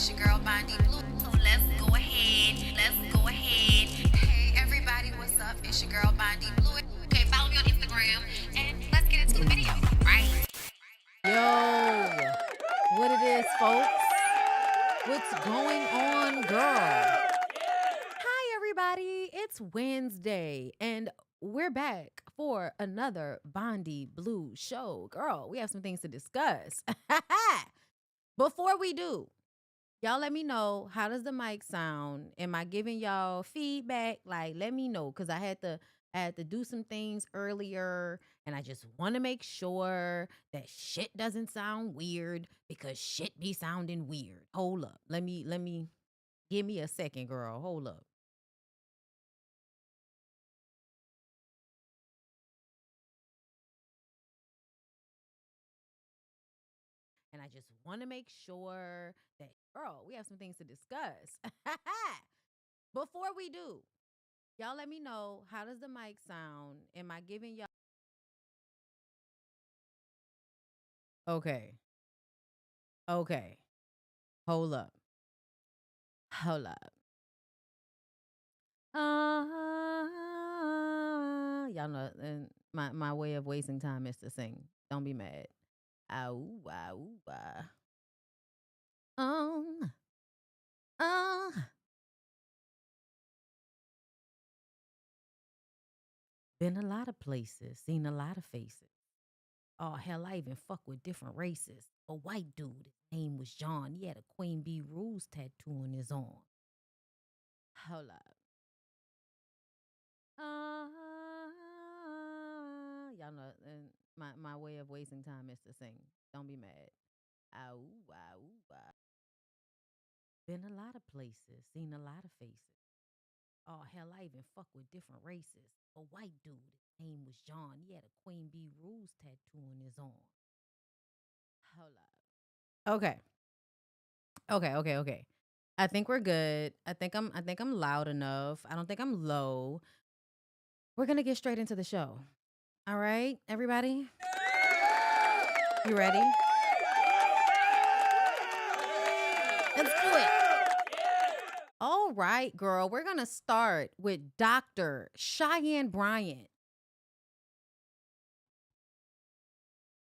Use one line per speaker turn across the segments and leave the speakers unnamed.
It's your girl BondyBlue. So let's go ahead. Hey everybody, what's up? It's your girl BondyBlue. Okay, follow me on Instagram and let's get into the video, right?
Yo, what it is, folks? What's going on, girl? Hi, everybody. It's Wednesday, and we're back for another BondyBlue show. Girl, we have some things to discuss. Before we do, y'all let me know, how does the mic sound? Am I giving y'all feedback? Like, let me know, because I had to do some things earlier, and I just want to make sure that shit doesn't sound weird, because shit be sounding weird. Hold up. Let me give me a second, girl. Hold up. And I just want to make sure that, girl, we have some things to discuss. Before we do, y'all let me know, how does the mic sound? Am I giving y'all? Okay. Okay. Hold up. Hold up. Y'all know, and my way of wasting time is to sing. Don't be mad. Ow, wow, wow. Um, uh. Been a lot of places, seen a lot of faces. Oh, hell, I even fuck with different races. A white dude, his name was John. He had a Queen Bee Rules tattoo on his arm. Hold up. Y'all know, and my way of wasting time is to sing. Don't be mad. Ow, wow, wow. Been a lot of places, seen a lot of faces. Oh, hell, I even fuck with different races. A white dude, his name was John. He had a Queen Bee Rules tattoo on his arm. Hold up. Okay. Okay. I think we're good. I think I'm loud enough. I don't think I'm low. We're gonna get straight into the show. All right, everybody? You ready? Let's do it. All right, girl. We're gonna start with Dr. Cheyenne Bryant.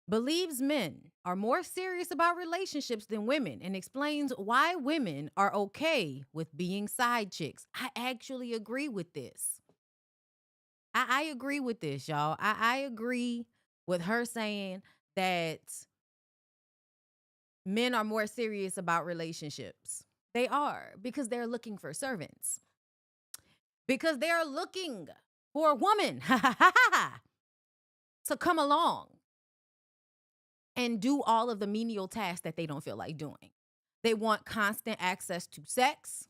Believes men are more serious about relationships than women and explains why women are okay with being side chicks. I actually agree with this. I agree with this, y'all. I agree with her saying that men are more serious about relationships. They are, because they're looking for servants, because they're looking for a woman to come along and do all of the menial tasks that they don't feel like doing. They want constant access to sex.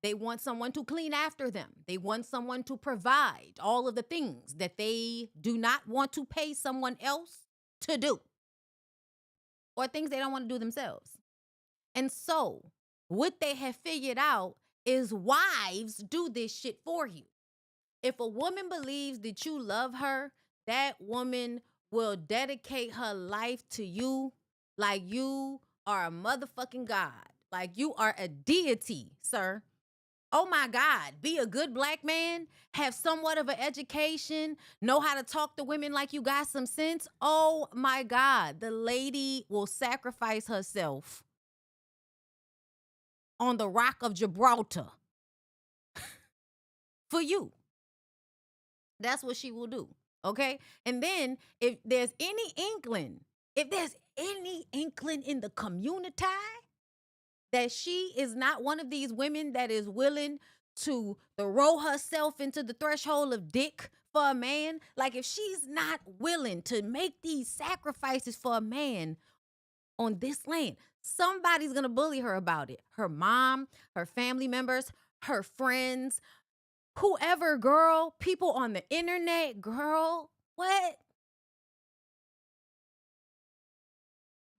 They want someone to clean after them. They want someone to provide all of the things that they do not want to pay someone else to do, or things they don't want to do themselves. And so, what they have figured out is wives do this shit for you. If a woman believes that you love her, that woman will dedicate her life to you like you are a motherfucking god. Like you are a deity, sir. Oh my God, be a good black man, have somewhat of an education, know how to talk to women like you got some sense. Oh my God, the lady will sacrifice herself on the rock of Gibraltar for you. That's what she will do. Okay. And then if there's any inkling in the community that she is not one of these women that is willing to throw herself into the threshold of dick for a man, like if she's not willing to make these sacrifices for a man on this land, somebody's gonna bully her about it. Her mom, her family members, her friends, whoever, girl, people on the internet, girl. What?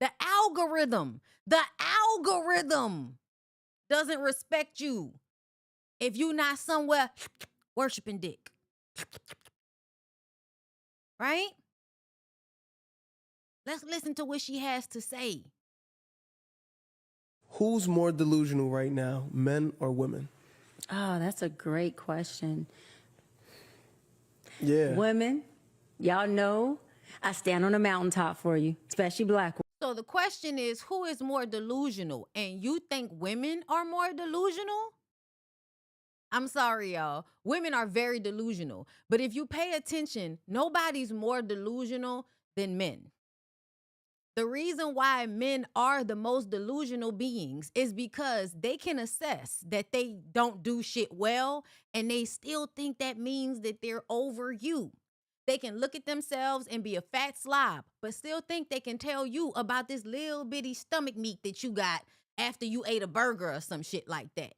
The algorithm doesn't respect you if you're not somewhere worshiping dick. Right? Let's listen to what she has to say.
Who's more delusional right now, men or women?
Oh, that's a great question.
Yeah.
Women, y'all know I stand on a mountaintop for you, especially black women.
So the question is, who is more delusional? And you think women are more delusional? I'm sorry, y'all. Women are very delusional. But if you pay attention, nobody's more delusional than men. The reason why men are the most delusional beings is because they can assess that they don't do shit well, and they still think that means that they're over you. They can look at themselves and be a fat slob, but still think they can tell you about this little bitty stomach meat that you got after you ate a burger or some shit like that.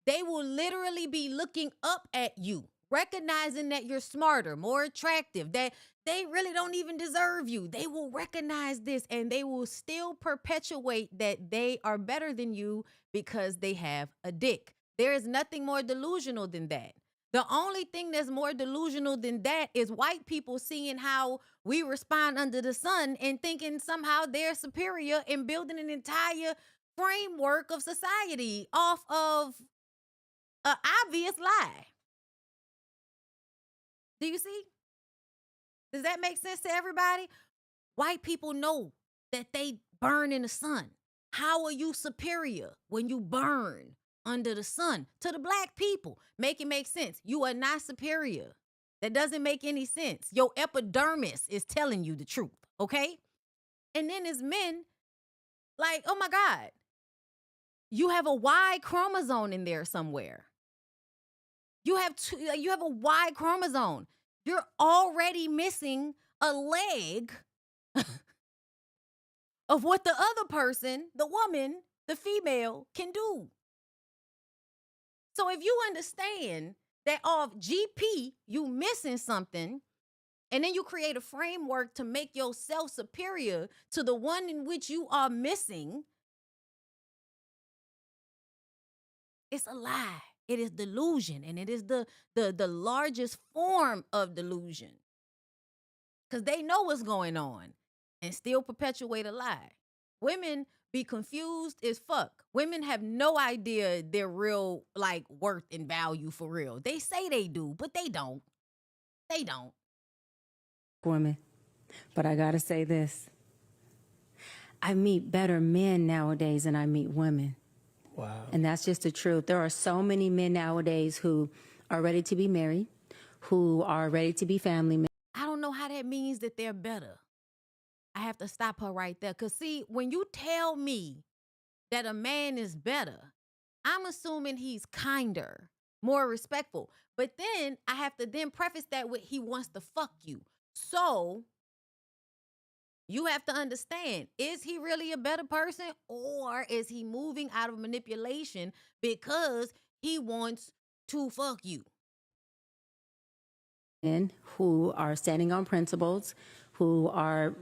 They will literally be looking up at you, recognizing that you're smarter, more attractive, that they really don't even deserve you. They will recognize this, and they will still perpetuate that they are better than you because they have a dick. There is nothing more delusional than that. The only thing that's more delusional than that is white people seeing how we respond under the sun and thinking somehow they're superior and building an entire framework of society off of an obvious lie. Do you see? Does that make sense to everybody? White people know that they burn in the sun. How are you superior when you burn under the sun? To the black people, make it make sense. You are not superior. That doesn't make any sense. Your epidermis is telling you the truth, okay? And then as men, like, oh my God, you have a Y chromosome in there somewhere. You have a Y chromosome. You're already missing a leg of what the other person, the woman, the female, can do. So if you understand that off GP, you missing something, and then you create a framework to make yourself superior to the one in which you are missing, it's a lie. It is delusion, and it is the largest form of delusion. Because they know what's going on and still perpetuate a lie. Women be confused as fuck. Women have no idea their real, like, worth and value for real. They say they do, but they don't. They don't.
Women. But I gotta say this. I meet better men nowadays than I meet women.
Wow.
And that's just the truth. There are so many men nowadays who are ready to be married, who are ready to be family men.
I don't know how that means that they're better. I have to stop her right there. Because, see, when you tell me that a man is better, I'm assuming he's kinder, more respectful. But then I have to then preface that with he wants to fuck you. So you have to understand, is he really a better person, or is he moving out of manipulation because he wants to fuck you?
Men who are standing on principles, who are,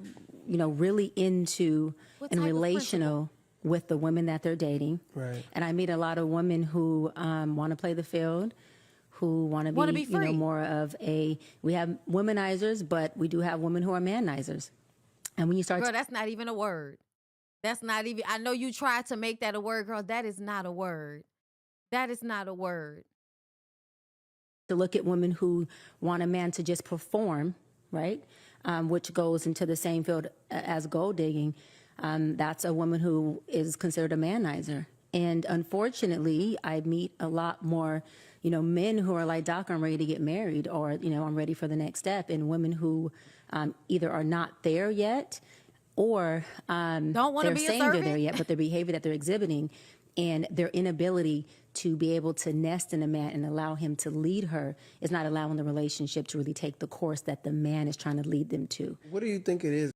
really into and relational with the women that they're dating.
Right.
And I meet a lot of women who want to play the field, who want to be
free.
more of we have womanizers, but we do have women who are manizers. And when you start
Girl, that's not even a word. That's not even, I know you tried to make that a word, girl. That is not a word. That is not a word.
to look at women who want a man to just perform, right? Which goes into the same field as gold digging. That's a woman who is considered a manizer. And unfortunately, I meet a lot more, men who are like, Doc, I'm ready to get married, or, I'm ready for the next step. And women who either are not there yet, or
Don't want to
they're
be a
saying they're
servant?
there yet, but their behavior that they're exhibiting and their inability to be able to nest in a man and allow him to lead her is not allowing the relationship to really take the course that the man is trying to lead them to.
What do you think it is?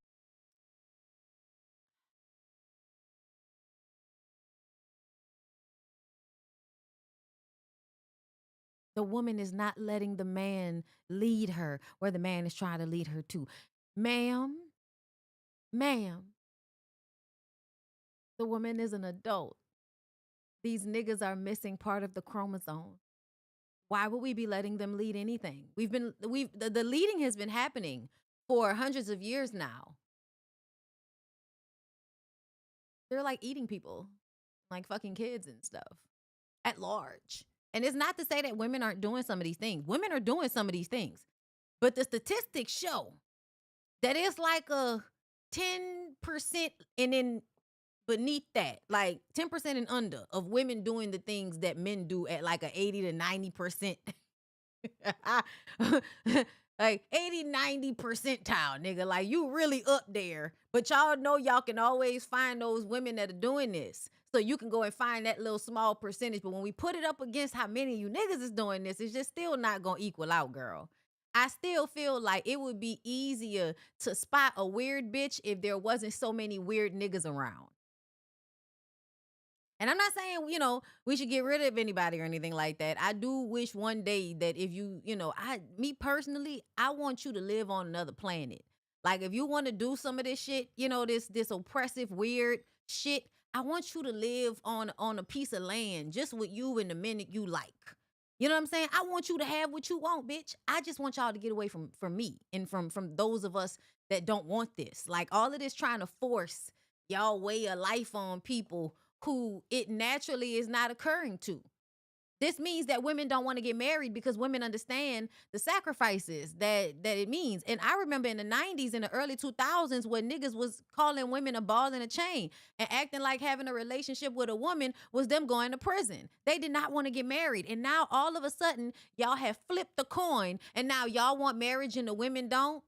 The woman is not letting the man lead her where the man is trying to lead her to. Ma'am, the woman is an adult. These niggas are missing part of the chromosome. Why would we be letting them lead anything? The leading has been happening for hundreds of years now. They're like eating people. like fucking kids and stuff at large. And it's not to say that women aren't doing some of these things. Women are doing some of these things. But the statistics show that it's like a 10% and then beneath that, like 10% and under of women doing the things that men do at like a 80 to 90%. Like 80, 90 percentile, nigga. Like you really up there. But y'all know y'all can always find those women that are doing this. So you can go and find that little small percentage. But when we put it up against how many of you niggas is doing this, it's just still not gonna equal out, girl. I still feel like it would be easier to spot a weird bitch if there wasn't so many weird niggas around. And I'm not saying, we should get rid of anybody or anything like that. I do wish one day that if me personally, I want you to live on another planet. Like if you want to do some of this shit, this oppressive, weird shit, I want you to live on a piece of land just with you and the men you like. You know what I'm saying? I want you to have what you want, bitch. I just want y'all to get away from me and from those of us that don't want this. Like all of this trying to force y'all way of life on people who it naturally is not occurring to. This means that women don't want to get married because women understand the sacrifices that it means. And I remember in the 90s, in the early 2000s, when niggas was calling women a ball and a chain and acting like having a relationship with a woman was them going to prison. They did not want to get married. And now all of a sudden, y'all have flipped the coin and now y'all want marriage and the women don't.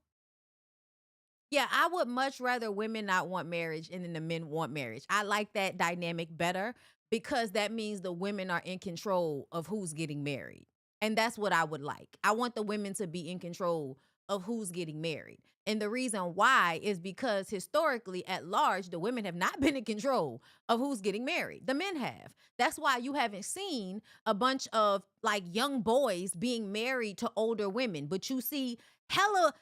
Yeah, I would much rather women not want marriage and then the men want marriage. I like that dynamic better because that means the women are in control of who's getting married. And that's what I would like. I want the women to be in control of who's getting married. And the reason why is because historically at large, the women have not been in control of who's getting married. The men have. That's why you haven't seen a bunch of like young boys being married to older women, but you see hella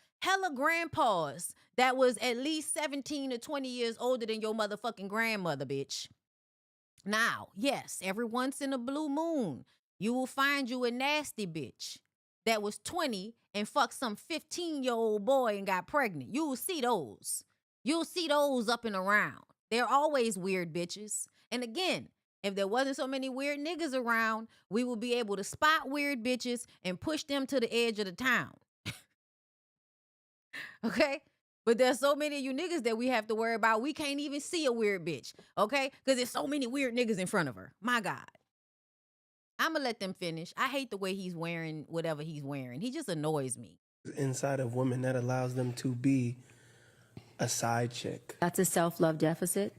grandpas that was at least 17 or 20 years older than your motherfucking grandmother, bitch. Now, yes, every once in a blue moon, you will find you a nasty bitch that was 20 and fucked some 15-year-old boy and got pregnant. You will see those. You'll see those up and around. They're always weird bitches. And again, if there wasn't so many weird niggas around, we would be able to spot weird bitches and push them to the edge of the town. Okay? But there's so many of you niggas that we have to worry about. We can't even see a weird bitch. Okay? Because there's so many weird niggas in front of her. My God. I'm going to let them finish. I hate the way he's wearing whatever he's wearing. He just annoys me.
Inside of women that allows them to be a side chick.
That's a self-love deficit,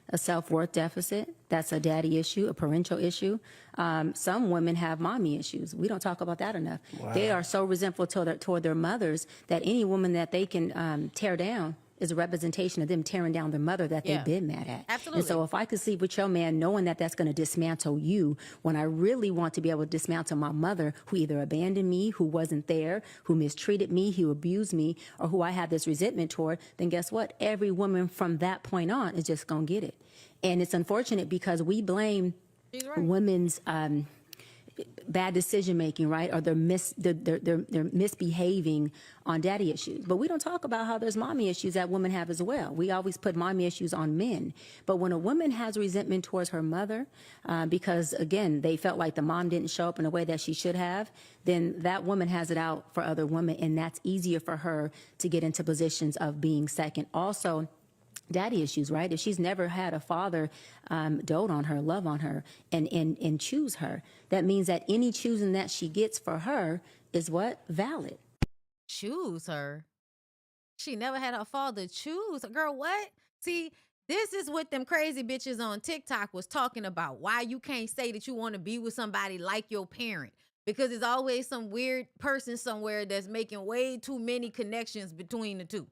a self-worth deficit. That's a daddy issue, a parental issue. Some women have mommy issues. We don't talk about that enough.
Wow.
They are so resentful toward their mothers that any woman that they can tear down is a representation of them tearing down their mother that they've been mad at.
Absolutely.
And so if I could sleep with your man knowing that that's going to dismantle you, when I really want to be able to dismantle my mother who either abandoned me, who wasn't there, who mistreated me, who abused me, or who I have this resentment toward, then guess what? Every woman from that point on is just going to get it. And it's unfortunate because we blame women's bad decision making, right? Or they're misbehaving on daddy issues. But we don't talk about how there's mommy issues that women have as well. We always put mommy issues on men. But when a woman has resentment towards her mother, because again, they felt like the mom didn't show up in a way that she should have, then that woman has it out for other women, and that's easier for her to get into positions of being second. Also, daddy issues, right? If she's never had a father dote on her, love on her, and choose her, that means that any choosing that she gets for her is what? Valid.
Choose her? She never had her father choose her. Girl, what? See, this is what them crazy bitches on TikTok was talking about. Why you can't say that you want to be with somebody like your parent. Because there's always some weird person somewhere that's making way too many connections between the two.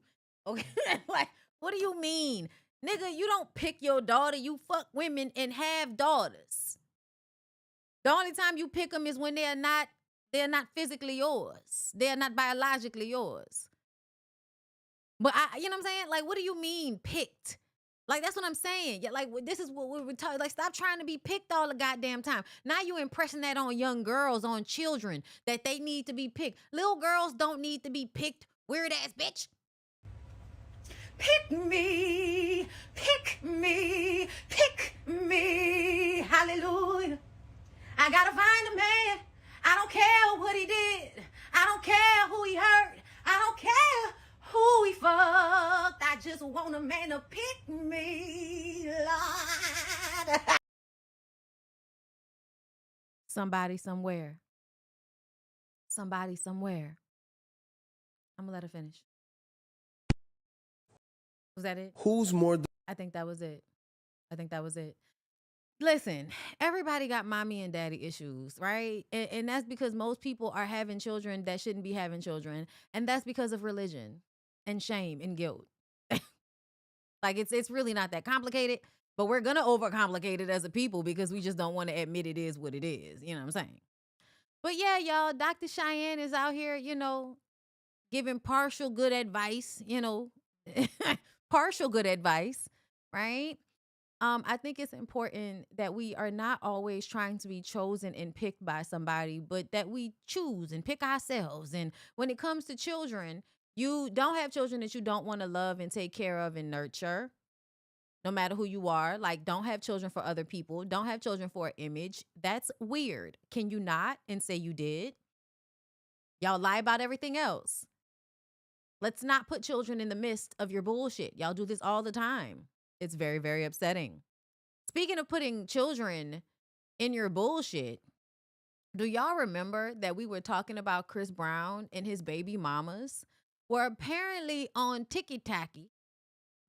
Okay? Like, what do you mean? Nigga, you don't pick your daughter. You fuck women and have daughters. The only time you pick them is when they're not physically yours. They're not biologically yours. But you know what I'm saying? Like, what do you mean picked? Like, that's what I'm saying. Yeah, like, this is what we were talking. Like, stop trying to be picked all the goddamn time. Now you impressing that on young girls, on children, that they need to be picked. Little girls don't need to be picked. Weird ass bitch. pick me, pick me, pick me. Hallelujah. I gotta find a man. I don't care what he did. I don't care who he hurt. I don't care who he fucked. I just want a man to pick me, Lord. Somebody somewhere. Somebody somewhere. I'm gonna let her finish. Was that it?
Who's more?
I think that was it. Listen, everybody got mommy and daddy issues, right? And that's because most people are having children that shouldn't be having children. And that's because of religion and shame and guilt. Like it's really not that complicated, but we're gonna overcomplicate it as a people because we just don't want to admit it is what it is. You know what I'm saying? But yeah, y'all, Dr. Cheyenne is out here, giving partial good advice, partial good advice, right? I think it's important that we are not always trying to be chosen and picked by somebody, but that we choose and pick ourselves. And when it comes to children, you don't have children that you don't want to love and take care of and nurture, no matter who you are. Like, don't have children for other people. Don't have children for an image. That's weird. Can you not and say you did? Y'all lie about everything else. Let's not put children in the midst of your bullshit. Y'all do this all the time. It's very, very upsetting. Speaking of putting children in your bullshit, do y'all remember that we were talking about Chris Brown and his baby mamas? Where apparently on Tiki-Taki,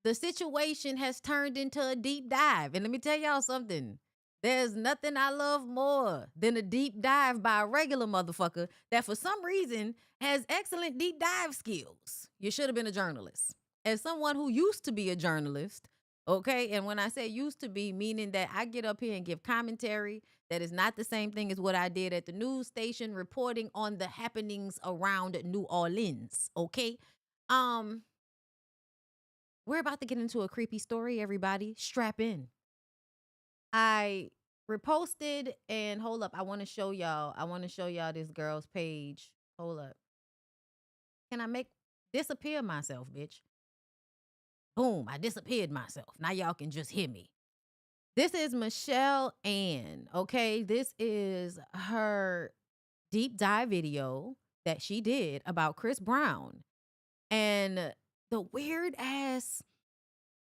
the situation has turned into a deep dive. And let me tell y'all something. There's nothing I love more than a deep dive by a regular motherfucker that for some reason has excellent deep dive skills. You should have been a journalist. As someone who used to be a journalist, okay, and when I say used to be, meaning that I get up here and give commentary that is not the same thing as what I did at the news station, reporting on the happenings around New Orleans, okay? We're about to get into a creepy story, everybody. Strap in. I reposted, and hold up, I want to show y'all this girl's page. Hold up. Can I make disappear myself, bitch? Boom, I disappeared myself. Now y'all can just hear me. This is Michelle Ann, okay? This is her deep dive video that she did about Chris Brown. And the weird ass,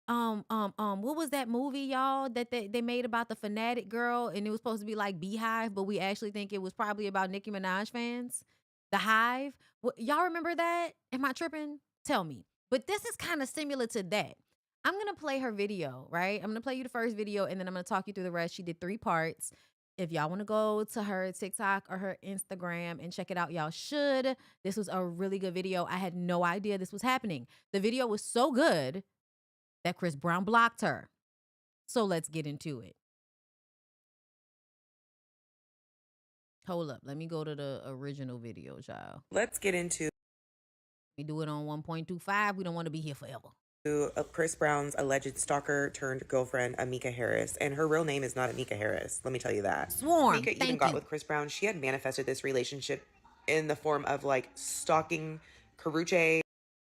what was that movie, y'all, that they made about the fanatic girl, and it was supposed to be like Beehive, but we actually think it was probably about Nicki Minaj fans? The Hive? Y'all remember that? Am I tripping? Tell me. But this is kind of similar to that. I'm going to play her video, right? I'm going to play you the first video, and then I'm going to talk you through the rest. She did 3 parts. If y'all want to go to her TikTok or her Instagram and check it out, y'all should. This was a really good video. I had no idea this was happening. The video was so good that Chris Brown blocked her. So let's get into it. Hold up. Let me go to the original video, y'all.
Let's get into
We do it on 1.25. We don't want to be here forever.
Chris Brown's alleged stalker turned girlfriend, Amika Harris. And her real name is not Amika Harris. Let me tell you that.
Swarm.
Amika even
Thank
got
you.
with Chris Brown. She had manifested this relationship in the form of like stalking Karrueche.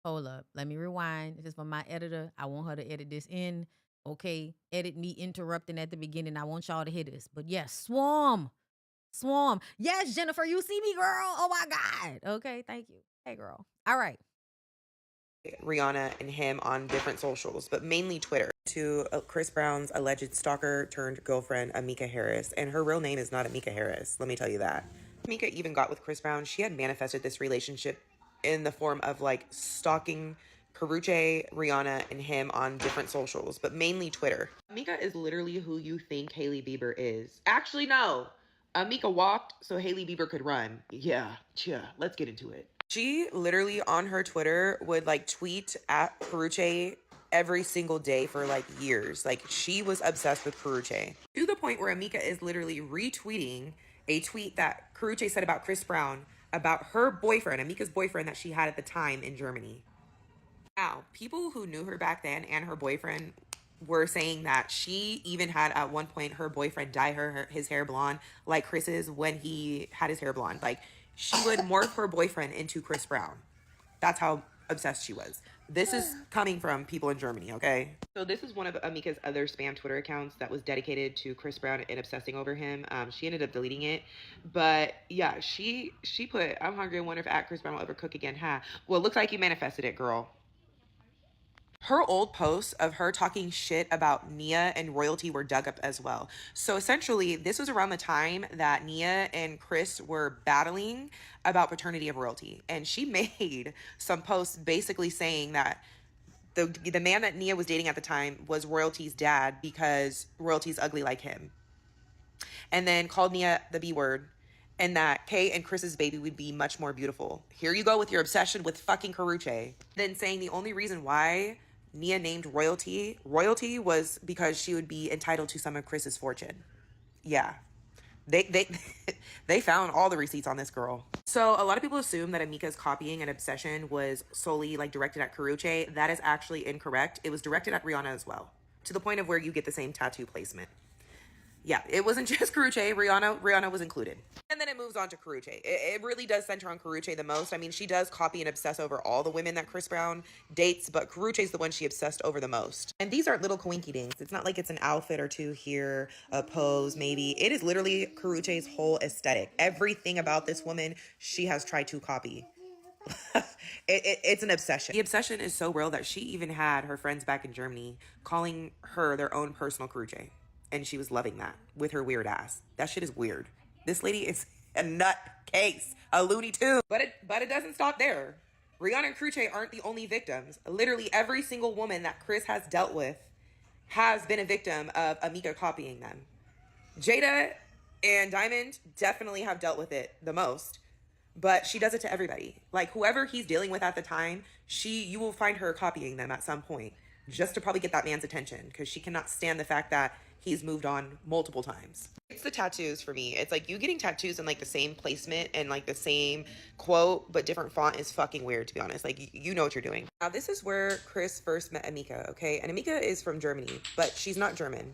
Hold up. Let me rewind. This is for my editor. I want her to edit this in. Okay. Edit me interrupting at the beginning. I want y'all to hear this. But yes, Swarm. Swarm. Yes, Jennifer, you see me, girl. Oh my God. Okay. Thank you. Hey, girl. All right.
Rihanna and him on different socials, but mainly Twitter, to Chris Brown's alleged stalker turned girlfriend, Amika Harris. And her real name is not Amika Harris. Let me tell you that. Amika even got with Chris Brown. She had manifested this relationship in the form of like stalking Karrueche, Rihanna, and him on different socials, but mainly Twitter. Amika is literally who you think Hailey Bieber is. Actually, no. Amika walked so Hailey Bieber could run. Yeah, let's get into it. She literally on her Twitter would like tweet at Karrueche every single day for like years. Like she was obsessed with Karrueche to the point where Amika is literally retweeting a tweet that Karrueche said about Chris Brown about her boyfriend, Amika's boyfriend that she had at the time in Germany. Now, people who knew her back then and her boyfriend were saying that she even had at one point her boyfriend dye his hair blonde like Chris's when he had his hair blonde. Like she would morph her boyfriend into Chris Brown. That's how obsessed she was. This is coming from people in Germany, okay? So this is one of Amika's other spam Twitter accounts that was dedicated to Chris Brown and obsessing over him. She ended up deleting it, but yeah, she put, "I'm hungry and wonder if at Chris Brown will ever cook again." Ha. Well, it looks like you manifested it, girl. Her old posts of her talking shit about Nia and royalty were dug up as well. So essentially, this was around the time that Nia and Chris were battling about paternity of royalty. And she made some posts basically saying that the man that Nia was dating at the time was royalty's dad because royalty's ugly like him. And then called Nia the B word, and that Kay and Chris's baby would be much more beautiful. Here you go with your obsession with fucking Karrueche. Then saying the only reason why Nia named royalty was because she would be entitled to some of Chris's fortune. Yeah. They they found all the receipts on this girl. So a lot of people assume that Amika's copying and obsession was solely like directed at Karrueche. That is actually incorrect. It was directed at Rihanna as well, to the point of where you get the same tattoo placement. Yeah, it wasn't just Karrueche. Rihanna was included. And then it moves on to Karrueche. It really does center on Karrueche the most. I mean, she does copy and obsess over all the women that Chris Brown dates, but Karrueche's the one she obsessed over the most. And these aren't little coinky dings. It's not like it's an outfit or two here, a pose maybe. It is literally Karrueche's whole aesthetic. Everything about this woman, she has tried to copy. It's an obsession. The obsession is so real that she even had her friends back in Germany calling her their own personal Karrueche. And she was loving that with her weird ass. That shit is weird. This lady is a nut case, a Looney Tune. But it doesn't stop there. Rihanna and Karrueche aren't the only victims. Literally every single woman that Chris has dealt with has been a victim of Amika copying them. Jada and Diamond definitely have dealt with it the most. But she does it to everybody. Like whoever he's dealing with at the time, you will find her copying them at some point. Just to probably get that man's attention. Because she cannot stand the fact that he's moved on multiple times. It's the tattoos for me. It's like you getting tattoos in like the same placement and like the same quote, but different font is fucking weird, to be honest. Like you know what you're doing. Now this is where Chris first met Amika, okay? And Amika is from Germany, but she's not German.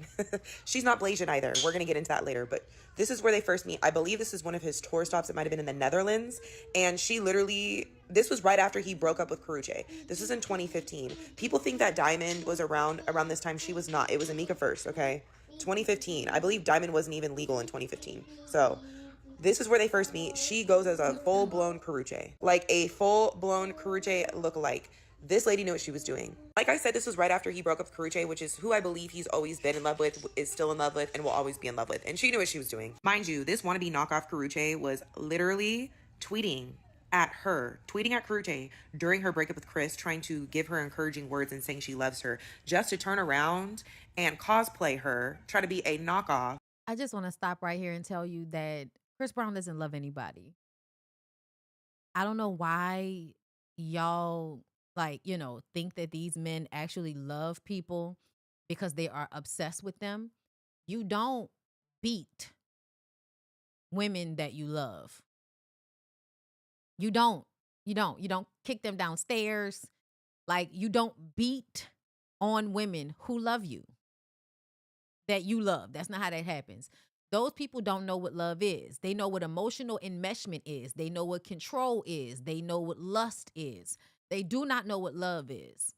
She's not Blasian either. We're gonna get into that later, but this is where they first meet. I believe this is one of his tour stops. It might have been in the Netherlands. And this was right after he broke up with Karrueche. This was in 2015. People think that Diamond was around this time. She was not. It was Amika first, okay? 2015. I believe Diamond wasn't even legal in 2015. So this is where they first meet. She goes as a full-blown Karrueche. Like a full-blown Karrueche lookalike. This lady knew what she was doing. Like I said, this was right after he broke up with Karrueche, which is who I believe he's always been in love with, is still in love with, and will always be in love with. And she knew what she was doing. Mind you, this wannabe knockoff Karrueche was literally tweeting at Karrueche during her breakup with Chris, trying to give her encouraging words and saying she loves her, just to turn around and cosplay her, try to be a knockoff.
I just want to stop right here and tell you that Chris Brown doesn't love anybody. I don't know why y'all think that these men actually love people because they are obsessed with them. You don't beat women that you love. You don't kick them downstairs. Like you don't beat on women who love you, that you love. That's not how that happens. Those people don't know what love is. They know what emotional enmeshment is. They know what control is. They know what lust is. They do not know what love is.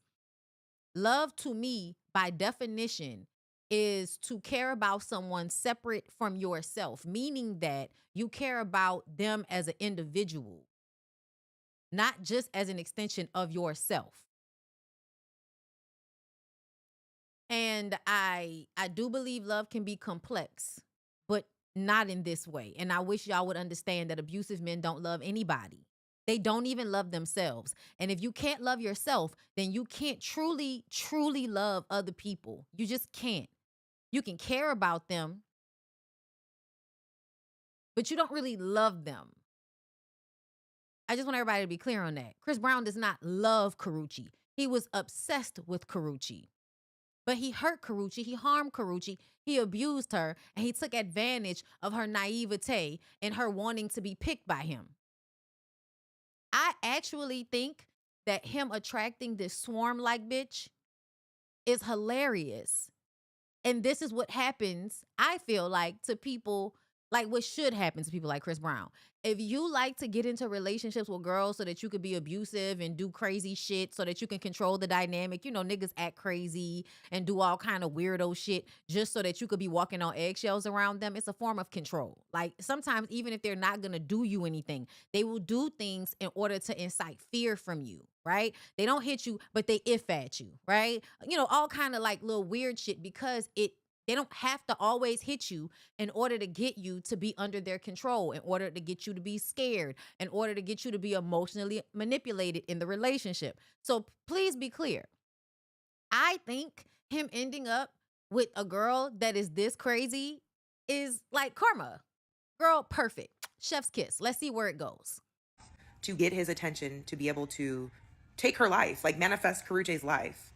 Love to me, by definition, is to care about someone separate from yourself, meaning that you care about them as an individual, not just as an extension of yourself. And I do believe love can be complex, but not in this way. And I wish y'all would understand that abusive men don't love anybody. They don't even love themselves. And if you can't love yourself, then you can't truly, truly love other people. You just can't. You can care about them, but you don't really love them. I just want everybody to be clear on that. Chris Brown does not love Karrueche. He was obsessed with Karrueche. But he hurt Karrueche, he harmed Karrueche, he abused her, and he took advantage of her naivete and her wanting to be picked by him. I actually think that him attracting this swarm-like bitch is hilarious. And this is what happens, I feel like, to people Like what should happen to people like Chris Brown. If you like to get into relationships with girls so that you could be abusive and do crazy shit so that you can control the dynamic, you know, niggas act crazy and do all kind of weirdo shit just so that you could be walking on eggshells around them. It's a form of control. Like sometimes even if they're not going to do you anything, they will do things in order to incite fear from you, right? They don't hit you, but they if at you, right? You know, all kind of like little weird shit because they don't have to always hit you in order to get you to be under their control, in order to get you to be scared, in order to get you to be emotionally manipulated in the relationship. So please be clear. I think him ending up with a girl that is this crazy is like karma. Girl, perfect. Chef's kiss. Let's see where it goes.
To get his attention, to be able to take her life, like manifest Karuche's life.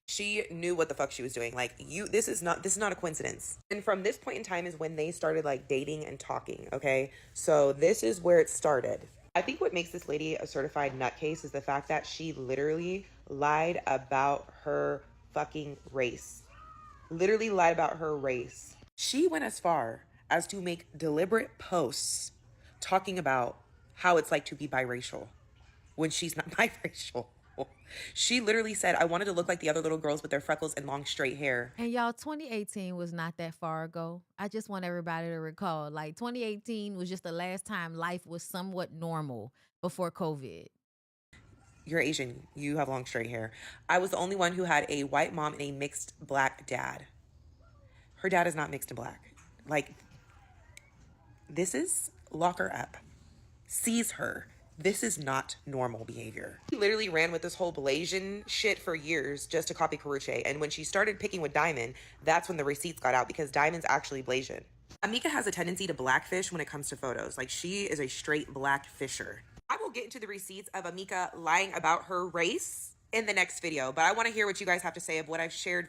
She knew what the fuck she was doing. Like, this is not a coincidence. And from this point in time is when they started like dating and talking, okay? So this is where it started. I think what makes this lady a certified nutcase is the fact that she literally lied about her fucking race. Literally lied about her race. She went as far as to make deliberate posts talking about how it's like to be biracial when she's not biracial. She literally said, I wanted to look like the other little girls with their freckles and long straight hair.
And y'all, 2018 was not that far ago. I just want everybody to recall, like 2018 was just the last time life was somewhat normal before COVID.
You're Asian. You have long straight hair. I was the only one who had a white mom and a mixed black dad. Her dad is not mixed and black. Like, this is lock her up. Seize her. This is not normal behavior. He literally ran with this whole Blasian shit for years just to copy Karrueche. And when she started picking with Diamond, that's when the receipts got out because Diamond's actually Blasian. Amika has a tendency to blackfish when it comes to photos. Like, she is a straight black fisher. I will get into the receipts of Amika lying about her race in the next video, but I want to hear what you guys have to say of what I've shared.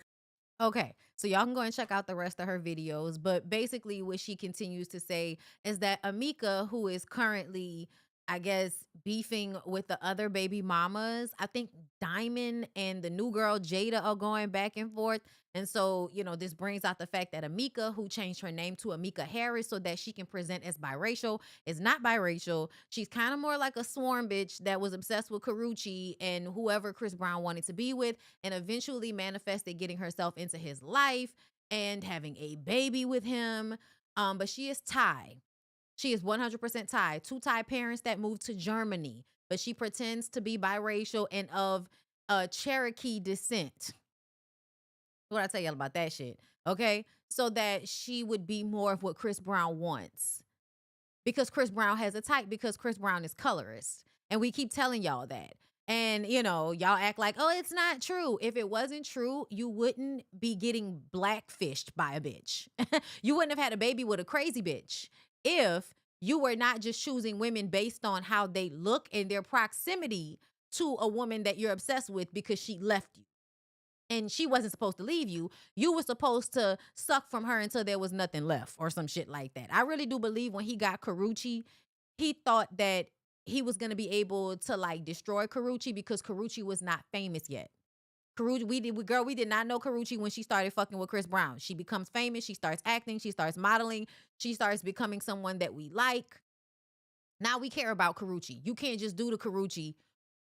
Okay, so y'all can go and check out the rest of her videos. But basically what she continues to say is that Amika, who is currently, I guess, beefing with the other baby mamas, I think Diamond and the new girl Jada are going back and forth. And so, you know, this brings out the fact that Amika, who changed her name to Amika Harris so that she can present as biracial, is not biracial. She's kind of more like a swarm bitch that was obsessed with Karrueche and whoever Chris Brown wanted to be with, and eventually manifested getting herself into his life and having a baby with him. But she is Thai. She is 100% Thai. 2 Thai parents that moved to Germany, but she pretends to be biracial and of Cherokee descent. What I tell y'all about that shit, okay? So that she would be more of what Chris Brown wants. Because Chris Brown has a type, because Chris Brown is colorist. And we keep telling y'all that. And, you know, y'all act like, oh, it's not true. If it wasn't true, you wouldn't be getting blackfished by a bitch. You wouldn't have had a baby with a crazy bitch if you were not just choosing women based on how they look and their proximity to a woman that you're obsessed with because she left you. And she wasn't supposed to leave you. You were supposed to suck from her until there was nothing left or some shit like that. I really do believe when he got Karrueche, he thought that he was going to be able to like destroy Karrueche because Karrueche was not famous yet. Karrueche, we did not know Karrueche when she started fucking with Chris Brown. She becomes famous. She starts acting. She starts modeling. She starts becoming someone that we like. Now we care about Karrueche. You can't just do to Karrueche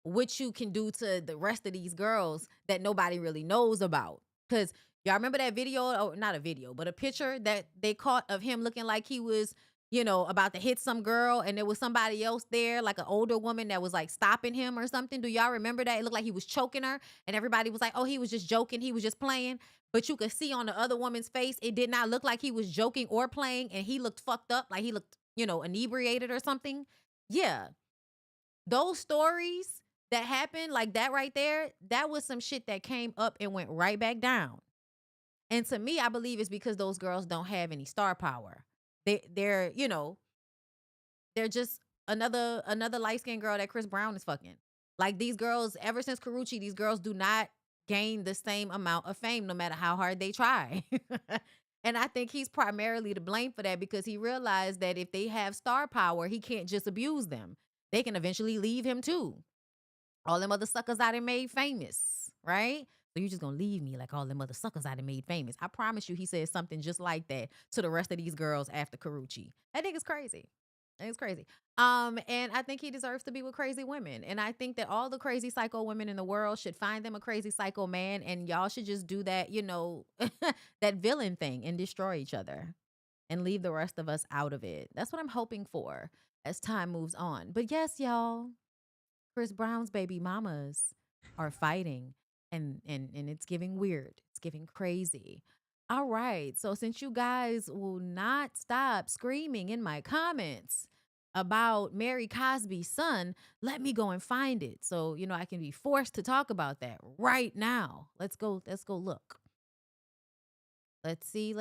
what you can do to the rest of these girls that nobody really knows about. Because y'all remember that video, or not a video, but a picture that they caught of him looking like he was, you know, about to hit some girl, and there was somebody else there, like an older woman that was like stopping him or something. Do y'all remember that? It looked like he was choking her, and everybody was like, oh, he was just joking, he was just playing. But you could see on the other woman's face, it did not look like he was joking or playing, and he looked fucked up, like he looked, you know, inebriated or something. Yeah. Those stories that happened, like that right there, that was some shit that came up and went right back down. And to me, I believe it's because those girls don't have any star power. They're, you know, they're just another light-skinned girl that Chris Brown is fucking. Like these girls, ever since Karrueche, these girls do not gain the same amount of fame no matter how hard they try. And I think he's primarily to blame for that because he realized that if they have star power, he can't just abuse them. They can eventually leave him too. All them other suckers out there made famous, right? So you just gonna leave me like all them other suckers I done made famous. I promise you he said something just like that to the rest of these girls after Karuchi. That nigga's crazy. That nigga's crazy. And I think he deserves to be with crazy women. And I think that all the crazy psycho women in the world should find them a crazy psycho man, and y'all should just do that, that villain thing and destroy each other and leave the rest of us out of it. That's what I'm hoping for as time moves on. But yes, y'all, Chris Brown's baby mamas are fighting, and it's giving weird. It's giving crazy. All right. So since you guys will not stop screaming in my comments about Mary Cosby's son, let me go and find it. So, I can be forced to talk about that right now. Let's go look. Let's see.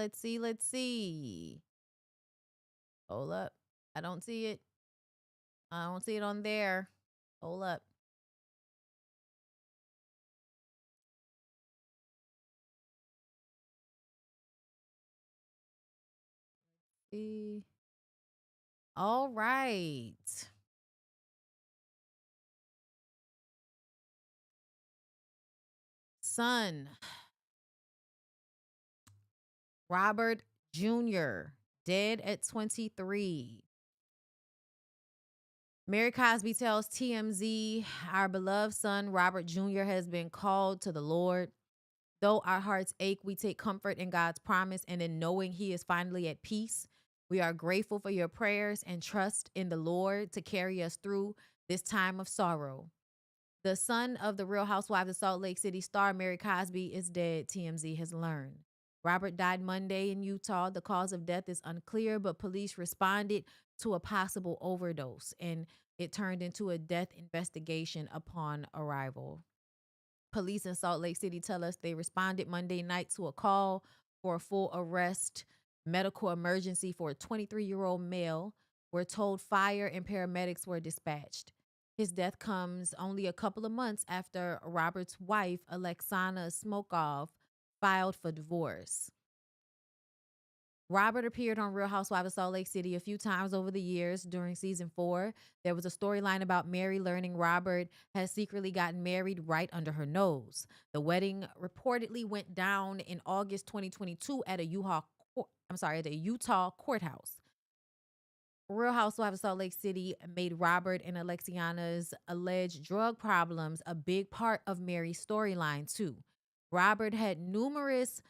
Hold up. I don't see it. I don't see it on there. Hold up. See. All right. Son, Robert Jr., dead at 23. Mary Cosby tells TMZ, our beloved son, Robert Jr., has been called to the Lord. Though our hearts ache, we take comfort in God's promise and in knowing he is finally at peace. We are grateful for your prayers and trust in the Lord to carry us through this time of sorrow. The son of the Real Housewives of Salt Lake City star Mary Cosby is dead, TMZ has learned. Robert died Monday in Utah. The cause of death is unclear, but police responded to a possible overdose, and it turned into a death investigation upon arrival. Police in Salt Lake City tell us they responded Monday night to a call for a full arrest medical emergency for a 23-year-old male. We're told fire and paramedics were dispatched. His death comes only a couple of months after Robert's wife, Alexana Smokov, filed for divorce. Robert appeared on Real Housewives of Salt Lake City a few times over the years. During season 4, there was a storyline about Mary learning Robert has secretly gotten married right under her nose. The wedding reportedly went down in August 2022 at a Utah courthouse. Real Housewives of Salt Lake City made Robert and Alexiana's alleged drug problems a big part of Mary's storyline too. Robert had numerous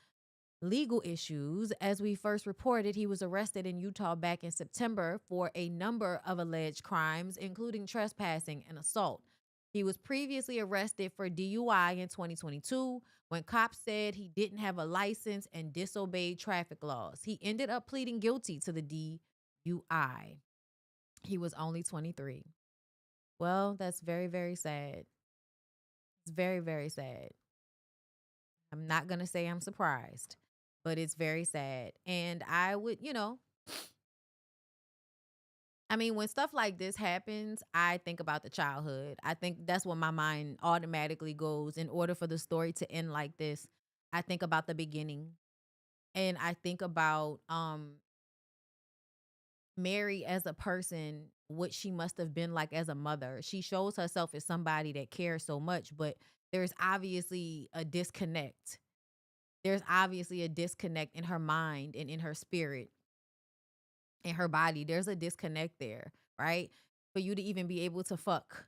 legal issues. As we first reported, he was arrested in Utah back in September for a number of alleged crimes, including trespassing and assault. He was previously arrested for DUI in 2022 when cops said he didn't have a license and disobeyed traffic laws. He ended up pleading guilty to the DUI. He was only 23. Well, that's very, very sad. It's very, very sad. I'm not going to say I'm surprised, but it's very sad. And I would, when stuff like this happens, I think about the childhood. I think that's what my mind automatically goes. In order for the story to end like this, I think about the beginning. And I think about Mary as a person, what she must have been like as a mother. She shows herself as somebody that cares so much, but there's obviously a disconnect. There's obviously a disconnect in her mind and in her spirit, in her body. There's a disconnect there, right? For you to even be able to fuck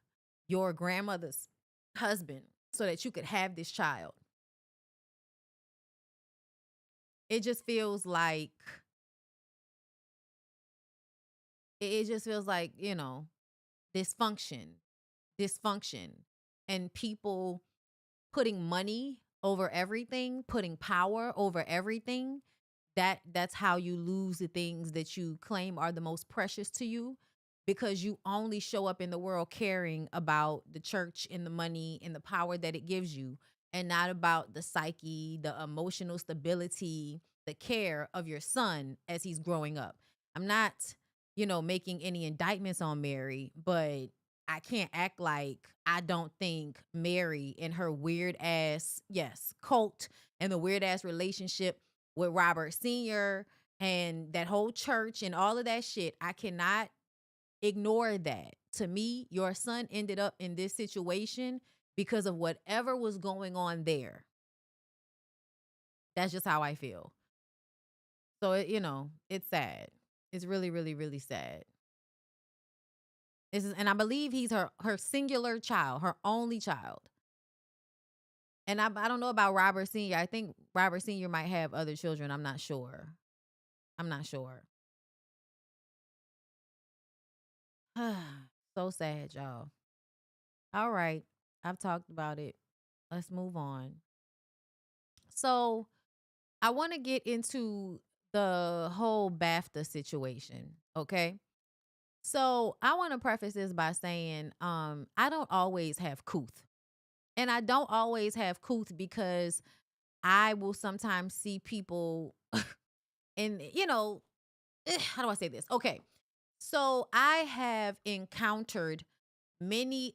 your grandmother's husband so that you could have this child. It just feels like, dysfunction, and people putting money over everything, putting power over everything. That's how you lose the things that you claim are the most precious to you, because you only show up in the world caring about the church and the money and the power that it gives you, and not about the psyche, the emotional stability, the care of your son as he's growing up. I'm not, making any indictments on Mary, but I can't act like I don't think Mary and her weird ass, cult, and the weird ass relationship with Robert Sr. and that whole church and all of that shit, I cannot ignore that. To me, your son ended up in this situation because of whatever was going on there. That's just how I feel. So, it's sad. It's really, really, really sad. And I believe he's her singular child, her only child. And I don't know about Robert Sr. I think Robert Sr. might have other children. I'm not sure. So sad, y'all. All right. I've talked about it. Let's move on. So I want to get into the whole BAFTA situation. Okay. So I want to preface this by saying, I don't always have couth. And I don't always have couth because I will sometimes see people and how do I say this? Okay. So I have encountered many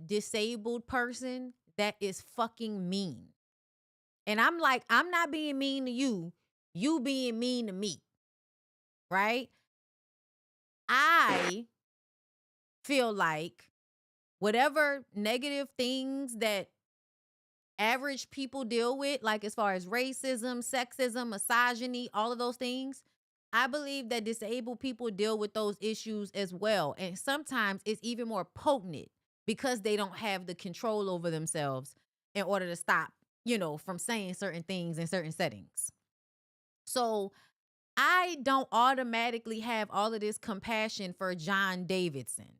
disabled person that is fucking mean. And I'm like, I'm not being mean to you. You being mean to me. Right? I feel like whatever negative things that average people deal with, like as far as racism, sexism, misogyny, all of those things, I believe that disabled people deal with those issues as well. And sometimes it's even more potent because they don't have the control over themselves in order to stop, from saying certain things in certain settings. So I don't automatically have all of this compassion for John Davidson.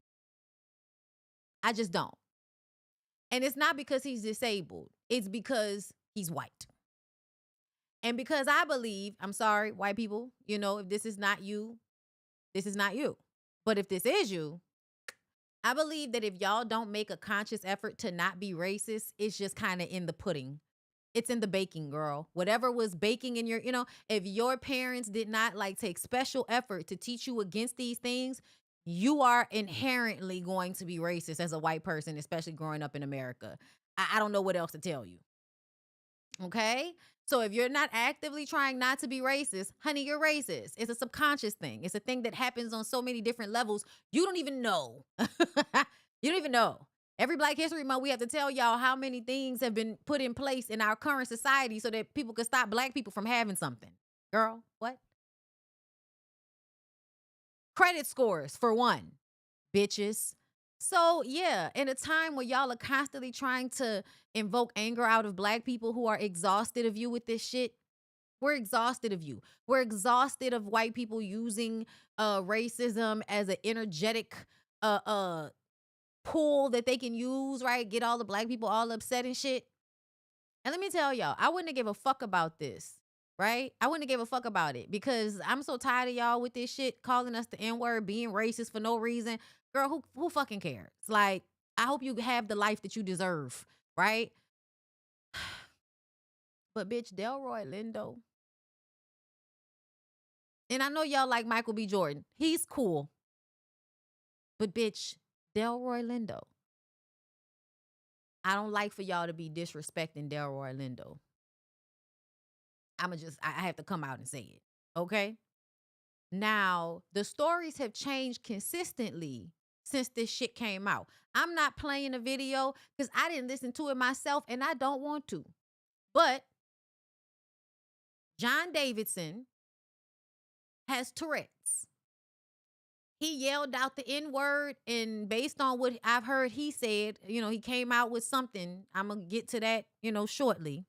I just don't. And it's not because he's disabled. It's because he's white. And because I believe, I'm sorry, white people, if this is not you, this is not you. But if this is you, I believe that if y'all don't make a conscious effort to not be racist, it's just kind of in the pudding. It's in the baking, girl. Whatever was baking in your, if your parents did not take special effort to teach you against these things, you are inherently going to be racist as a white person, especially growing up in America. I don't know what else to tell you. Okay? So if you're not actively trying not to be racist, honey, you're racist. It's a subconscious thing. It's a thing that happens on so many different levels. You don't even know. You don't even know. Every Black History Month, we have to tell y'all how many things have been put in place in our current society so that people could stop Black people from having something. Girl, what? Credit scores, for one. Bitches. So, yeah, in a time where y'all are constantly trying to invoke anger out of Black people who are exhausted of you with this shit, we're exhausted of you. We're exhausted of white people using racism as an energetic pool that they can use, right? Get all the Black people all upset and shit. And let me tell y'all, I wouldn't have give a fuck about this, right? I wouldn't have give a fuck about it because I'm so tired of y'all with this shit, calling us the N-word, being racist for no reason. Girl, who fucking cares? I hope you have the life that you deserve, right? But bitch, Delroy Lindo. And I know y'all like Michael B. Jordan. He's cool. But bitch, Delroy Lindo. I don't like for y'all to be disrespecting Delroy Lindo. I have to come out and say it. Okay? Now, the stories have changed consistently since this shit came out. I'm not playing a video because I didn't listen to it myself and I don't want to. But John Davidson has Tourette's. He yelled out the N-word, and based on what I've heard he said, he came out with something. I'm going to get to that, shortly.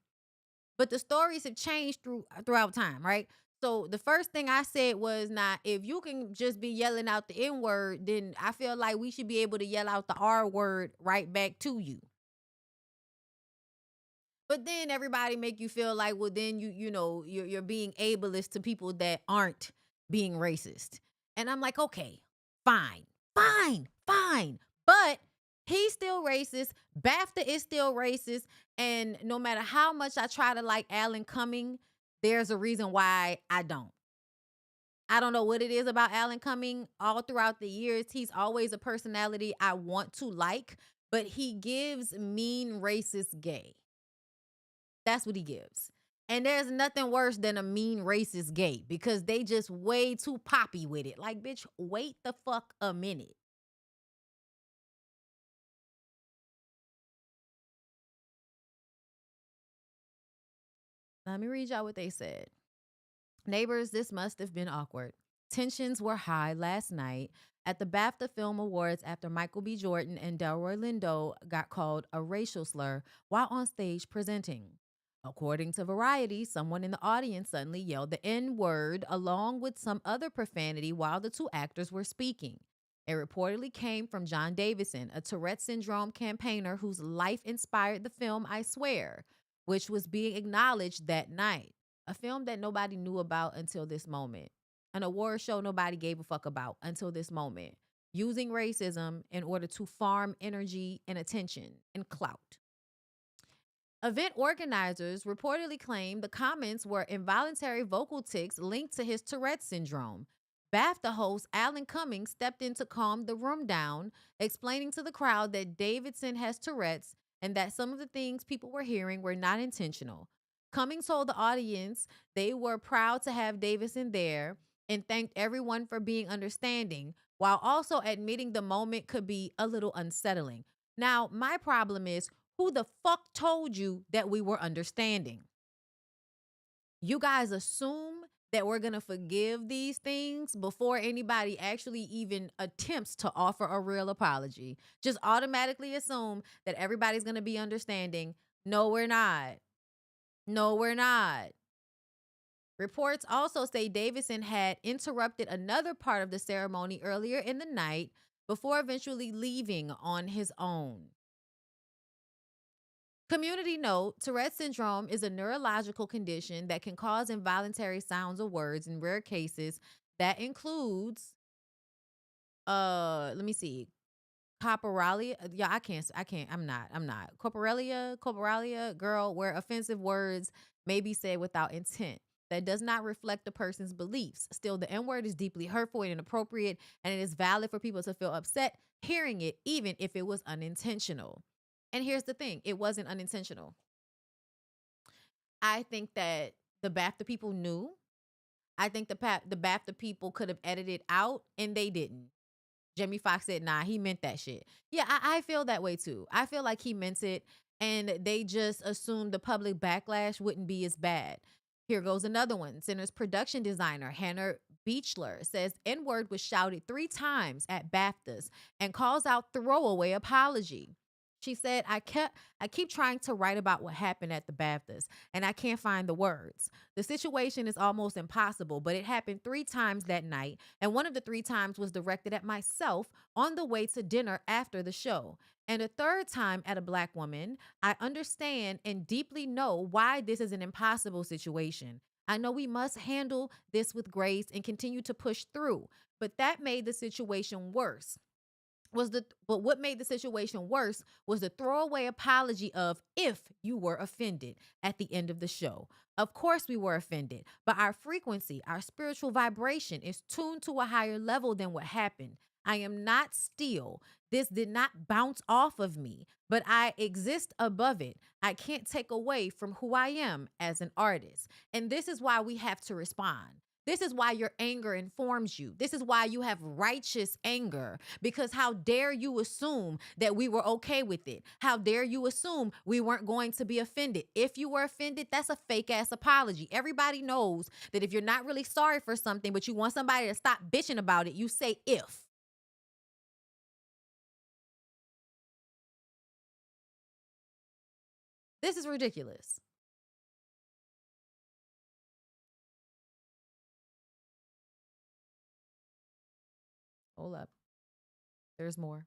But the stories have changed throughout time, right? So the first thing I said was, if you can just be yelling out the N-word, then I feel like we should be able to yell out the R-word right back to you. But then everybody make you feel like, well, then you're being ableist to people that aren't being racist. And I'm like, okay, fine. But he's still racist. BAFTA is still racist. And no matter how much I try to like Alan Cumming, there's a reason why I don't. I don't know what it is about Alan Cumming. All throughout the years, he's always a personality I want to like, but he gives mean racist gay. That's what he gives. And there's nothing worse than a mean racist gay because they just way too poppy with it. Like, bitch, wait the fuck a minute. Let me read y'all what they said. Neighbors, this must have been awkward. Tensions were high last night at the BAFTA Film Awards after Michael B. Jordan and Delroy Lindo got called a racial slur while on stage presenting. According to Variety, someone in the audience suddenly yelled the N-word along with some other profanity while the two actors were speaking. It reportedly came from John Davison, a Tourette syndrome campaigner whose life inspired the film I Swear, which was being acknowledged that night. A film that nobody knew about until this moment. An award show nobody gave a fuck about until this moment. Using racism in order to farm energy and attention and clout. Event organizers reportedly claimed the comments were involuntary vocal tics linked to his Tourette syndrome. BAFTA host Alan Cummings stepped in to calm the room down, explaining to the crowd that Davidson has Tourette's and that some of the things people were hearing were not intentional. Cummings told the audience they were proud to have Davidson there and thanked everyone for being understanding, while also admitting the moment could be a little unsettling. Now, my problem is, who the fuck told you that we were understanding? You guys assume that we're going to forgive these things before anybody actually even attempts to offer a real apology. Just automatically assume that everybody's going to be understanding. No, we're not. No, we're not. Reports also say Davidson had interrupted another part of the ceremony earlier in the night before eventually leaving on his own. Community note, Tourette syndrome is a neurological condition that can cause involuntary sounds of words in rare cases. That includes, copralia. Yeah, I'm not. Copralia, girl, where offensive words may be said without intent. That does not reflect a person's beliefs. Still, the N-word is deeply hurtful and inappropriate, and it is valid for people to feel upset hearing it, even if it was unintentional. And here's the thing, it wasn't unintentional. I think that the BAFTA people knew. I think the BAFTA people could have edited out, and they didn't. Jamie Foxx said, nah, he meant that shit. Yeah, I feel that way too. I feel like he meant it, and they just assumed the public backlash wouldn't be as bad. Here goes another one. Center's production designer, Hannah Beechler, says N-word was shouted 3 times at BAFTAs and calls out throwaway apology. She said, I keep trying to write about what happened at the BAFTAs, and I can't find the words. The situation is almost impossible, but it happened 3 times that night, and one of the 3 times was directed at myself on the way to dinner after the show. And a 3rd time at a Black woman. I understand and deeply know why this is an impossible situation. I know we must handle this with grace and continue to push through, but that made the situation worse. What made the situation worse was the throwaway apology of if you were offended at the end of the show. Of course we were offended, but our frequency, our spiritual vibration is tuned to a higher level than what happened. I am not still. This did not bounce off of me, but I exist above it. I can't take away from who I am as an artist. And this is why we have to respond. This is why your anger informs you. This is why you have righteous anger, because how dare you assume that we were okay with it? How dare you assume we weren't going to be offended? If you were offended, that's a fake ass apology. Everybody knows that if you're not really sorry for something, but you want somebody to stop bitching about it, you say if. This is ridiculous. Hold up. There's more.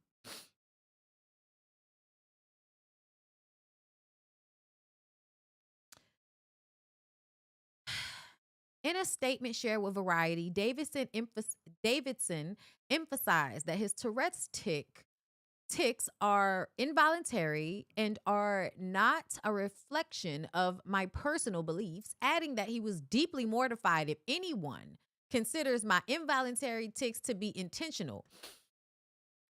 In a statement shared with Variety, Davidson emphasized that his Tourette's tics are involuntary and are not a reflection of my personal beliefs, adding that he was deeply mortified if anyone considers my involuntary tics to be intentional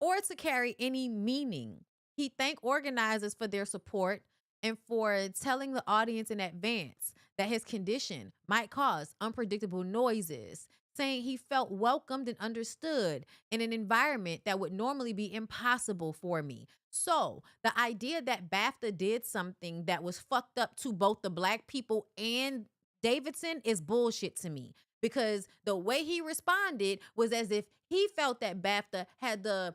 or to carry any meaning. He thanked organizers for their support and for telling the audience in advance that his condition might cause unpredictable noises, saying he felt welcomed and understood in an environment that would normally be impossible for me. So the idea that BAFTA did something that was fucked up to both the black people and Davidson is bullshit to me, because the way he responded was as if he felt that BAFTA had the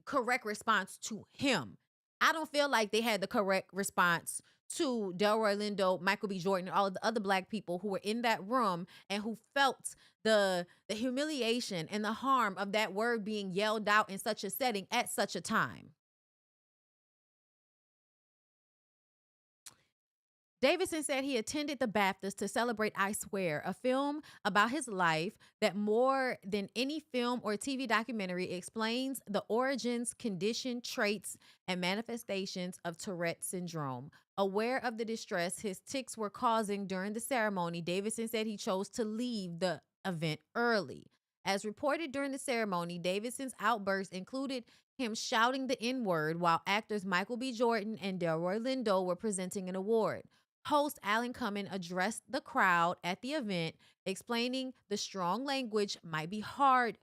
correct response to him. I don't feel like they had the correct response to Delroy Lindo, Michael B. Jordan, and all of the other black people who were in that room and who felt the humiliation and the harm of that word being yelled out in such a setting at such a time. Davidson said he attended the BAFTAs to celebrate I Swear, a film about his life that more than any film or TV documentary explains the origins, condition, traits, and manifestations of Tourette syndrome. Aware of the distress his tics were causing during the ceremony, Davidson said he chose to leave the event early. As reported during the ceremony, Davidson's outbursts included him shouting the N-word while actors Michael B. Jordan and Delroy Lindo were presenting an award. Host Alan Cumming addressed the crowd at the event, explaining the strong language might be heard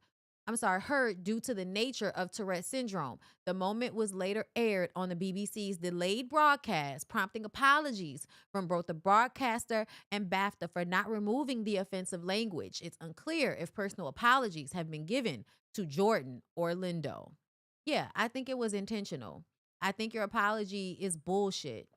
due to the nature of Tourette syndrome. The moment was later aired on the BBC's delayed broadcast, prompting apologies from both the broadcaster and BAFTA for not removing the offensive language. It's unclear if personal apologies have been given to Jordan or Lindo. Yeah, I think it was intentional. I think your apology is bullshit.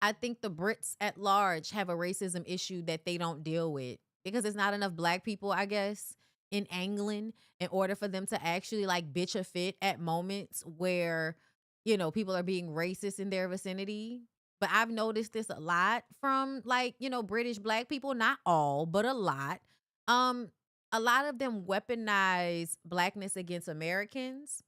I think the Brits at large have a racism issue that they don't deal with, because there's not enough black people, I guess, in England in order for them to actually like bitch a fit at moments where, you know, people are being racist in their vicinity. But I've noticed this a lot from like, you know, British black people, not all, but a lot. A lot of them weaponize blackness against Americans.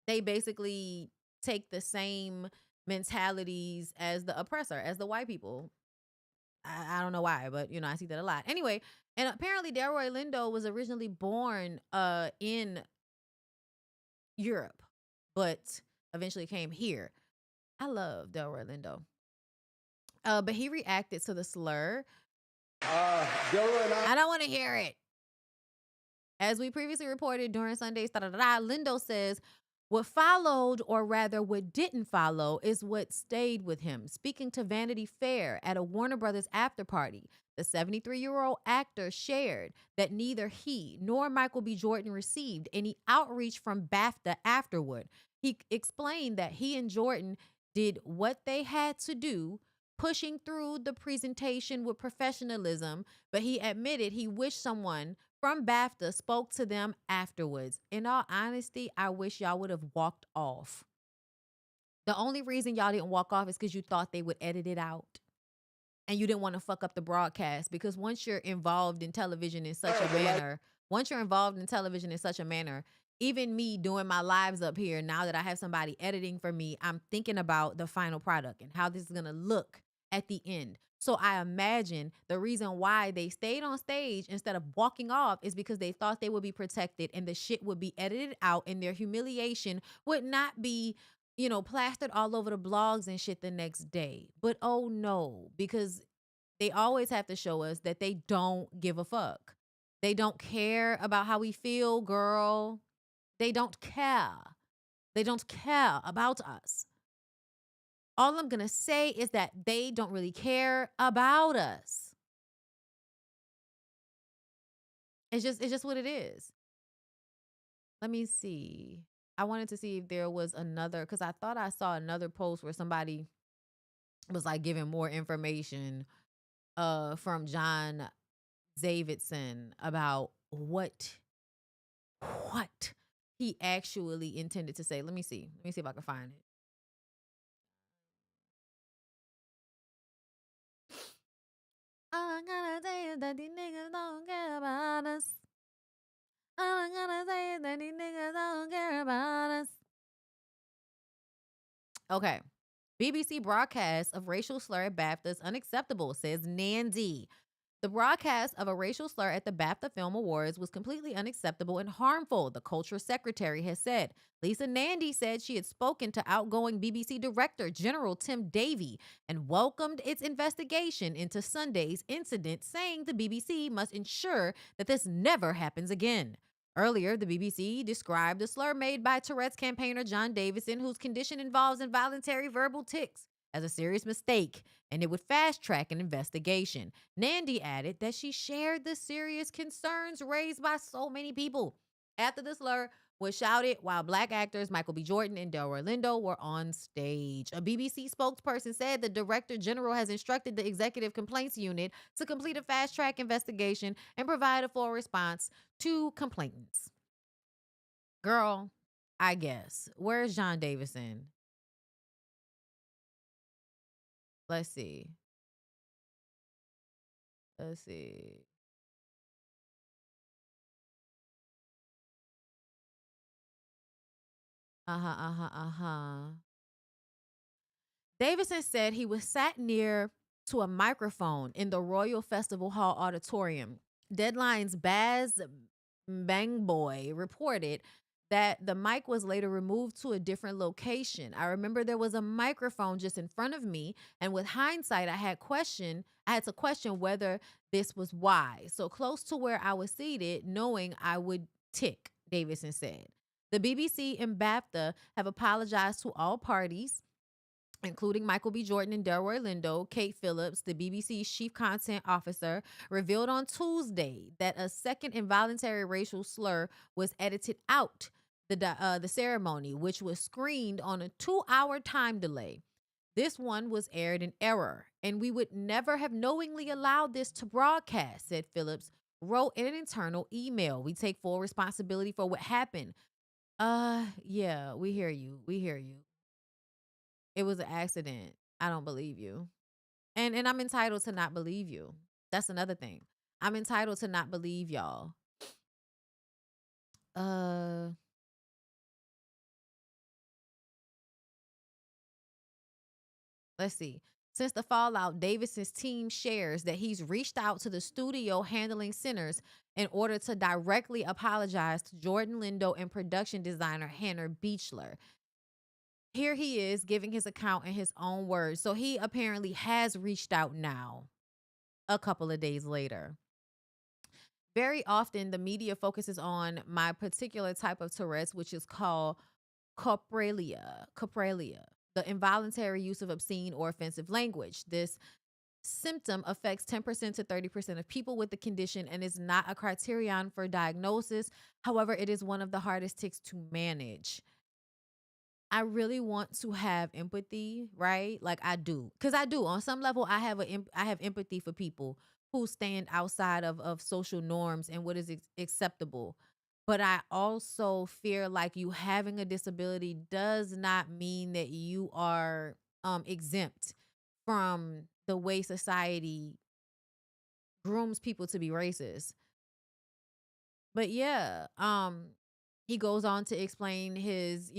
They basically take the same mentalities as the oppressor, as the white people. I don't know why, but you know, I see that a lot. Anyway, and apparently Delroy Lindo was originally born in Europe, but eventually came here. I love Delroy Lindo. But he reacted to the slur. I don't want to hear it. As we previously reported during Sunday's Lindo says, what followed, or rather what didn't follow, is what stayed with him. Speaking to Vanity Fair at a Warner Brothers after party, the 73-year-old actor shared that neither he nor Michael B. Jordan received any outreach from BAFTA afterward. He explained that he and Jordan did what they had to do, pushing through the presentation with professionalism, but he admitted he wished someone from BAFTA spoke to them afterwards. In all honesty, I wish y'all would have walked off. The only reason y'all didn't walk off is because you thought they would edit it out. And you didn't want to fuck up the broadcast, because once you're involved in television in such a manner, even me doing my lives up here, now that I have somebody editing for me, I'm thinking about the final product and how this is going to look at the end. So I imagine the reason why they stayed on stage instead of walking off is because they thought they would be protected and the shit would be edited out and their humiliation would not be, you know, plastered all over the blogs and shit the next day. But oh no, because they always have to show us that they don't give a fuck. They don't care about how we feel, girl. They don't care. They don't care about us. All I'm going to say is that they don't really care about us. It's just what it is. Let me see. I wanted to see if there was another, because I thought I saw another post where somebody was like giving more information from John Davidson about what he actually intended to say. Let me see if I can find it. All I'm gonna say is that these niggas don't care about us. All I'm gonna say is that these niggas don't care about us. Okay. BBC broadcast of racial slur at BAFTA is unacceptable, says Nandy. The broadcast of a racial slur at the BAFTA Film Awards was completely unacceptable and harmful, the culture secretary has said. Lisa Nandy said she had spoken to outgoing BBC Director General Tim Davie and welcomed its investigation into Sunday's incident, saying the BBC must ensure that this never happens again. Earlier, the BBC described the slur made by Tourette's campaigner John Davison, whose condition involves involuntary verbal tics, as a serious mistake, and it would fast track an investigation. Nandy added that she shared the serious concerns raised by so many people after the slur was shouted while black actors Michael B. Jordan and Delroy Lindo were on stage. A BBC spokesperson said the Director General has instructed the Executive Complaints Unit to complete a fast track investigation and provide a full response to complainants. Girl, I guess. Where's John Davison? Let's see. Let's see. Davison said he was sat near to a microphone in the Royal Festival Hall auditorium. Deadline's Baz Bangboy reported that the mic was later removed to a different location. I remember there was a microphone just in front of me, and with hindsight, I had to question whether this was wise. So close to where I was seated, knowing I would tick, Davison said. The BBC and BAFTA have apologized to all parties, including Michael B. Jordan and Delroy Lindo. Kate Phillips, the BBC's chief content officer, revealed on Tuesday that a second involuntary racial slur was edited out the ceremony, which was screened on a 2-hour time delay. This one was aired in error, and we would never have knowingly allowed this to broadcast, said Phillips, wrote in an internal email. We take full responsibility for what happened. Yeah, we hear you. We hear you. It was an accident. I don't believe you. And I'm entitled to not believe you. That's another thing. I'm entitled to not believe y'all. Let's see. Since the fallout, Davison's team shares that he's reached out to the studio handling Sinners in order to directly apologize to Jordan Lindo and production designer Hannah Beachler. Here he is giving his account in his own words. So he apparently has reached out now, a couple of days later. Very often, the media focuses on my particular type of Tourette's, which is called copralia, the involuntary use of obscene or offensive language. This symptom affects 10% to 30% of people with the condition and is not a criterion for diagnosis. However, it is one of the hardest tics to manage. I really want to have empathy, right? Like I do. Because I do. On some level, I have empathy for people who stand outside of social norms and what is acceptable. But I also fear like you having a disability does not mean that you are exempt from the way society grooms people to be racist. But yeah, he goes on to explain his,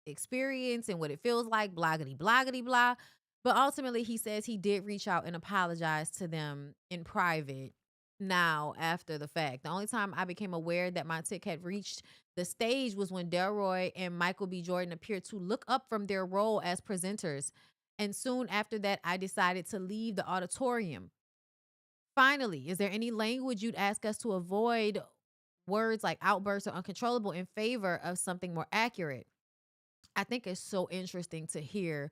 experience and what it feels like, bloggity, bloggity, blah. But ultimately, he says he did reach out and apologize to them in private now after the fact. The only time I became aware that my tic had reached the stage was when Delroy and Michael B. Jordan appeared to look up from their role as presenters. And soon after that, I decided to leave the auditorium. Finally, is there any language you'd ask us to avoid words like outbursts or uncontrollable in favor of something more accurate? I think it's so interesting to hear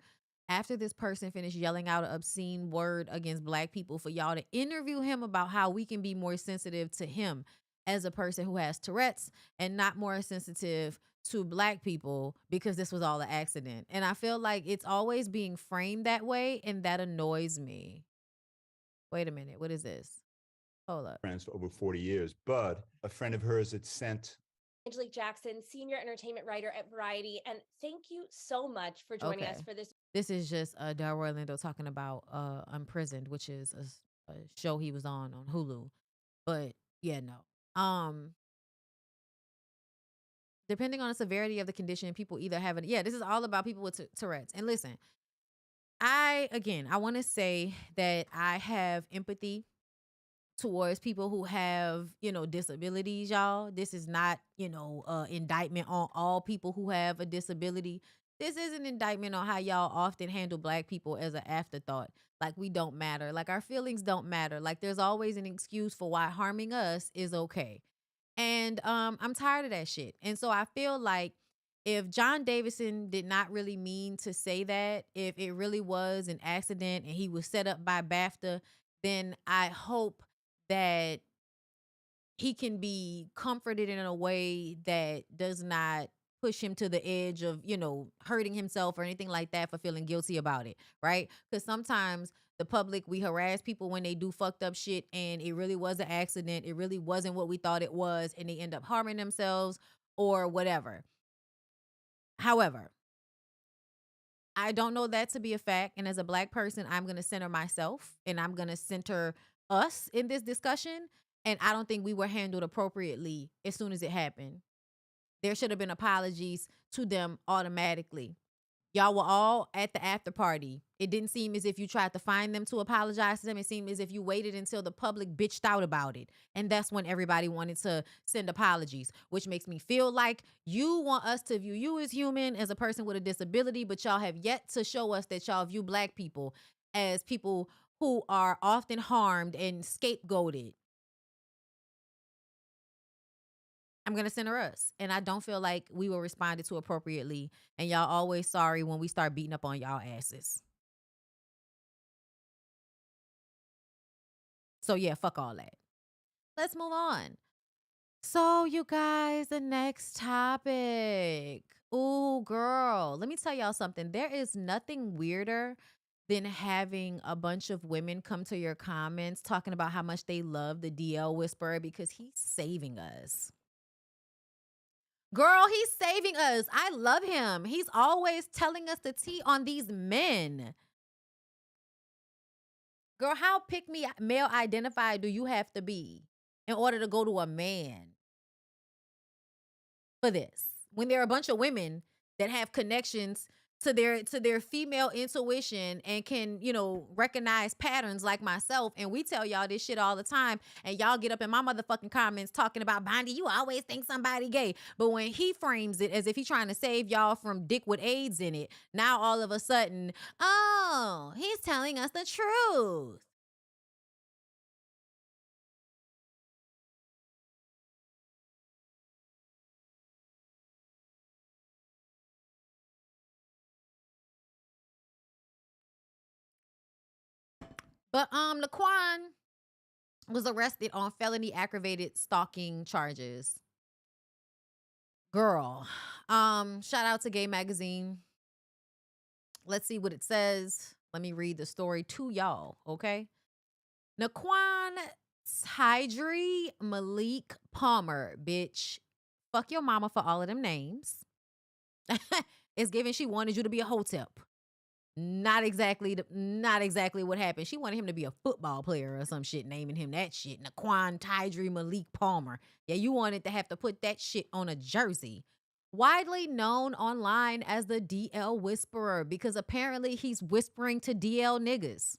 after this person finished yelling out an obscene word against black people for y'all to interview him about how we can be more sensitive to him as a person who has Tourette's and not more sensitive to black people because this was all an accident. And I feel like it's always being framed that way, and that annoys me. Wait a minute. What is this? Hold up.
Friends for over 40 years, but a friend of hers had sent
Angelique Jackson, senior entertainment writer at Variety, and thank you so much for joining us for this.
This is just Delroy Lindo talking about Imprisoned, which is a show he was on Hulu. But yeah, no. Depending on the severity of the condition, people either have it. Yeah, this is all about people with Tourette's. And listen, I want to say that I have empathy towards people who have, disabilities, y'all. This is not, indictment on all people who have a disability. This is an indictment on how y'all often handle black people as an afterthought. Like we don't matter. Like our feelings don't matter. Like there's always an excuse for why harming us is okay. And I'm tired of that shit. And so I feel like if John Davidson did not really mean to say that, if it really was an accident and he was set up by BAFTA, then I hope that he can be comforted in a way that does not push him to the edge of, hurting himself or anything like that for feeling guilty about it, right? Because sometimes the public, we harass people when they do fucked up shit and it really was an accident. It really wasn't what we thought it was, and they end up harming themselves or whatever. However, I don't know that to be a fact. And as a Black person, I'm going to center myself and I'm going to center us in this discussion. And I don't think we were handled appropriately as soon as it happened. There should have been apologies to them automatically. Y'all were all at the after party. It didn't seem as if you tried to find them to apologize to them. It seemed as if you waited until the public bitched out about it. And that's when everybody wanted to send apologies, which makes me feel like you want us to view you as human, as a person with a disability, but y'all have yet to show us that y'all view Black people as people who are often harmed and scapegoated. I'm going to center us. And I don't feel like we were responded to appropriately. And y'all always sorry when we start beating up on y'all asses. So yeah, fuck all that. Let's move on. So you guys, the next topic. Ooh, girl, let me tell y'all something. There is nothing weirder than having a bunch of women come to your comments talking about how much they love the DL Whisperer because he's saving us. Girl, he's saving us. I love him. He's always telling us the tea on these men. Girl, how pick me male identified do you have to be in order to go to a man for this? When there are a bunch of women that have connections to their female intuition and can, recognize patterns like myself, and we tell y'all this shit all the time, and y'all get up in my motherfucking comments talking about Bondi, you always think somebody gay. But when he frames it as if he's trying to save y'all from dick with AIDS in it, now all of a sudden, oh, he's telling us the truth. But Laquan was arrested on felony aggravated stalking charges. Girl, shout out to Gay Magazine. Let's see what it says. Let me read the story to y'all, okay? Naquan Tydri Malik Palmer, bitch. Fuck your mama for all of them names. It's given she wanted you to be a hotep. Not exactly what happened. She wanted him to be a football player or some shit, naming him that shit. Naquan Tydri Malik Palmer. Yeah, you wanted to have to put that shit on a jersey. Widely known online as the DL Whisperer because apparently he's whispering to DL niggas.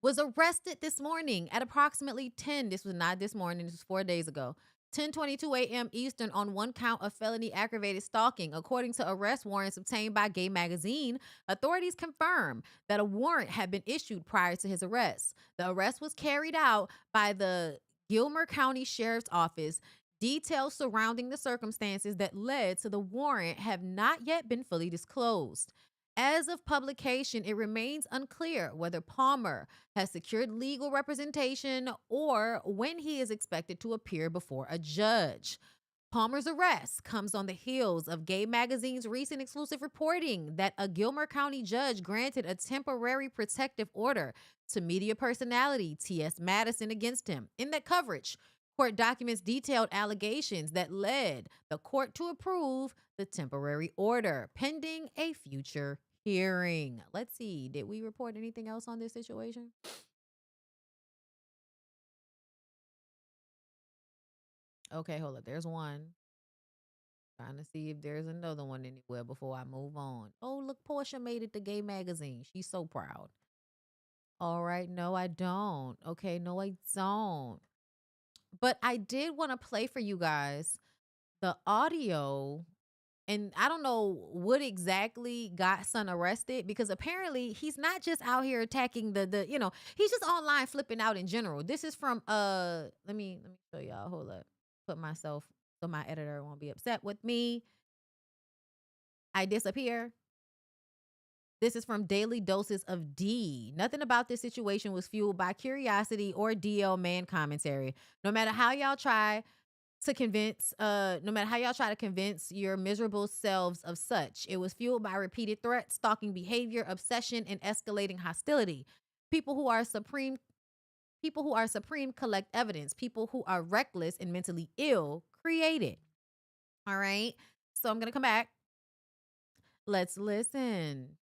Was arrested this morning at approximately 10. This was not this morning. This was 4 days ago. 10:22 a.m. Eastern on one count of felony aggravated stalking. According to arrest warrants obtained by Gay Magazine, authorities confirmed that a warrant had been issued prior to his arrest. The arrest was carried out by the Gilmer County Sheriff's Office. Details surrounding the circumstances that led to the warrant have not yet been fully disclosed. As of publication, it remains unclear whether Palmer has secured legal representation or when he is expected to appear before a judge. Palmer's arrest comes on the heels of Gay Magazine's recent exclusive reporting that a Gilmer County judge granted a temporary protective order to media personality T.S. Madison against him. In that coverage, court documents detailed allegations that led the court to approve the temporary order, pending a future hearing. Let's see. Did we report anything else on this situation? Okay, hold up. There's one. Trying to see if there's another one anywhere before I move on. Oh, look, Portia made it to Gay Magazine. She's so proud. All right. No, I don't. Okay. No, I don't. But I did want to play for you guys the audio. And I don't know what exactly got son arrested because apparently he's not just out here attacking he's just online flipping out in general. This is from let me show y'all. Hold up. put myself so my editor won't be upset with me. I disappear. This is from Daily Doses of D. Nothing about this situation was fueled by curiosity or DL man commentary. No matter how y'all try to convince your miserable selves of such, it was fueled by repeated threats, stalking behavior, obsession, and escalating hostility. People who are supreme collect evidence. People who are reckless and mentally ill create it. All right. So I'm gonna come back. Let's listen.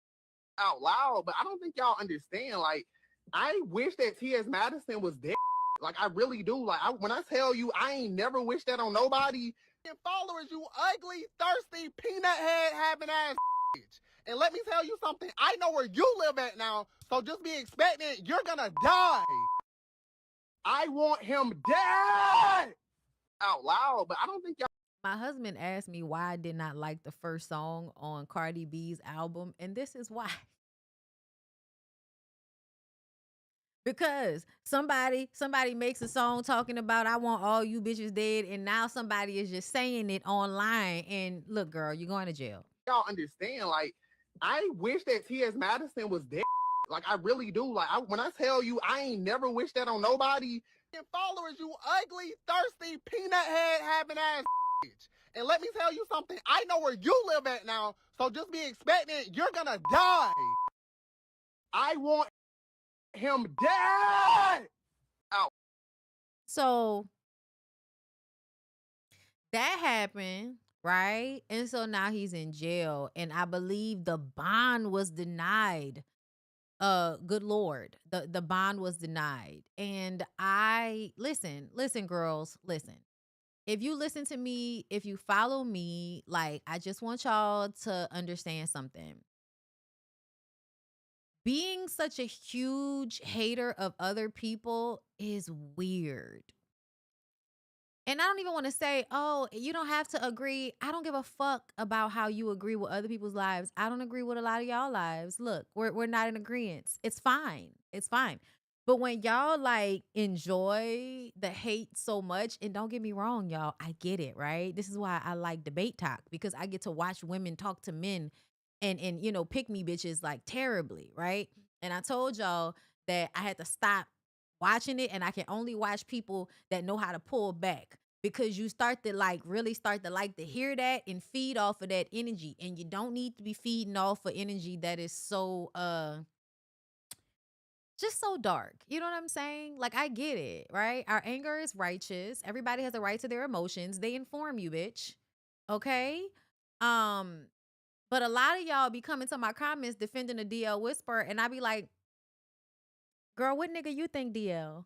Out loud, but I don't think y'all understand. Like, I wish that T.S. Madison was dead. Like, I really do. Like, when I tell you, I ain't never wished that on nobody. And followers, you ugly, thirsty, peanut head having ass bitch. And let me tell you something. I know where you live at now, so just be expecting you're gonna die. I want him dead. Out loud, but I don't think y'all.
My husband asked me why I did not like the first song on Cardi B's album, and this is why. Because somebody makes a song talking about I want all you bitches dead, and now somebody is just saying it online. And look, girl, you're going to jail.
Y'all understand? Like, I wish that T.S. Madison was dead. Like, I really do. Like, when I tell you, I ain't never wished that on nobody. And followers, you ugly, thirsty, peanut head having ass bitch. And let me tell you something. I know where you live at now, so just be expecting you're gonna die. I want him dead. Out.
So that happened, right? And so now he's in jail, and I believe the bond was denied. Good Lord, the bond was denied. And I listen, girls, listen. If you listen to me, if you follow me, like, I just want y'all to understand something. Being such a huge hater of other people is weird. And I don't even want to say, oh, you don't have to agree. I don't give a fuck about how you agree with other people's lives. I don't agree with a lot of y'all lives. Look, we're not in agreement. It's fine. It's fine. But when y'all like enjoy the hate so much, and don't get me wrong, y'all, I get it, right? This is why I like debate talk, because I get to watch women talk to men and you know, pick me bitches like terribly, right? And I told y'all that I had to stop watching it, and I can only watch people that know how to pull back, because you start to like really start to like to hear that and feed off of that energy, and you don't need to be feeding off of energy that is so just so dark. You know what I'm saying? Like, I get it, right? Our anger is righteous. Everybody has a right to their emotions. They inform you, bitch. Okay? But a lot of y'all be coming to my comments defending the DL whisper, and I be like, girl, what nigga you think DL?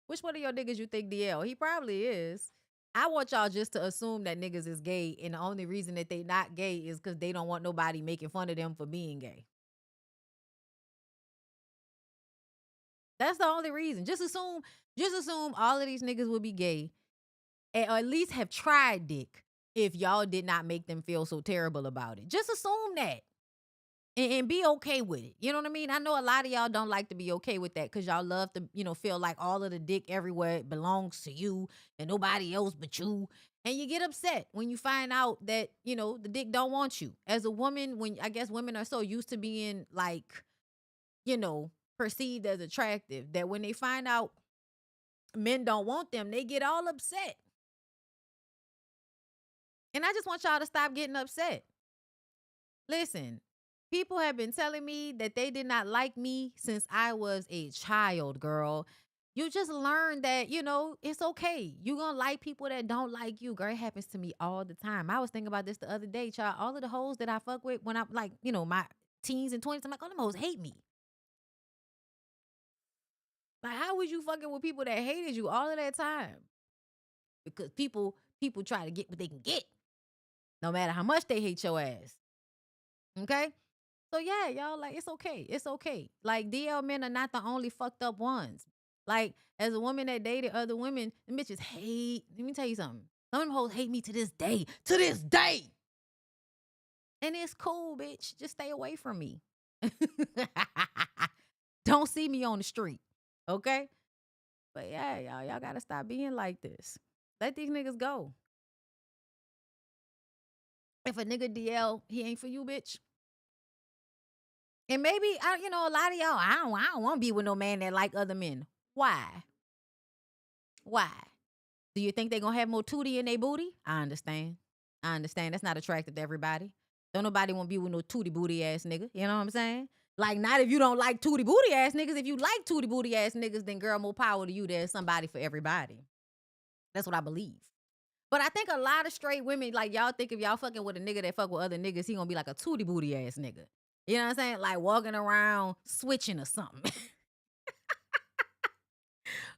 Which one of your niggas you think DL? He probably is. I want y'all just to assume that niggas is gay, and the only reason that they not gay is because they don't want nobody making fun of them for being gay. That's the only reason. Just assume all of these niggas would be gay, or at least have tried dick, if y'all did not make them feel so terrible about it. Just assume that. And be okay with it. You know what I mean? I know a lot of y'all don't like to be okay with that, because y'all love to, you know, feel like all of the dick everywhere belongs to you and nobody else but you. And you get upset when you find out that, you know, the dick don't want you. As a woman, when I guess women are so used to being like, you know, perceived as attractive, that when they find out men don't want them, they get all upset. And I just want y'all to stop getting upset. Listen, people have been telling me that they did not like me since I was a child, girl. You just learn that, you know, it's okay. You gonna like people that don't like you, girl. It happens to me all the time. I was thinking about this the other day, child. All of the hoes that I fuck with when I'm like, you know, my teens and 20s, I'm like, oh, them hoes hate me. Like, how was you fucking with people that hated you all of that time? Because people try to get what they can get, no matter how much they hate your ass. Okay? So yeah, y'all, like, it's okay. It's okay. Like, DL men are not the only fucked up ones. Like, as a woman that dated other women, the bitches hate. Let me tell you something. Some of them hoes hate me to this day. To this day. And it's cool, bitch. Just stay away from me. Don't see me on the street. Okay? But yeah, y'all gotta stop being like this. Let these niggas go. If a nigga DL, he ain't for you, bitch. And maybe a lot of y'all, I don't want to be with no man that like other men. Why? Why? Do you think they gonna have more tootie in their booty? I understand. That's not attractive to everybody. Don't nobody want to be with no tootie booty ass nigga. You know what I'm saying? Like, not if you don't like tootie booty ass niggas. If you like tootie booty ass niggas, then girl, more power to you. There's somebody for everybody. That's what I believe. But I think a lot of straight women, like, y'all think if y'all fucking with a nigga that fuck with other niggas, he gonna be like a tootie booty ass nigga. You know what I'm saying? Like walking around switching or something.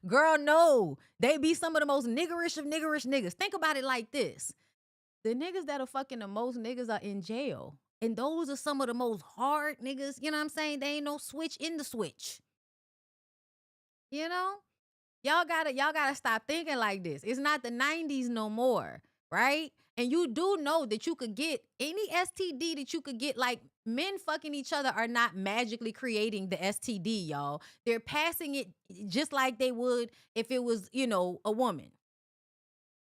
Girl, no. They be some of the most niggerish of niggerish niggas. Think about it like this. The niggas that are fucking the most niggas are in jail. And those are some of the most hard niggas. You know what I'm saying? They ain't no switch in the switch. You know? Y'all gotta stop thinking like this. It's not the 90s no more, right? And you do know that you could get any STD that you could get. Like, men fucking each other are not magically creating the STD, y'all. They're passing it just like they would if it was, a woman.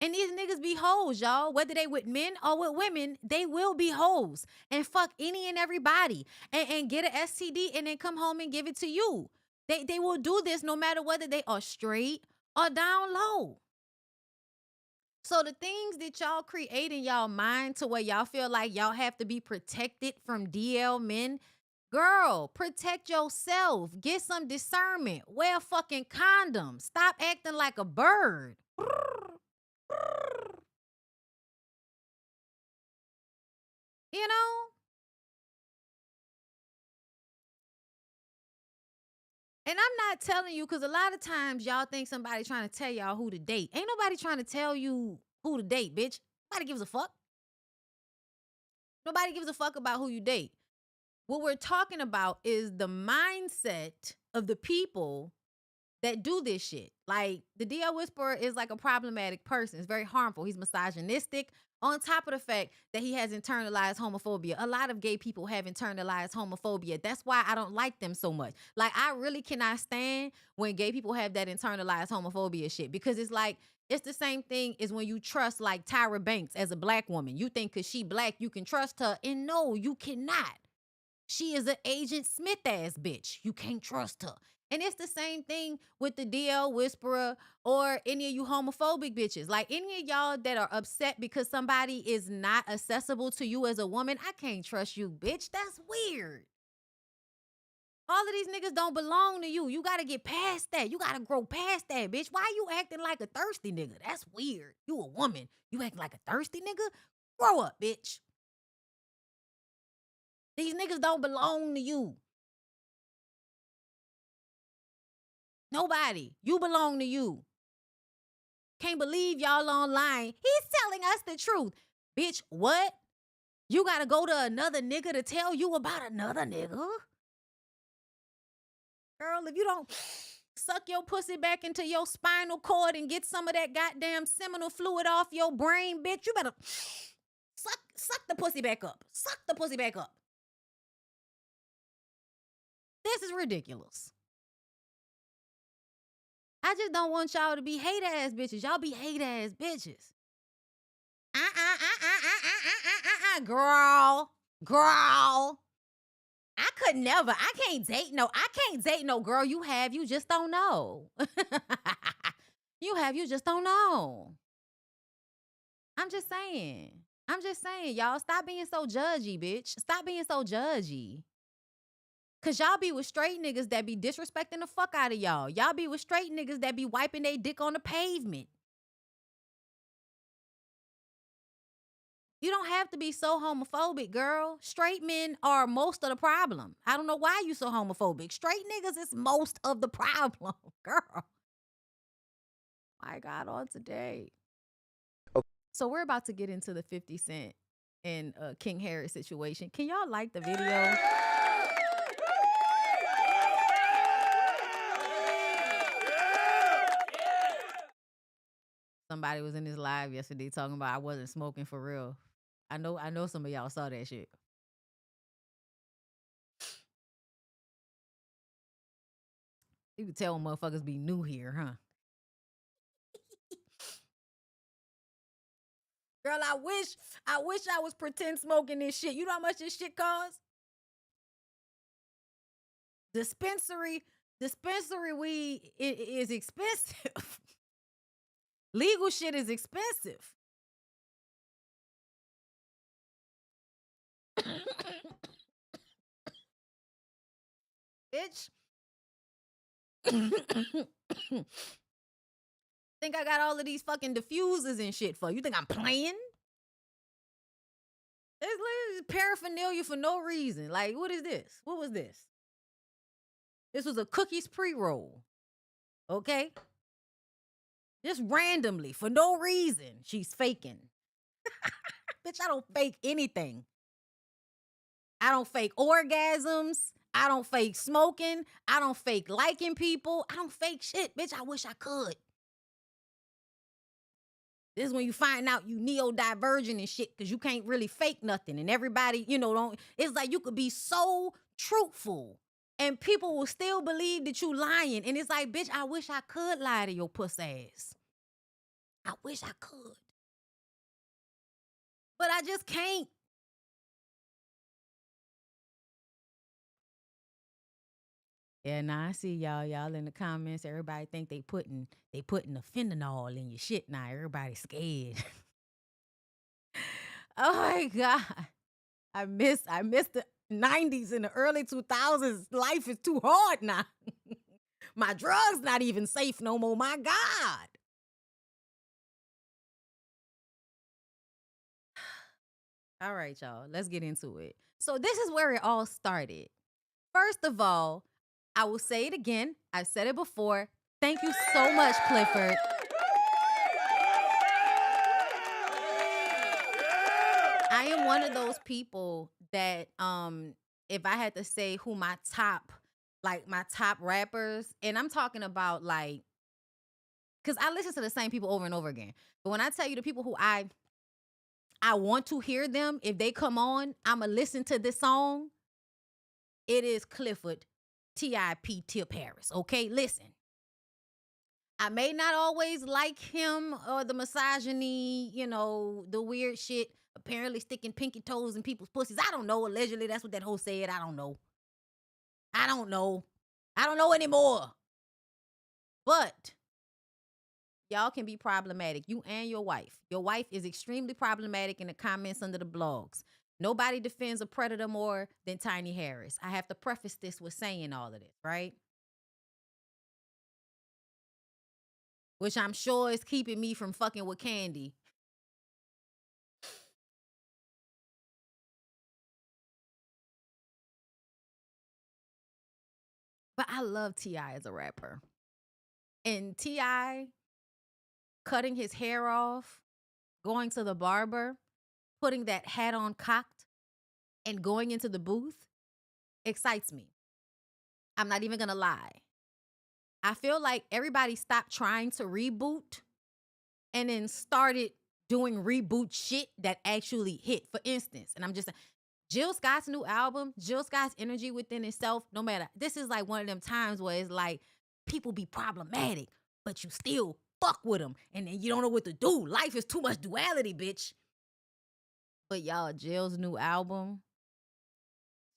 And these niggas be hoes, y'all. Whether they with men or with women, they will be hoes and fuck any and everybody and get an STD and then come home and give it to you. They will do this no matter whether they are straight or down low. So the things that y'all create in y'all mind to where y'all feel like y'all have to be protected from DL men, girl, protect yourself. Get some discernment. Wear fucking condoms. Stop acting like a bird. You know? And I'm not telling you, because a lot of times y'all think somebody trying to tell y'all who to date. Ain't nobody trying to tell you who to date, bitch. Nobody gives a fuck. Nobody gives a fuck about who you date. What we're talking about is the mindset of the people that do this shit. Like, the DL Whisperer is like a problematic person. It's very harmful. He's misogynistic. On top of the fact that he has internalized homophobia. A lot of gay people have internalized homophobia. That's why I don't like them so much. Like, I really cannot stand when gay people have that internalized homophobia shit, because it's like, it's the same thing as when you trust like Tyra Banks as a black woman. You think because she black, you can trust her. And no, you cannot. She is an Agent Smith ass bitch. You can't trust her. And it's the same thing with the DL Whisperer or any of you homophobic bitches. Like, any of y'all that are upset because somebody is not accessible to you as a woman, I can't trust you, bitch. That's weird. All of these niggas don't belong to you. You got to get past that. You got to grow past that, bitch. Why you acting like a thirsty nigga? That's weird. You a woman. You acting like a thirsty nigga? Grow up, bitch. These niggas don't belong to you. Nobody. You belong to you. Can't believe y'all online. He's telling us the truth. Bitch, what? You gotta go to another nigga to tell you about another nigga? Girl, if you don't suck your pussy back into your spinal cord and get some of that goddamn seminal fluid off your brain, bitch, you better suck the pussy back up. Suck the pussy back up. This is ridiculous. I just don't want y'all to be hate ass bitches. Y'all be hate ass bitches. Girl. I could never. I can't date no girl. You just don't know. You just don't know. I'm just saying, y'all, stop being so judgy, bitch. Stop being so judgy. Cause y'all be with straight niggas that be disrespecting the fuck out of y'all. Y'all be with straight niggas that be wiping their dick on the pavement. You don't have to be so homophobic, girl. Straight men are most of the problem. I don't know why you so homophobic. Straight niggas is most of the problem, girl. My God, on today.
Okay.
So we're about to get into the 50 Cent and King Harris situation. Can y'all like the video? Somebody was in his live yesterday talking about I wasn't smoking for real. I know some of y'all saw that shit. You can tell when motherfuckers be new here, huh? Girl, I wish I was pretend smoking this shit. You know how much this shit costs? Dispensary weed is expensive. Legal shit is expensive. Bitch. Think I got all of these fucking diffusers and shit for? You think I'm playing? It's literally paraphernalia for no reason. Like, what is this? What was this? This was a cookies pre-roll. Okay? Just randomly, for no reason, she's faking. Bitch, I don't fake anything. I don't fake orgasms. I don't fake smoking. I don't fake liking people. I don't fake shit. Bitch, I wish I could. This is when you find out you neurodivergent and shit because you can't really fake nothing. And everybody, don't. It's like you could be so truthful and people will still believe that you lying. And it's like, bitch, I wish I could lie to your puss ass. I wish I could. But I just can't. Yeah, nah, I see y'all in the comments. Everybody think they putting the fentanyl in your shit now. Everybody's scared. Oh my God. I miss the 90s and the early 2000s. Life is too hard now. My drugs not even safe no more. My God. All right, y'all. Let's get into it. So this is where it all started. First of all, I will say it again. I've said it before. Thank you so much, Clifford. I am one of those people that if I had to say who my top rappers, and I'm talking about like, because I listen to the same people over and over again. But when I tell you the people who I want to hear them, if they come on, I'ma listen to this song. It is Clifford, T.I.P. Tip Harris. Okay, listen. I may not always like him or the misogyny, the weird shit, apparently sticking pinky toes in people's pussies. I don't know. Allegedly, that's what that hoe said. I don't know. I don't know anymore. But y'all can be problematic. You and your wife. Your wife is extremely problematic in the comments under the blogs. Nobody defends a predator more than Tiny Harris. I have to preface this with saying all of this, right? Which I'm sure is keeping me from fucking with Candy. But I love T.I. as a rapper. And T.I. cutting his hair off, going to the barber, putting that hat on cocked, and going into the booth excites me. I'm not even gonna lie. I feel like everybody stopped trying to reboot and then started doing reboot shit that actually hit. For instance, and I'm just saying, Jill Scott's new album, Jill Scott's energy within itself, no matter, this is like one of them times where it's like people be problematic, but you still fuck with them and then you don't know what to do. Life is too much duality, bitch. But y'all, Jill's new album,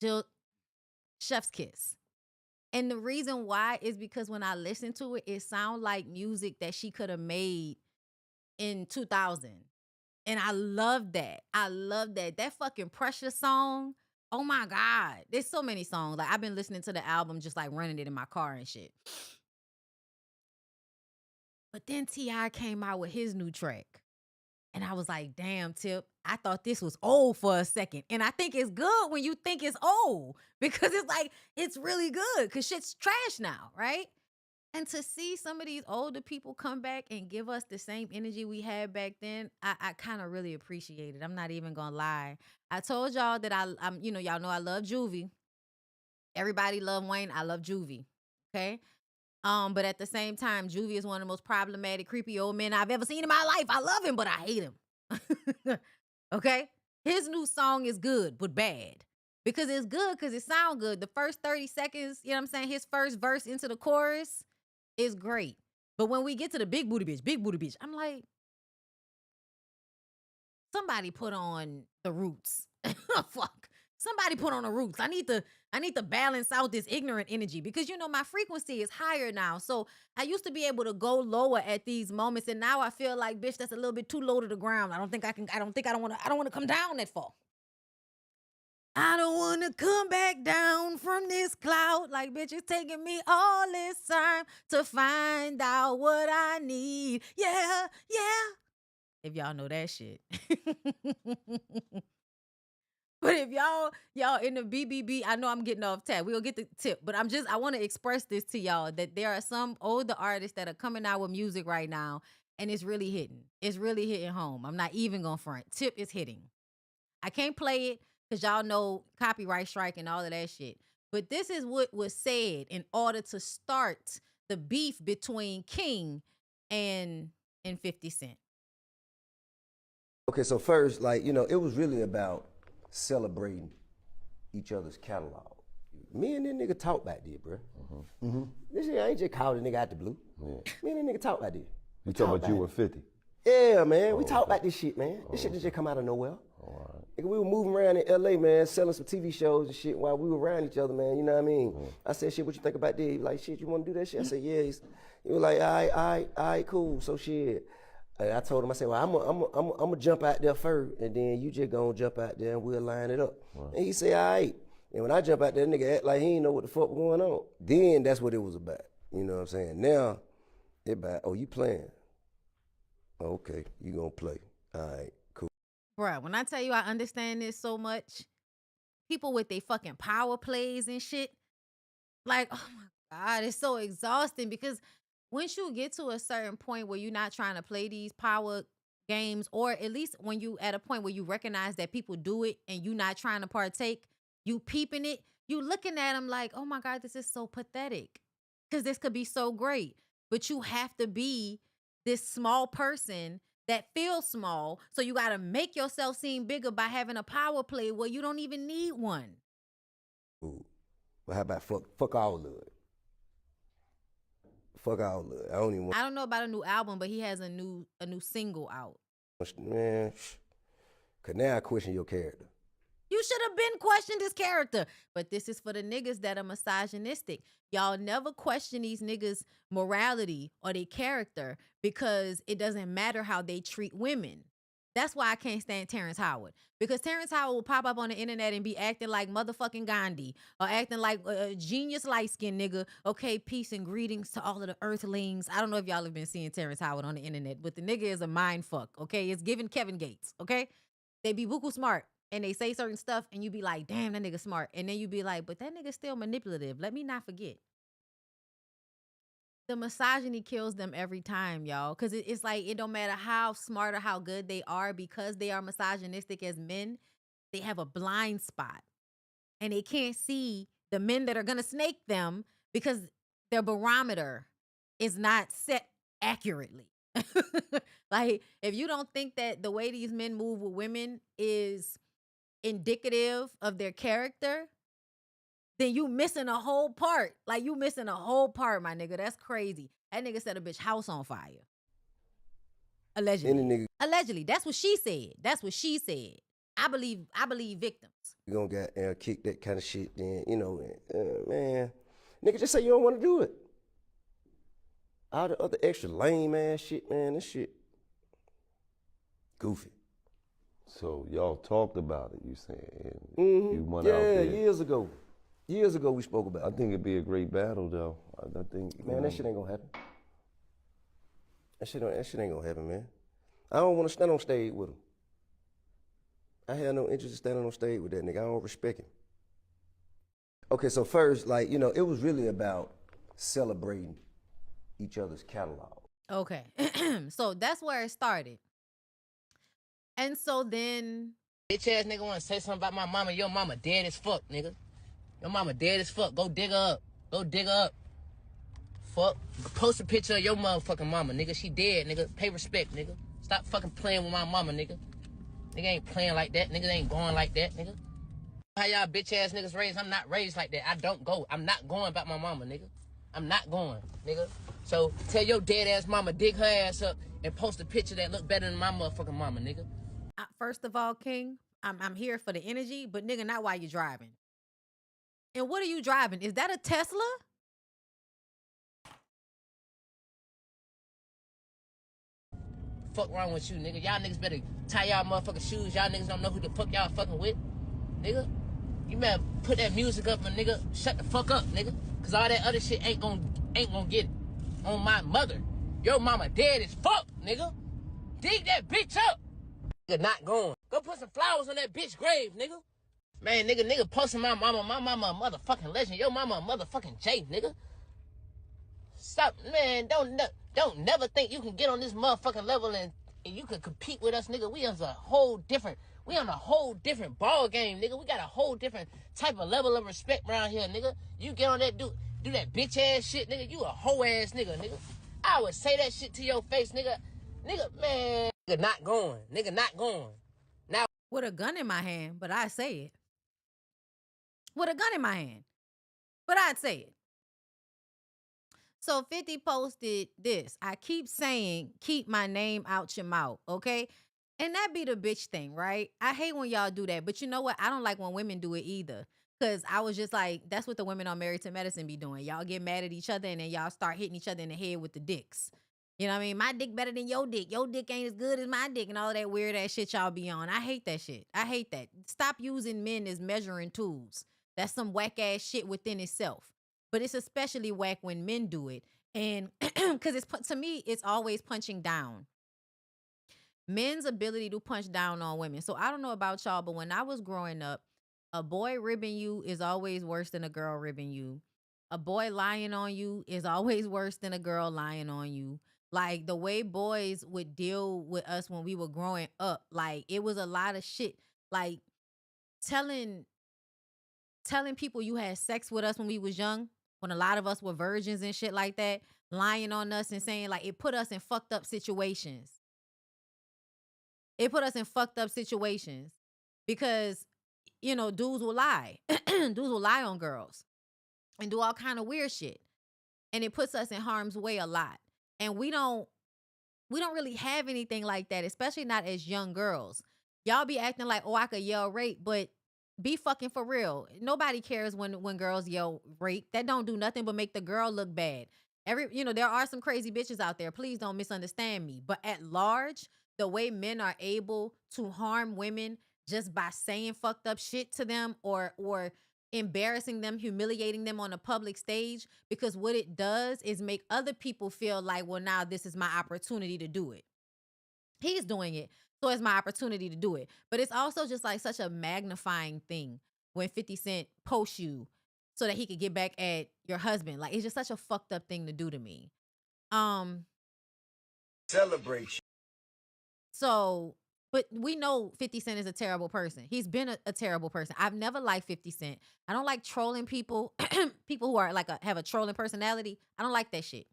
Jill, Chef's Kiss. And the reason why is because when I listen to it, it sounds like music that she could have made in 2000. And I love that. I love that. That fucking Pressure song. Oh my God. There's so many songs. Like I've been listening to the album, just like running it in my car and shit. But then T.I. came out with his new track. And I was like, damn, Tip, I thought this was old for a second. And I think it's good when you think it's old because it's like, it's really good because shit's trash now, right? And to see some of these older people come back and give us the same energy we had back then, I kind of really appreciate it. I'm not even gonna lie. I told y'all that I'm, y'all know I love Juvie. Everybody love Wayne. I love Juvie. Okay. But at the same time, Juvie is one of the most problematic, creepy old men I've ever seen in my life. I love him, but I hate him. Okay. His new song is good, but bad. Because it's good because it sounds good. The first 30 seconds, you know what I'm saying? His first verse into the chorus is great. But when we get to the big booty bitch, I'm like, somebody put on the Roots. Fuck. Somebody put on the Roots. I need to balance out this ignorant energy because you know my frequency is higher now. So I used to be able to go lower at these moments, and now I feel like, bitch, that's a little bit too low to the ground. I don't want to come down that far. I don't want to come back down from this cloud. Like, bitch, it's taking me all this time to find out what I need. Yeah, yeah. If y'all know that shit. But if y'all in the BBB, I know I'm getting off tap. We'll get the tip. But I want to express this to y'all that there are some older artists that are coming out with music right now, and it's really hitting. It's really hitting home. I'm not even going to front. Tip is hitting. I can't play it because y'all know copyright strike and all of that shit. But this is what was said in order to start the beef between King and 50 Cent.
Okay, so first, like, you know, it was really about celebrating each other's catalog. Me and this nigga talk back there, bro. This shit, I ain't just called a nigga out the blue. Yeah. Me and this nigga talk back there.
You talking about you and 50?
Yeah, man. We talk about this shit, man. This shit just come out of nowhere. Nigga, we were moving around in LA, man, selling some TV shows and shit while we were around each other, man. You know what I mean? I said, shit, what you think about this? He was like, shit, you want to do that shit? I said, yeah. He was like, all right, cool. So shit. And I told him, I said, well, I'm gonna jump out there first, and then you just gonna jump out there and we'll line it up. And he said, all right. And when I jump out there, nigga act like he ain't know what the fuck was going on. Then that's what it was about. You know what I'm saying? Now, it about, oh, you playing? Okay, you gonna play. All right, cool.
Bruh, when I tell you I understand this so much, people with their fucking power plays and shit, like, oh my God, it's so exhausting because once you get to a certain point where you're not trying to play these power games, or at least when you at a point where you recognize that people do it and you not trying to partake, you peeping it, you looking at them like, oh my God, this is so pathetic because this could be so great. But you have to be this small person that feels small, so you got to make yourself seem bigger by having a power play where you don't even need one.
Ooh. Well, how about fuck all of it? Fuck all of it. I don't
know about a new album, but he has a new single out.
Man, cause now I question your character.
You should have been questioned his character. But this is for the niggas that are misogynistic. Y'all never question these niggas' morality or their character because it doesn't matter how they treat women. That's why I can't stand Terrence Howard. Because Terrence Howard will pop up on the internet and be acting like motherfucking Gandhi or acting like a genius light-skinned nigga. Okay, peace and greetings to all of the earthlings. I don't know if y'all have been seeing Terrence Howard on the internet, but the nigga is a mind fuck, okay? It's giving Kevin Gates, okay? They be buku smart and they say certain stuff and you be like, damn, that nigga smart. And then you be like, but that nigga still manipulative. Let me not forget. The misogyny kills them every time, y'all. Because it's like, it don't matter how smart or how good they are, because they are misogynistic as men, they have a blind spot. And they can't see the men that are going to snake them because their barometer is not set accurately. Like, if you don't think that the way these men move with women is indicative of their character, then you missing a whole part. Like, you missing a whole part, my nigga. That's crazy. That nigga set a bitch house on fire. Allegedly. Allegedly. That's what she said. That's what she said. I believe victims.
You gonna get kick that kind of shit, then, you know, man. Nigga, just say you don't want to do it. All the other extra lame ass shit, man, this shit goofy.
So y'all talked about it, you saying?
You
went out there.
Years ago. Years ago we spoke about it.
I think it'd be a great battle, though. I think,
man, that shit ain't gonna happen. That shit ain't gonna happen, man. I don't want to stand on stage with him. I have no interest in standing on stage with that nigga. I don't respect him. Okay, so first, like, you know, it was really about celebrating each other's catalog.
Okay. So that's where it started. And so then...
Bitch ass nigga wanna say something about my mama. Your mama dead as fuck, nigga. Your mama dead as fuck. Go dig her up. Go dig her up. Fuck. Post a picture of your motherfucking mama, nigga. She dead, nigga. Pay respect, nigga. Stop fucking playing with my mama, nigga. Nigga ain't playing like that. Nigga ain't going like that, nigga. How y'all bitch ass niggas raised? I'm not raised like that. I don't go. I'm not going about my mama, nigga. I'm not going, nigga. So tell your dead ass mama dig her ass up and post a picture that look better than my motherfucking mama, nigga.
First of all, King, I'm here for the energy, but nigga, not while you're driving. And what are you driving? Is that a Tesla?
Fuck wrong with you, nigga? Y'all niggas better tie y'all motherfucking shoes. Y'all niggas don't know who the fuck y'all fucking with, nigga. You better put that music up, and nigga, shut the fuck up, nigga. Cause all that other shit ain't gonna get it. On my mother. Your mama dead as fuck, nigga. Dig that bitch up. Nigga not going. Go put some flowers on that bitch grave, nigga. Man, nigga posting my mama a motherfucking legend. Your mama a motherfucking J, nigga. Stop, man, don't never think you can get on this motherfucking level and you can compete with us, nigga. We on a whole different ball game, nigga. We got a whole different type of level of respect around here, nigga. You get on that do that bitch ass shit, nigga. You a hoe ass nigga, nigga. I would say that shit to your face, nigga. Nigga, man, nigga not going. Nigga not going. Now
With a gun in my hand, but I say it. With a gun in my hand, but I'd say it. So 50 posted this. I keep saying, keep my name out your mouth, okay? And that be the bitch thing, right? I hate when y'all do that. But you know what? I don't like when women do it either. Because I was just like, that's what the women on Married to Medicine be doing. Y'all get mad at each other and then y'all start hitting each other in the head with the dicks. You know what I mean? My dick better than your dick. Your dick ain't as good as my dick and all that weird ass shit y'all be on. I hate that shit. I hate that. Stop using men as measuring tools. That's some whack ass shit within itself. But it's especially whack when men do it. And because to me, it's always punching down. Men's ability to punch down on women. So I don't know about y'all, but when I was growing up, a boy ribbing you is always worse than a girl ribbing you. A boy lying on you is always worse than a girl lying on you. Like the way boys would deal with us when we were growing up, like it was a lot of shit. Like telling people you had sex with us when we was young, when a lot of us were virgins and shit like that, lying on us and saying like it put us in fucked up situations. It put us in fucked up situations because, you know, dudes will lie. Dudes will lie on girls and do all kind of weird shit. And it puts us in harm's way a lot. And we don't really have anything like that, especially not as young girls. Y'all be acting like, oh, I could yell rape, but be fucking for real. Nobody cares when girls yell rape. That don't do nothing but make the girl look bad. There are some crazy bitches out there. Please don't misunderstand me. But at large, the way men are able to harm women just by saying fucked up shit to them or embarrassing them, humiliating them on a public stage, because what it does is make other people feel like, well, now this is my opportunity to do it. He's doing it, so it's my opportunity to do it. But it's also just like such a magnifying thing when 50 Cent posts you so that he could get back at your husband. Like, it's just such a fucked up thing to do to me.
Celebrate.
So, but we know 50 Cent is a terrible person. He's been a terrible person. I've never liked 50 Cent. I don't like trolling people, people who are have a trolling personality. I don't like that shit.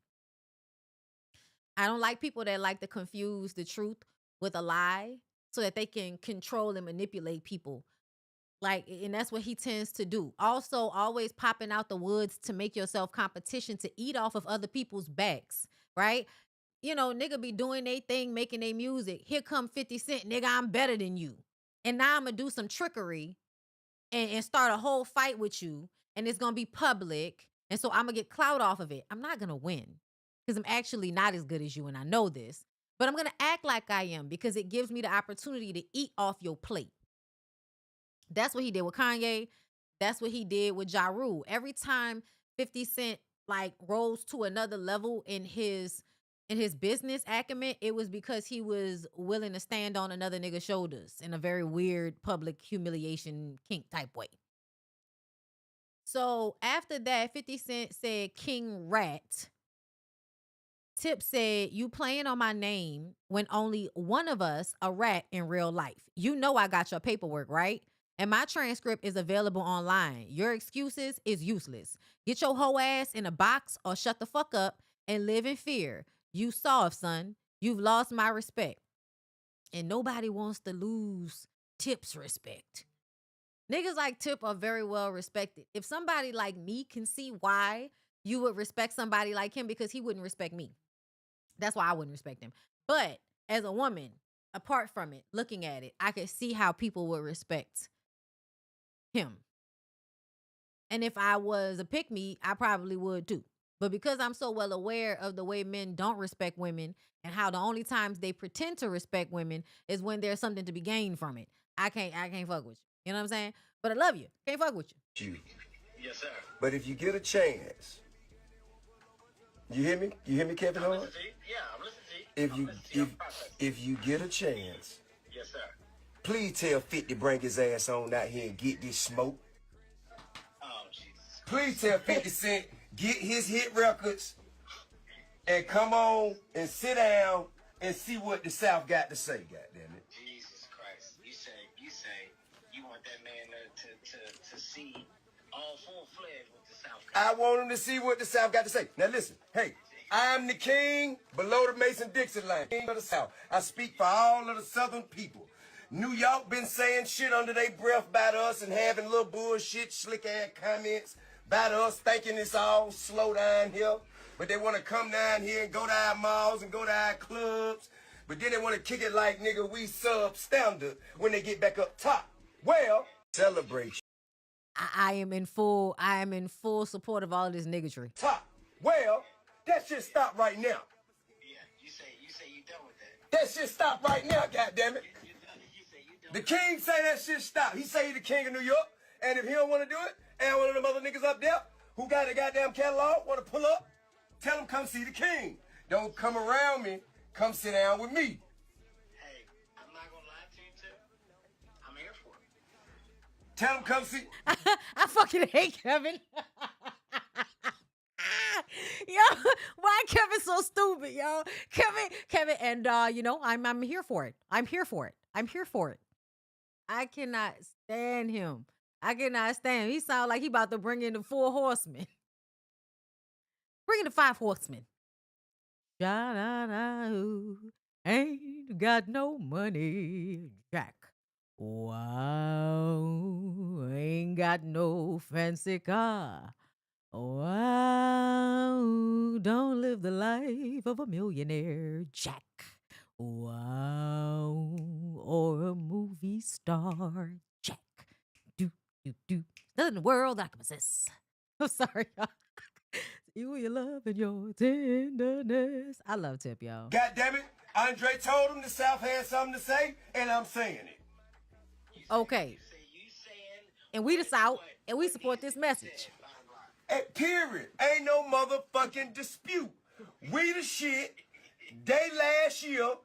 I don't like people that like to confuse the truth with a lie so that they can control and manipulate people. Like, and that's what he tends to do. Also, always popping out the woods to make yourself competition to eat off of other people's backs, right? You know, nigga be doing their thing, making their music. Here come 50 Cent, nigga, I'm better than you. And now I'm going to do some trickery and start a whole fight with you. And it's going to be public. And so I'm going to get clout off of it. I'm not going to win because I'm actually not as good as you. And I know this. But I'm going to act like I am because it gives me the opportunity to eat off your plate. That's what he did with Kanye. That's what he did with Ja Rule. Every time 50 Cent like rose to another level in his business acumen, it was because he was willing to stand on another nigga's shoulders in a very weird public humiliation kink type way. So after that, 50 Cent said King Rat. Tip said, you playing on my name when only one of us a rat in real life. You know I got your paperwork, right? And my transcript is available online. Your excuses is useless. Get your hoe ass in a box or shut the fuck up and live in fear. You soft, son. You've lost my respect. And nobody wants to lose Tip's respect. Niggas like Tip are very well respected. If somebody like me can see why you would respect somebody like him, because he wouldn't respect me. That's why I wouldn't respect him. But as a woman, apart from it, looking at it, I could see how people would respect him. And if I was a pick-me, I probably would too. But because I'm so well aware of the way men don't respect women and how the only times they pretend to respect women is when there's something to be gained from it, I can't fuck with you. You know what I'm saying? But I love you. Can't fuck with you.
Yes, sir. But if you get a chance, you hear me? You hear me, Kevin Hart?
Yeah, I'm listening to you.
If you get a chance,
Yes, sir.
please tell 50 bring his ass on out here and get this smoke.
Oh, Jesus.
Please tell 50 Cent get his hit records and come on and sit down and see what the South got to say, goddammit.
Jesus Christ. You say you want that man to see all full-fledged what the South got.
I want him to see what the South got to say. Now listen, hey, I'm the king below the Mason-Dixon line, king of the South. I speak for all of the Southern people. New York been saying shit under their breath about us and having little bullshit, slick-ass comments about us, thinking it's all slow down here. But they want to come down here and go to our malls and go to our clubs. But then they want to kick it like, nigga, we substandard when they get back up top. Well, celebration.
I am in full support of all of this niggatry.
Top. Well, that shit stop right now.
Yeah, you say you done with that.
That shit stop right now, goddammit. The king say that shit stop. He say he the king of New York, and if he don't want to do it, and one of them other niggas up there who got a goddamn catalog want to pull up, tell him come see the king. Don't come around me. Come sit down with me.
Hey, I'm not gonna lie to you, too. I'm here for it.
Tell him come see.
I fucking hate Kevin. Yo, why Kevin so stupid, yo? Kevin, and I'm here for it. I'm here for it. I cannot stand him. He sounds like he about to bring in the 4 horsemen. Bring in the 5 horsemen. Sha-da-da-oo, ain't got no money, Jack. Wow, ain't got no fancy car. Wow, don't live the life of a millionaire, Jack. Wow, or a movie star, Jack. Do. Nothing in the world that I can possess. I'm sorry, y'all. You and your love and your tenderness. I love Tip, y'all.
God damn it. Andre told him the South had something to say, and I'm saying it.
Okay. And we the South, and we support this message.
Period. Ain't no motherfucking dispute. We the shit. They last year.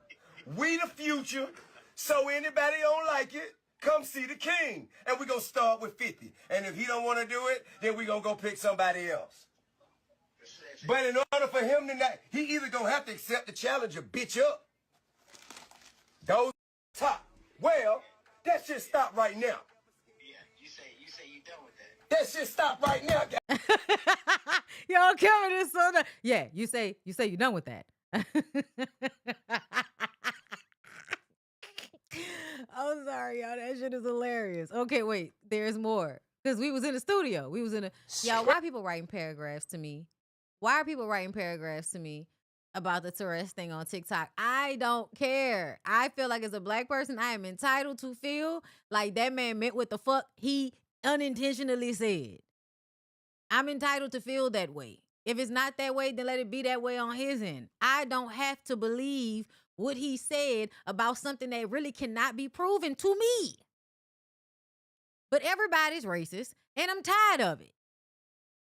We the future. So anybody don't like it, come see the king. And we gonna start with 50. And if he don't want to do it, then we gonna go pick somebody else. But in order for him to not, he either gonna have to accept the challenge or bitch up. Those top. Well, that shit stop right now.
Yeah, you say you done with that.
That shit stop right now.
Yo, Kevin is so done. Yeah, you say you're done with that. I'm sorry, y'all. That shit is hilarious. Okay, wait. There's more. Because we was in the studio. Y'all, why people writing paragraphs to me? Why are people writing paragraphs to me about the Tourette's thing on TikTok? I don't care. I feel like as a black person, I am entitled to feel like that man meant what the fuck he unintentionally said. I'm entitled to feel that way. If it's not that way, then let it be that way on his end. I don't have to believe what he said about something that really cannot be proven to me. But everybody's racist, and I'm tired of it.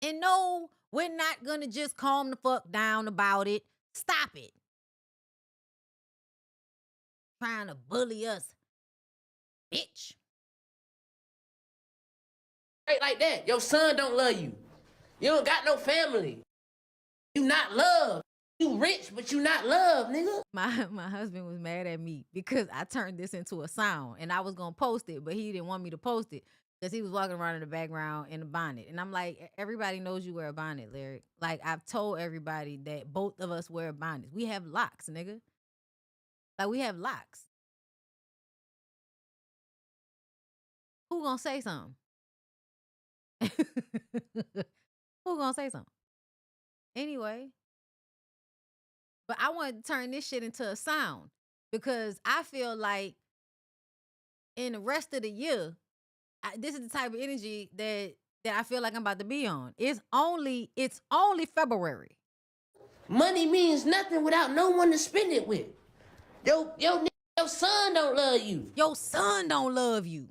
And no, we're not going to just calm the fuck down about it. Stop it. Trying to bully us. Bitch.
Straight like that. Your son don't love you. You don't got no family. You not loved. You rich, but you not loved, nigga.
My husband was mad at me because I turned this into a sound and I was going to post it, but he didn't want me to post it because he was walking around in the background in a bonnet. And I'm like, everybody knows you wear a bonnet, Lyric. Like, I've told everybody that both of us wear bonnets. We have locks, nigga. Like, we have locks. Who gonna say something? Who gonna say something? Anyway. But I wanted to turn this shit into a sound. because I feel like in the rest of the year, this is the type of energy that I feel like I'm about to be on. It's only February.
Money means nothing without no one to spend it with. Your son don't love you.
Your son don't love you.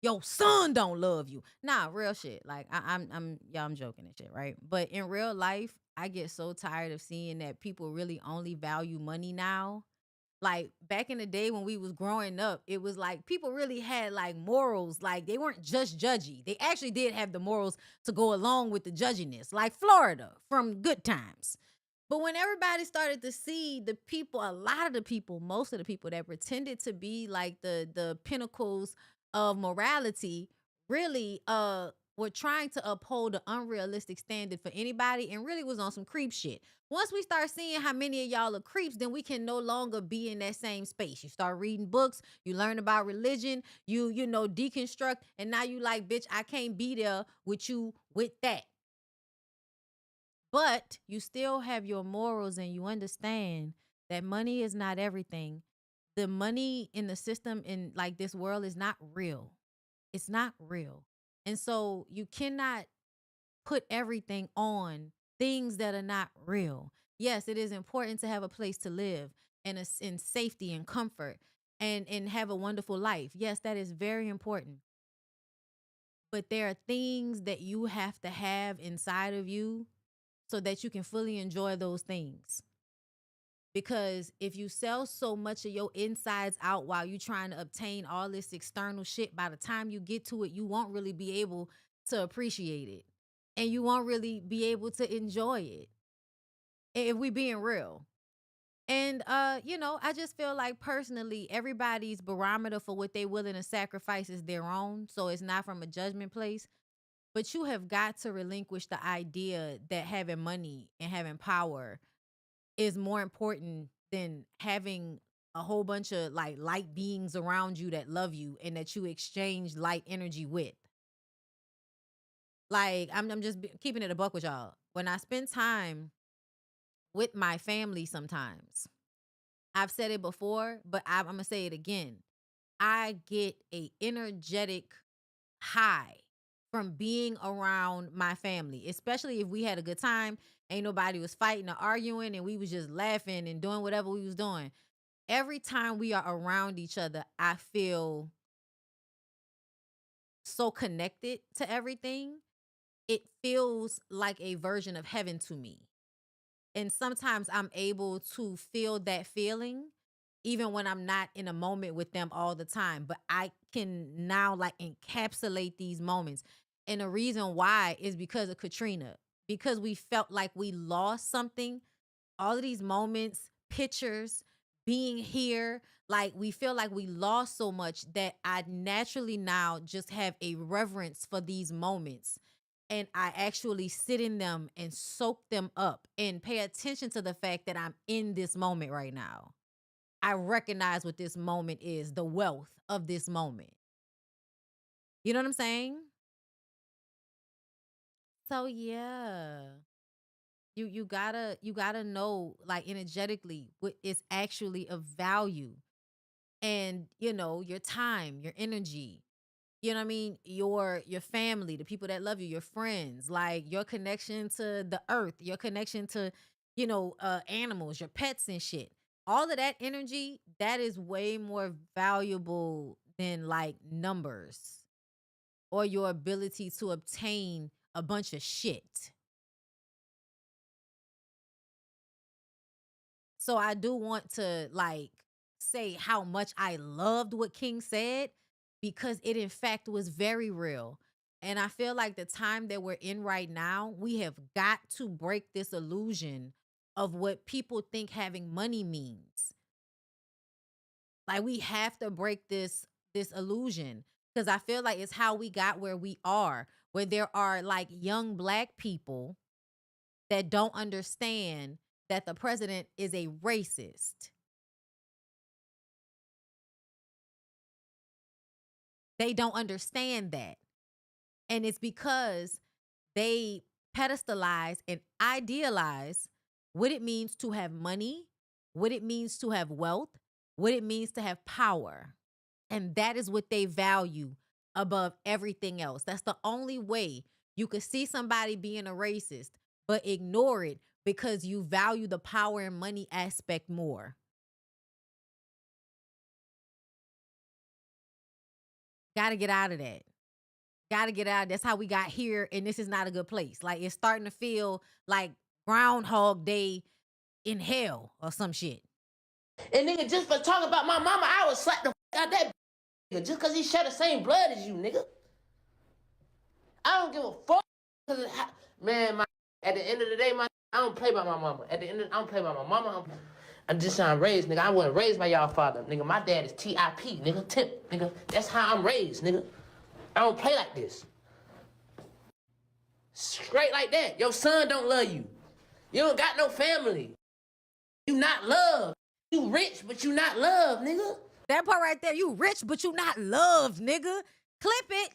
Your son don't love you. Nah, real shit. Like I'm joking and shit, right? But in real life, I get so tired of seeing that people really only value money now. Like back in the day when we was growing up, it was like people really had like morals. Like they weren't just judgy. They actually did have the morals to go along with the judginess, like Florida from Good Times. But when everybody started to see the people, a lot of the people, most of the people that pretended to be like the pinnacles of morality, really were trying to uphold an unrealistic standard for anybody and really was on some creep shit. Once we start seeing how many of y'all are creeps, then we can no longer be in that same space. You start reading books, you learn about religion, you deconstruct, and now you like, bitch, I can't be there with you with that. But you still have your morals and you understand that money is not everything. The money in the system in like this world is not real. It's not real. And so you cannot put everything on things that are not real. Yes, it is important to have a place to live and in safety and comfort and have a wonderful life. Yes, that is very important. But there are things that you have to have inside of you so that you can fully enjoy those things. Because if you sell so much of your insides out while you're trying to obtain all this external shit, by the time you get to it, you won't really be able to appreciate it. And you won't really be able to enjoy it. If we being real. And I just feel like personally, everybody's barometer for what they willing to sacrifice is their own. So it's not from a judgment place. But you have got to relinquish the idea that having money and having power is more important than having a whole bunch of like light beings around you that love you and that you exchange light energy with. Like I'm just keeping it a buck with y'all. When I spend time with my family sometimes, I've said it before, but I'm going to say it again. I get a energetic high from being around my family, especially if we had a good time. Ain't nobody was fighting or arguing and we was just laughing and doing whatever we was doing. Every time we are around each other, I feel so connected to everything. It feels like a version of heaven to me. And sometimes I'm able to feel that feeling even when I'm not in a moment with them all the time. But I can now like encapsulate these moments. And the reason why is because of Katrina. Because we felt like we lost something. All of these moments, pictures, being here, like we feel like we lost so much that I naturally now just have a reverence for these moments. And I actually sit in them and soak them up and pay attention to the fact that I'm in this moment right now. I recognize what this moment is, the wealth of this moment. You know what I'm saying? So yeah. You gotta know like energetically what is actually of value. And your time, your energy, you know what I mean? Your family, the people that love you, your friends, like your connection to the earth, your connection to, animals, your pets and shit. All of that energy, that is way more valuable than like numbers or your ability to obtain a bunch of shit. So I do want to like say how much I loved what King said because it in fact was very real. And I feel like the time that we're in right now, we have got to break this illusion of what people think having money means. Like we have to break this illusion because I feel like it's how we got where we are, where there are like young Black people that don't understand that the president is a racist. They don't understand that. And it's because they pedestalize and idealize what it means to have money, what it means to have wealth, what it means to have power. And that is what they value above everything else. That's the only way you could see somebody being a racist, but ignore it because you value the power and money aspect more. Gotta get out of that. Gotta get out. That's how we got here, and this is not a good place. Like, it's starting to feel like Groundhog Day in hell or some shit.
And nigga, just for talking about my mama, I would slap the out that nigga just because he share the same blood as you, nigga. I don't give a fuck. Man, at the end of the day, I don't play by my mama. At the end of I don't play by my mama. I'm just how I'm raised, nigga. I wasn't raised by y'all father, nigga. My dad is TIP, nigga. Tip, nigga. That's how I'm raised, nigga. I don't play like this. Straight like that. Your son don't love you. You don't got no family. You not loved. You rich, but you not loved, nigga.
That part right there, you rich, but you not loved, nigga. Clip it.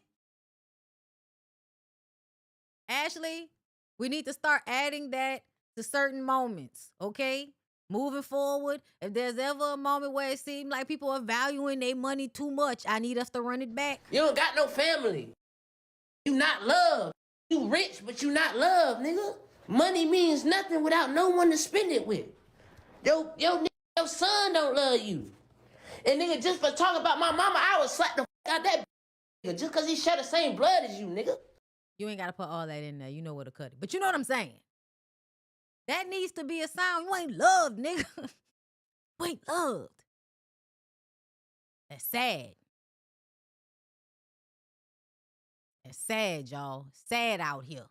Ashley, we need to start adding that to certain moments, okay? Moving forward, if there's ever a moment where it seems like people are valuing their money too much, I need us to run it back.
You don't got no family. You not loved. You rich, but you not loved, nigga. Money means nothing without no one to spend it with. Your son don't love you. And nigga, just for talking about my mama, I would slap the out that nigga just because he share the same blood as you, nigga.
You ain't got to put all that in there. You know where to cut it. But you know what I'm saying? That needs to be a sound. You ain't loved, nigga. You ain't loved. That's sad. That's sad, y'all. Sad out here.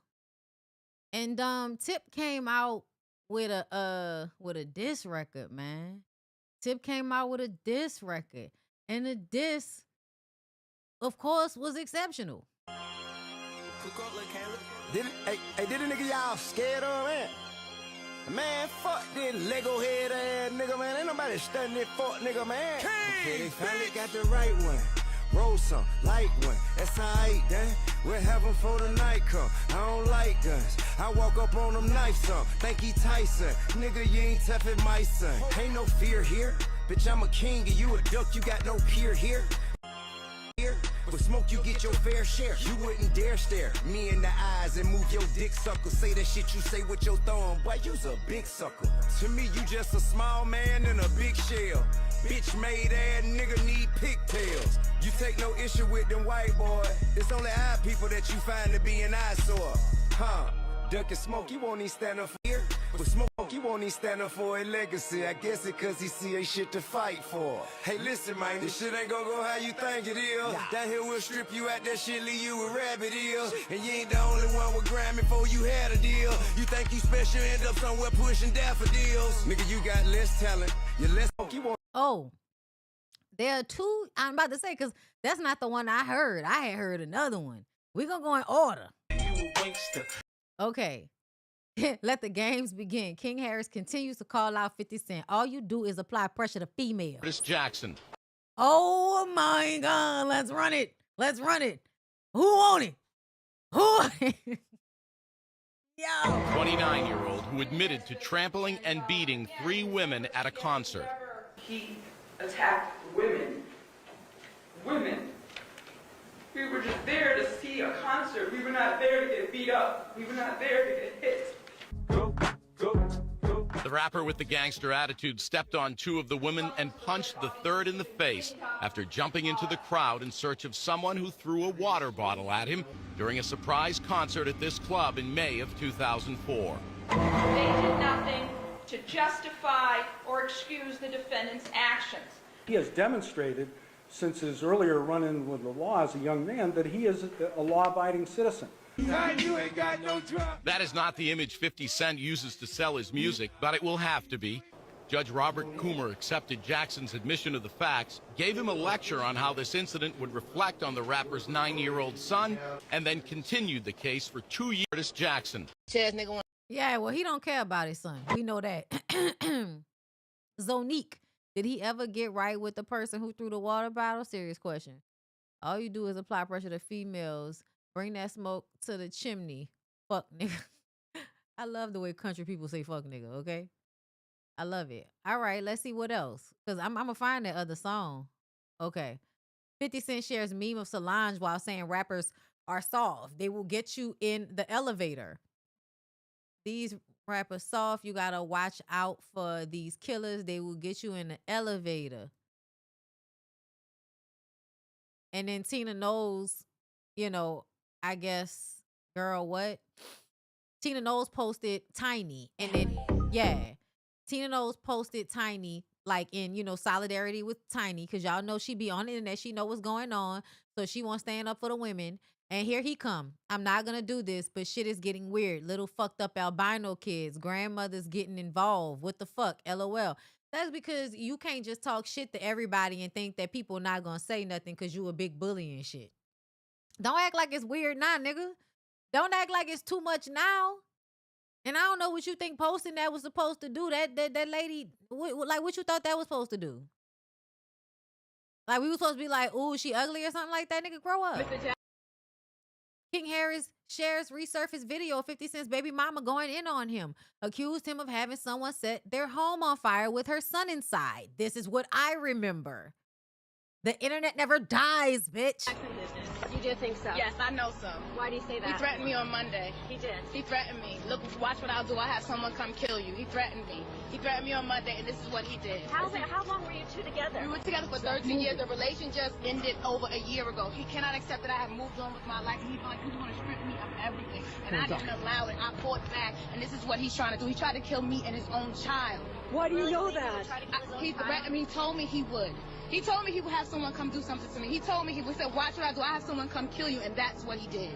And Tip came out with a diss record, man. Tip came out with a diss record. And the diss, of course, was exceptional.
Did a nigga y'all scared of, man? Man, fuck this Lego head ass nigga, man. Ain't nobody studying this fuck nigga, man. Okay, they finally got the right one. Roll some, light one. That's alright, then. We'll have them for the night come. I don't like guns. I walk up on them knife some. Think he Tyson. Nigga, you ain't tough as my son. Ain't no fear here. Bitch, I'm a king and you a duck. You got no peer here. With smoke, you get your fair share. You wouldn't dare stare me in the eyes and move your dick sucker. Say that shit you say with your thumb. Boy, you's a big sucker. To me, you just a small man in a big shell. Bitch made ass nigga need pigtails. You take no issue with them white boy. It's only our people that you find to be an eyesore. Huh? Duck and smoke, you won't even stand up for here. With smoke, you won't even stand up for a legacy. I guess it cause he see a shit to fight for. Hey, listen, man, this shit ain't gonna go how you think it is. Down here we'll strip you out that shit, leave you with rabbit ears. And you ain't the only one with Grammy before you had a deal. You think you special, end up somewhere pushing daffodils. Nigga, you got less talent. You're less smoke, you won't.
Oh, there are two, I'm about to say, because that's not the one I heard. I had heard another one. We're going to go in order. Okay. Let the games begin. King Harris continues to call out 50 Cent. All you do is apply pressure to females.
Chris Jackson.
Oh my God. Let's run it. Let's run it. Who on it? Who on it? Yo.
29-year-old who admitted to trampling and beating 3 women at a concert.
He attacked women. Women. We were just there to see a concert. We were not there to get beat up. We were not there to get hit.
The rapper with the gangster attitude stepped on 2 of the women and punched the 3rd in the face after jumping into the crowd in search of someone who threw a water bottle at him during a surprise concert at this club in May of 2004.
They did nothing to justify or excuse the defendant's actions.
He has demonstrated since his earlier run-in with the law as a young man that he is a law-abiding citizen.
That is not the image 50 Cent uses to sell his music, but it will have to be. Judge Robert Coomer accepted Jackson's admission of the facts, gave him a lecture on how this incident would reflect on the rapper's 9-year-old son, and then continued the case for 2 years. Jackson.
Yeah, well, he don't care about his son. We know that. Zonique, did he ever get right with the person who threw the water bottle? Serious question. All you do is apply pressure to females. Bring that smoke to the chimney. Fuck, nigga. I love the way country people say fuck, nigga, okay? I love it. All right, let's see what else. Because I'm going to find that other song. Okay. 50 Cent shares meme of Solange while saying rappers are soft. They will get you in the elevator. These rappers soft. You got to watch out for these killers. They will get you in the elevator. And then Tina Knowles, you know, I guess, girl, what? Tina Knowles posted Tiny. And then, yeah, Tina Knowles posted Tiny, like in, you know, solidarity with Tiny, because y'all know she be on the internet. She know what's going on. So she won't stand up for the women. And here he come. I'm not going to do this, but shit is getting weird. Little fucked up albino kids, grandmothers getting involved. What the fuck? LOL. That's because you can't just talk shit to everybody and think that people not going to say nothing because you a big bully and shit. Don't act like it's weird now, nigga. Don't act like it's too much now. And I don't know what you think posting that was supposed to do. That lady, like what you thought that was supposed to do? Like we were supposed to be like, ooh, she ugly or something like that? Nigga, grow up. King Harris shares resurfaced video of 50 Cent's baby mama going in on him. Accused him of having someone set their home on fire with her son inside. This is what I remember. The internet never dies, bitch.
You did think so?
Yes, I know so.
Why do you say that?
He threatened me on Monday.
He did?
He threatened me. Look, watch what I'll do. I'll have someone come kill you. He threatened me. He threatened me on Monday, and this is what he did.
How long were you two together?
We were together for 13 years. The relation just ended over a year ago. He cannot accept that I have moved on with my life. He felt like he was going to strip me of everything, and I didn't allow it. I fought back, and this is what he's trying to do. He tried to kill me and his own child.
Why do you know that?
He threatened me. He told me he would. He told me he would have someone come do something to me. He told me he said, watch what I do. I have someone come kill you, and that's what he did.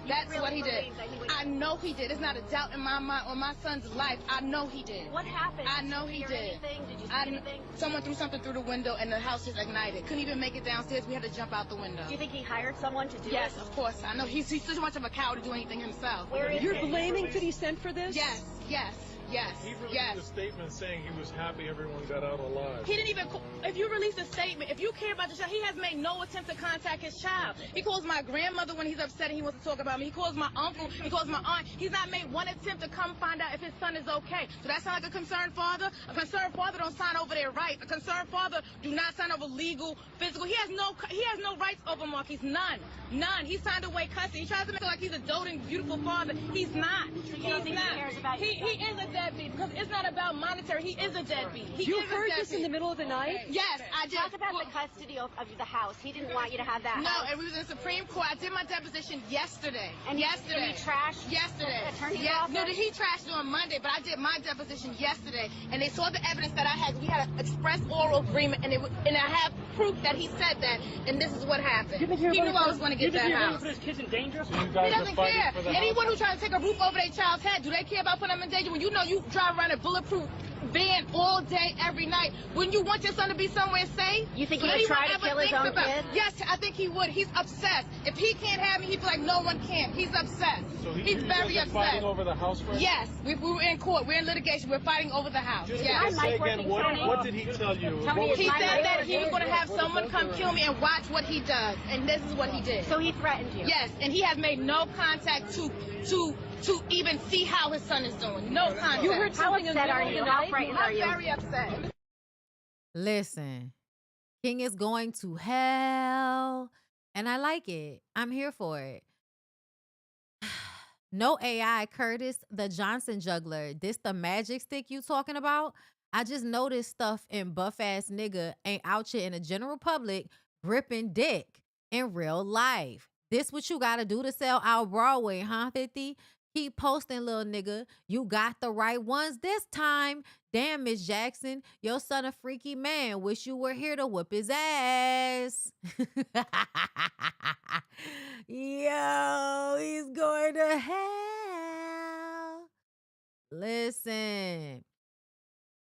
That's
really
what he did.
would...
I know he did. There's not a doubt in my mind on my son's life. I know he did.
What happened?
I know he did.
Anything? Did you see anything?
Someone threw something through the window, and the house just ignited. Couldn't even make it downstairs. We had to jump out the window.
Do you think he hired someone to do it?
Yes, of course. I know. He's too much of a coward to do anything himself.
You're blaming 50 Cent for this?
Yes, yes. Yes,
he released
yes.
a statement saying he was happy everyone got out alive.
He didn't even, if you release a statement, if you care about your child, he has made no attempt to contact his child. He calls my grandmother when he's upset and he wants to talk about me. He calls my uncle, he calls my aunt. He's not made one attempt to come find out if his son is okay. So that sound like a concerned father? A concerned father don't sign over their rights. A concerned father do not sign over legal, physical. He has no rights over Marquise. None. He signed away custody. He tries to make it like he's a doting, beautiful father. He's not. He's not. He is a deadbeat because it's not about monetary. He is a deadbeat.
You heard this in the middle of the night?
Yes, I did.
Talk about the custody of the house. He didn't want you to have that
No,
house.
and we was in the Supreme Court. I did my deposition yesterday.
And he trashed
yesterday.
the attorney's
yes.
office?
No, he trashed it on Monday, but I did my deposition yesterday, and they saw the evidence that I had. We had an express oral agreement, and I have proof that he said that, and this is what happened. He knew I was going to get that house.
His kids in danger? So
He doesn't care. Anyone who's trying to take a roof over their child's head, do they care about putting them in danger? When you know you drive around a bulletproof van all day, every night, wouldn't you want your son to be somewhere safe?
You think he would try to kill his own kid?
Yes, I think he would. He's obsessed. If he can't have me, he'd be like, no one can. He's obsessed.
So
he's very upset.
Fighting over the house right
Yes, we were in court. We're in litigation. We're fighting over the house.
Just
yes.
say again, what did he tell you?
He said that he was going to have someone come kill me and watch what he does, and this is what he did.
So he threatened you?
Yes, and he has made no contact to even see how his son is doing. No contact.
You heard something in the middle of the night? How frightened are you?
I'm very upset.
Listen, King is going to hell, and I like it. I'm here for it. No AI, Curtis, the Johnson juggler. This the magic stick you talking about? I just noticed stuff in buff-ass nigga ain't out here in the general public gripping dick in real life. This what you gotta do to sell out Broadway, huh, 50? Keep posting, little nigga. You got the right ones this time. Damn, Miss Jackson, your son a freaky man. Wish you were here to whip his ass. Yo, he's going to hell. Listen.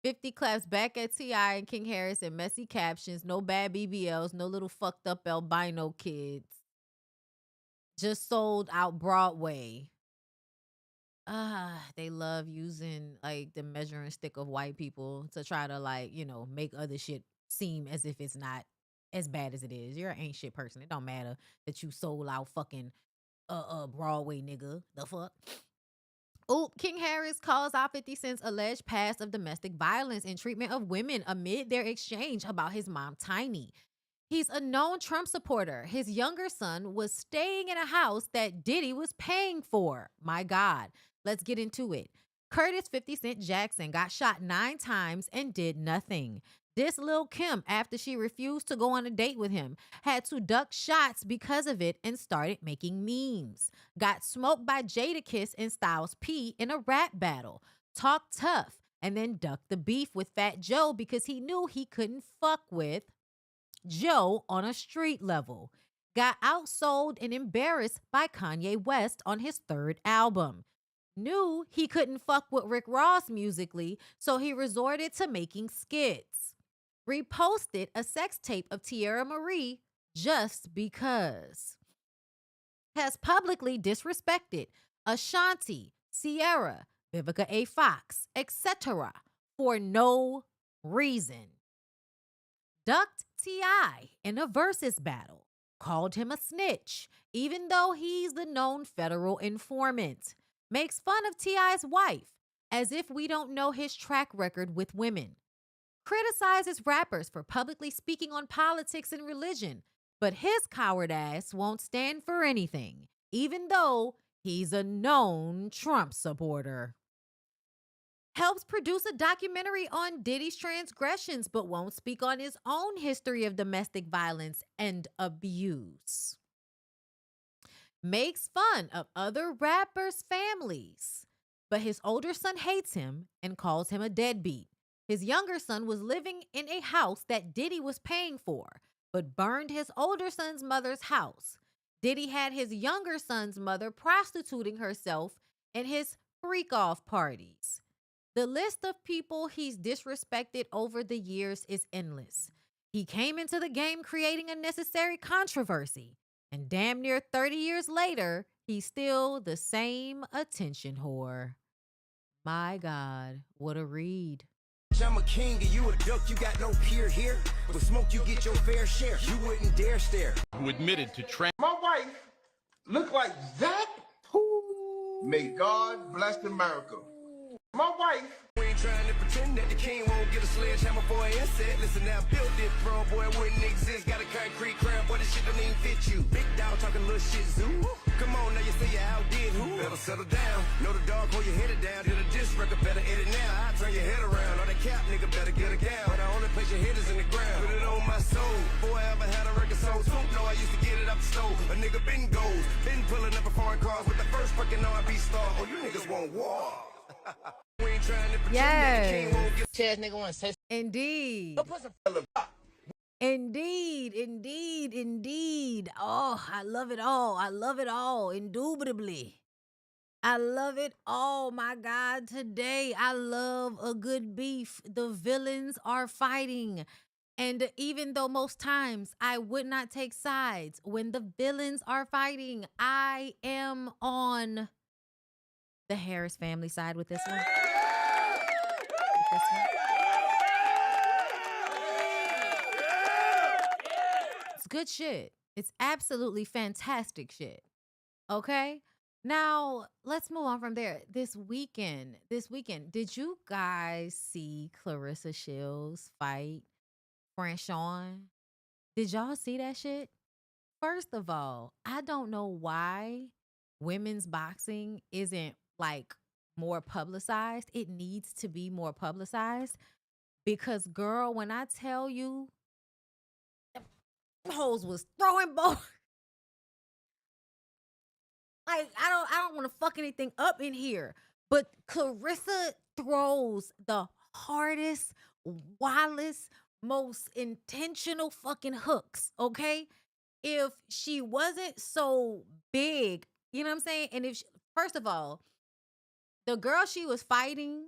50 claps back at T.I. and King Harris and messy captions. No bad BBLs. No little fucked up albino kids. Just sold out Broadway. They love using like the measuring stick of white people to try to like, make other shit seem as if it's not as bad as it is. You're an ain't shit person. It don't matter that you sold out fucking Broadway, nigga. The fuck? Oop, King Harris calls out 50 Cent's alleged past of domestic violence and treatment of women amid their exchange about his mom, Tiny. He's a known Trump supporter. His younger son was staying in a house that Diddy was paying for. My God. Let's get into it. Curtis 50 Cent Jackson got shot 9 times and did nothing. This Lil' Kim, after she refused to go on a date with him, had to duck shots because of it and started making memes. Got smoked by Jadakiss and Styles P in a rap battle. Talked tough and then ducked the beef with Fat Joe because he knew he couldn't fuck with Joe on a street level. Got outsold and embarrassed by Kanye West on his 3rd album. Knew he couldn't fuck with Rick Ross musically, so he resorted to making skits. Reposted a sex tape of Tierra Marie just because. Has publicly disrespected Ashanti, Sierra, Vivica A. Fox, etc. for no reason. Ducked T.I. in a versus battle. Called him a snitch, even though he's the known federal informant. Makes fun of T.I.'s wife, as if we don't know his track record with women. Criticizes rappers for publicly speaking on politics and religion, but his coward ass won't stand for anything, even though he's a known Trump supporter. Helps produce a documentary on Diddy's transgressions, but won't speak on his own history of domestic violence and abuse. Makes fun of other rappers' families, but his older son hates him and calls him a deadbeat. His younger son was living in a house that Diddy was paying for, but burned his older son's mother's house. Diddy had his younger son's mother prostituting herself in his freak-off parties. The list of people he's disrespected over the years is endless. He came into the game creating unnecessary controversy, and damn near 30 years later, he's still the same attention whore. My God, what a read.
I'm a king and you a duck, you got no peer here. With smoke, you get your fair share. You wouldn't dare stare.
Who admitted to
My wife look like that? May God bless America. My wife.
We ain't trying to pretend that the king won't get a sledgehammer for an insect. Listen now, build it, bro, boy, it wouldn't exist. Got a concrete crowd, boy, this shit don't even fit you. Big dog talking little shit zoo. Come on, now you say you outdid who? Better settle down. Know the dog, hold your head down. Did a diss record, better edit now. I turn your head around. All that cap, nigga, better get a gown. But the only place your head is in the ground. Put it on my soul. Before I ever had a record sold. Swoop, no, I used to get it up the stove. A nigga been gold. Been pulling up a foreign cars with the first fucking R&B star. Oh, you niggas want war.
Yes.
Chaz nigga want to say.
Indeed. Indeed, indeed, indeed. Oh, I love it all. I love it all. Indubitably. I love it all. My God, today I love a good beef. The villains are fighting. And even though most times I would not take sides, when the villains are fighting, I am on the Harris family side with this one. It's good shit. It's absolutely fantastic shit. Okay? Now, let's move on from there. This weekend, did you guys see Clarissa Shields fight Franchon? Did y'all see that shit? First of all, I don't know why women's boxing isn't like more publicized. It needs to be more publicized because, girl, when I tell you, hoes was throwing both. Like, I don't want to fuck anything up in here, but Clarissa throws the hardest, wildest, most intentional fucking hooks, okay? If she wasn't so big, you know what I'm saying? And if she, first of all, the girl she was fighting,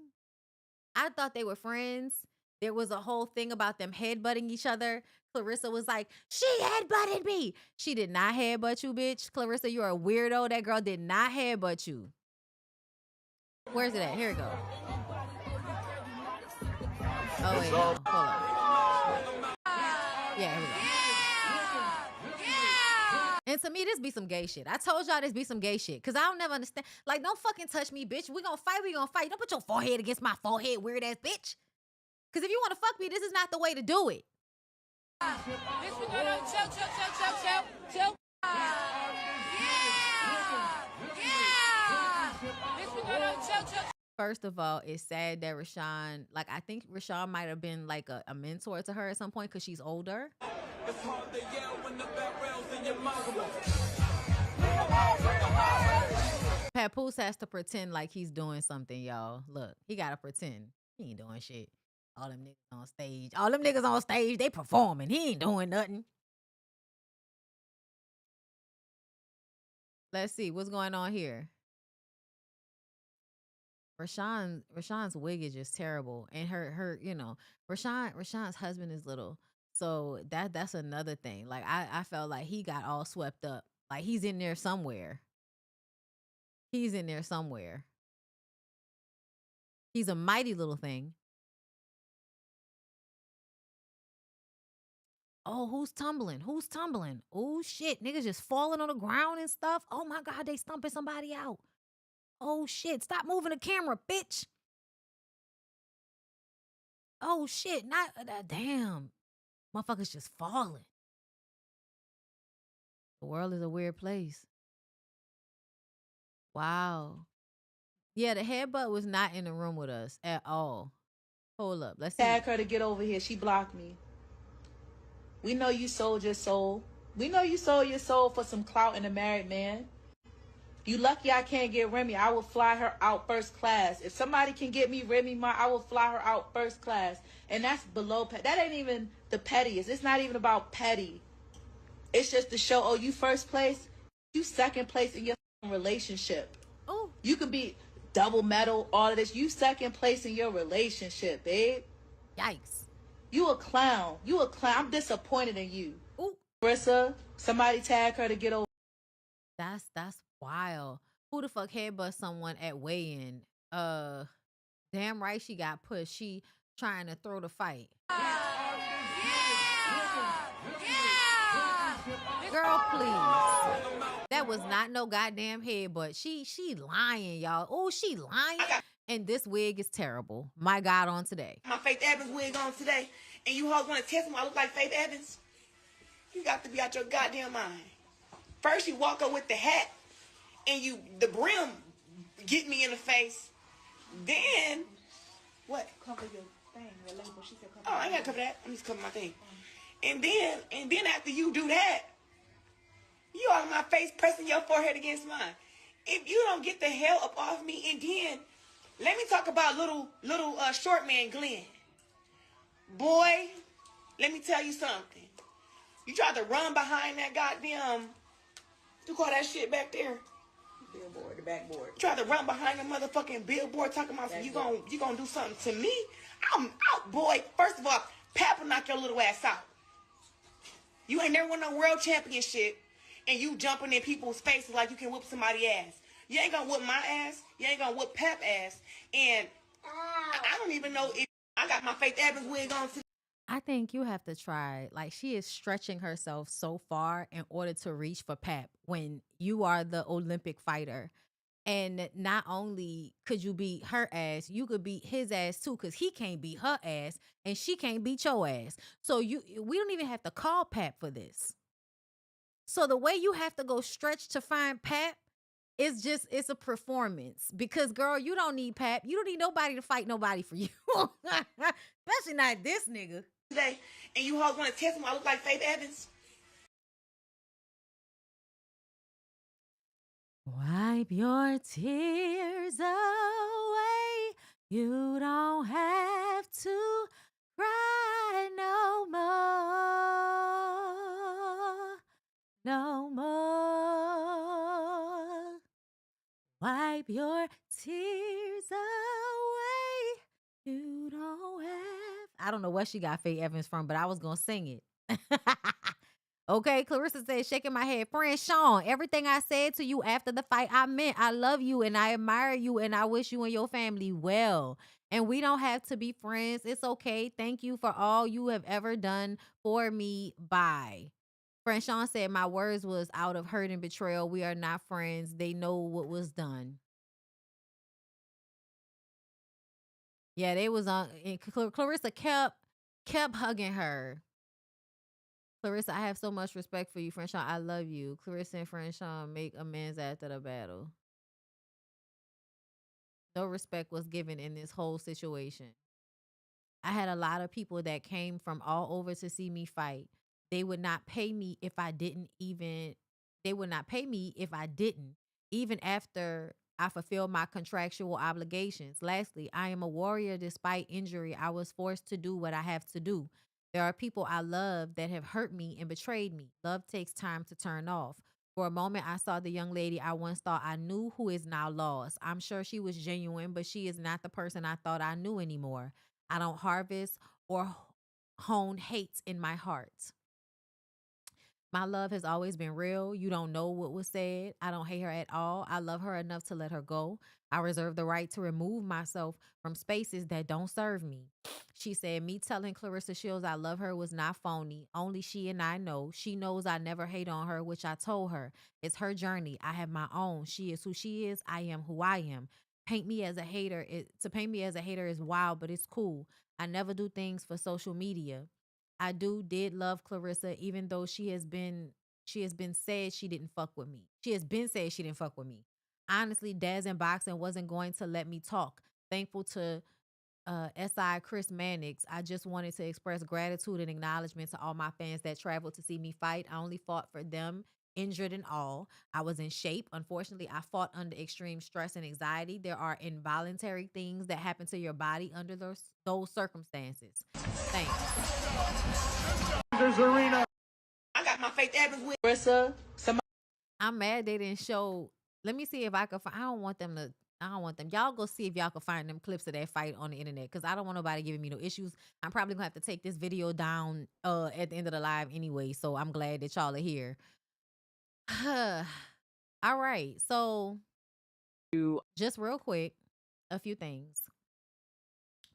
I thought they were friends. There was a whole thing about them headbutting each other. Clarissa was like, she headbutted me. She did not headbutt you, bitch. Clarissa, you're a weirdo. That girl did not headbutt you. Where's it at? Here it go. Oh, wait, no. Hold on. Yeah, here we go. And to me, this be some gay shit. I told y'all this be some gay shit. Cause I don't never understand. Like, don't fucking touch me, bitch. We gonna fight, Don't put your forehead against my forehead, weird ass bitch. Cause if you wanna fuck me, this is not the way to do it.
Bitch, we gonna chill. Bitch, we gonna chill.
First of all, it's sad that Rashawn, like, I think Rashawn might have been like a mentor to her at some point because she's older.
It's hard to yell when the barrel's in your mouth.
Papoose has to pretend like he's doing something, y'all. Look, he gotta pretend. He ain't doing shit. All them niggas on stage, they performing. He ain't doing nothing. Let's see what's going on here. Rashawn's wig is just terrible, and her Rashawn's husband is little, so that's another thing. Like I felt like he got all swept up. Like he's in there somewhere. He's a mighty little thing. Oh, who's tumbling? Oh shit, niggas just falling on the ground and stuff. Oh my God, they stumping somebody out. Oh shit, stop moving the camera, bitch. Oh shit, not damn. Motherfuckers just falling. The world is a weird place. Wow. Yeah, the headbutt was not in the room with us at all. Hold up, let's see.
Tag her to get over here. She blocked me. We know you sold your soul. We know you sold your soul for some clout and a married man. You lucky I can't get Remy. I will fly her out first class. If somebody can get me Remy Ma, I will fly her out first class. And that's below petty. That ain't even the pettiest. It's not even about petty. It's just to show, oh, you first place, you second place in your relationship.
Oh.
You could be double medal, all of this. You second place in your relationship, babe.
Yikes.
You a clown. I'm disappointed in you.
Ooh.
Clarissa, somebody tag her to get over.
That's wild. Who the fuck headbutt someone at weigh-in? Damn right she got pushed. She trying to throw the fight. Girl, please. That was not no goddamn headbutt. She lying, y'all. Oh, she lying. And this wig is terrible. My God, on today.
My Faith Evans wig on today, and you hoes want to test me I look like Faith Evans? You got to be out your goddamn mind. First you walk up with the hat, and the brim get me in the face. Then, what?
Cover your thing, your label. She said cover.
Oh, I ain't gotta cover that. I'm just covering my thing. And then after you do that, you on my face pressing your forehead against mine. If you don't get the hell up off me, and then let me talk about little short man Glenn. Boy, let me tell you something. You tried to run behind that goddamn, you call that shit back there?
Billboard, the backboard.
You tried to run behind the motherfucking billboard talking about you gonna do something to me? I'm out, boy. First of all, Pap will knock your little ass out. You ain't never won no world championship, and you jumping in people's faces like you can whoop somebody's ass. You ain't gonna whoop my ass. You ain't gonna whoop Pap ass. And I don't even know if I got my Faith Evans wig on today.
I think you have to try. Like, she is stretching herself so far in order to reach for Pap when you are the Olympic fighter. And not only could you beat her ass, you could beat his ass too, because he can't beat her ass and she can't beat your ass. So we don't even have to call Pap for this. So the way you have to go stretch to find Pap, it's a performance. Because, girl, you don't need Pap. You don't need nobody to fight nobody for you. Especially not this nigga.
Today, and you hoes want to test me I look like Faith Evans?
Wipe your tears away. You don't have to cry no more. No more. Wipe your tears away. You don't have. I don't know where she got Faith Evans from, but I was going to sing it. Okay, Clarissa said, shaking my head. Franchon, everything I said to you after the fight, I meant. I love you and I admire you and I wish you and your family well. And we don't have to be friends. It's okay. Thank you for all you have ever done for me. Bye. Franchon said, my words was out of hurt and betrayal. We are not friends. They know what was done. Yeah, they was on. And Clarissa kept hugging her. Clarissa, I have so much respect for you, Franchon. I love you. Clarissa and Franchon make amends after the battle. No respect was given in this whole situation. I had a lot of people that came from all over to see me fight. They would not pay me if I didn't even, they would not pay me if I didn't, even after I fulfilled my contractual obligations. Lastly, I am a warrior despite injury. I was forced to do what I have to do. There are people I love that have hurt me and betrayed me. Love takes time to turn off. For a moment, I saw the young lady I once thought I knew who is now lost. I'm sure she was genuine, but she is not the person I thought I knew anymore. I don't harvest or hone hates in my heart. My love has always been real. You don't know what was said. I don't hate her at all. I love her enough to let her go. I reserve the right to remove myself from spaces that don't serve me. She said, me telling Clarissa Shields I love her was not phony. Only she and I know. She knows I never hate on her, which I told her. It's her journey. I have my own. She is who she is. I am who I am. Paint me as a hater. To paint me as a hater is wild, but it's cool. I never do things for social media. I did love Clarissa, even though she has been said she didn't fuck with me. She has been said she didn't fuck with me. Honestly, Daz in boxing wasn't going to let me talk. Thankful to SI Chris Mannix. I just wanted to express gratitude and acknowledgement to all my fans that traveled to see me fight. I only fought for them, injured and all. I was in shape. Unfortunately, I fought under extreme stress and anxiety. There are involuntary things that happen to your body under those circumstances. Thanks.
Arena. I got my fake address with Clarissa.
I'm mad they didn't show. Let me see if I can find. I don't want them. Y'all go see if y'all can find them clips of that fight on the internet, because I don't want nobody giving me no issues. I'm probably gonna have to take this video down at the end of the live anyway. So I'm glad that y'all are here. All right. So just real quick, a few things.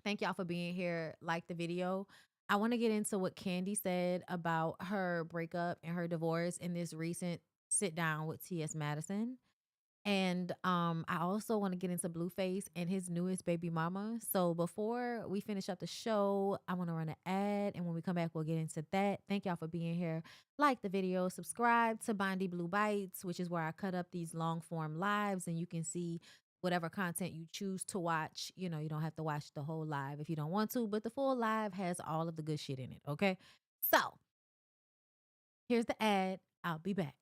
Thank y'all for being here. Like the video. I want to get into what Candy said about her breakup and her divorce in this recent sit down with T.S. Madison. And I also want to get into Blueface and his newest baby mama. So before we finish up the show, I want to run an ad. And when we come back, we'll get into that. Thank y'all for being here. Like the video, subscribe to BondyBlue Bites, which is where I cut up these long form lives and you can see whatever content you choose to watch. You know, you don't have to watch the whole live if you don't want to, but the full live has all of the good shit in it. Okay. So here's the ad. I'll be back.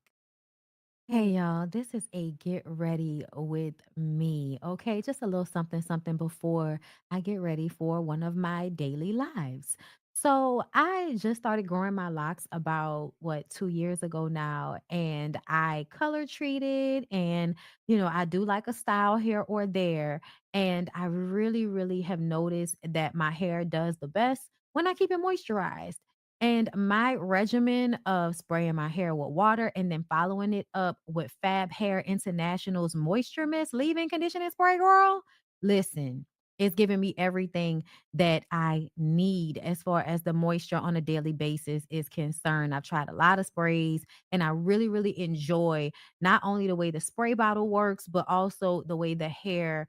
Hey y'all, this is a get ready with me. Okay, just a little something before I get ready for one of my daily lives. So I just started growing my locks about 2 years ago now, and I color treated, and I do like a style here or there, and I really, really have noticed that my hair does the best when I keep it moisturized. And my regimen of spraying my hair with water and then following it up with Fab Hair International's Moisture Mist leave-in conditioning spray, girl. Listen, it's giving me everything that I need as far as the moisture on a daily basis is concerned. I've tried a lot of sprays and I really, really enjoy not only the way the spray bottle works, but also the way the hair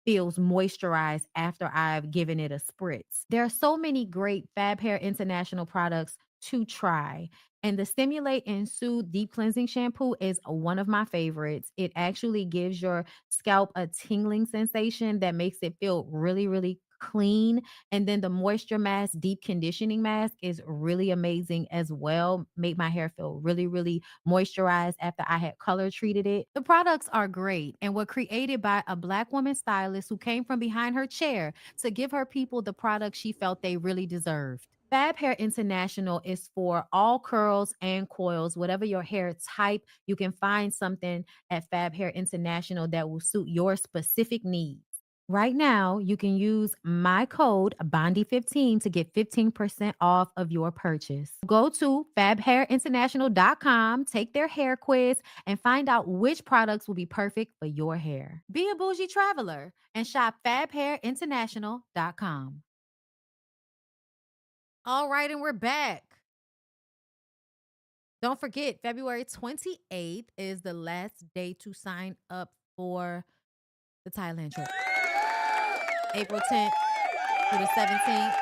feels moisturized after I've given it a spritz. There are so many great Fab Hair International products to try. And the Stimulate and Soothe Deep Cleansing Shampoo is one of my favorites. It actually gives your scalp a tingling sensation that makes it feel really, really clean. And then the Moisture Mask Deep Conditioning Mask is really amazing as well. Make my hair feel really, really moisturized after I had color treated it. The products are great and were created by a Black woman stylist who came from behind her chair to give her people the products she felt they really deserved. Fab Hair International is for all curls and coils, whatever your hair type. You can find something at Fab Hair International that will suit your specific needs. Right now, you can use my code BONDY15 to get 15% off of your purchase. Go to fabhairinternational.com, take their hair quiz, and find out which products will be perfect for your hair. Be a bougie traveler and shop fabhairinternational.com. All right, and we're back. Don't forget, February 28th is the last day to sign up for the Thailand trip. April 10th through the 17th.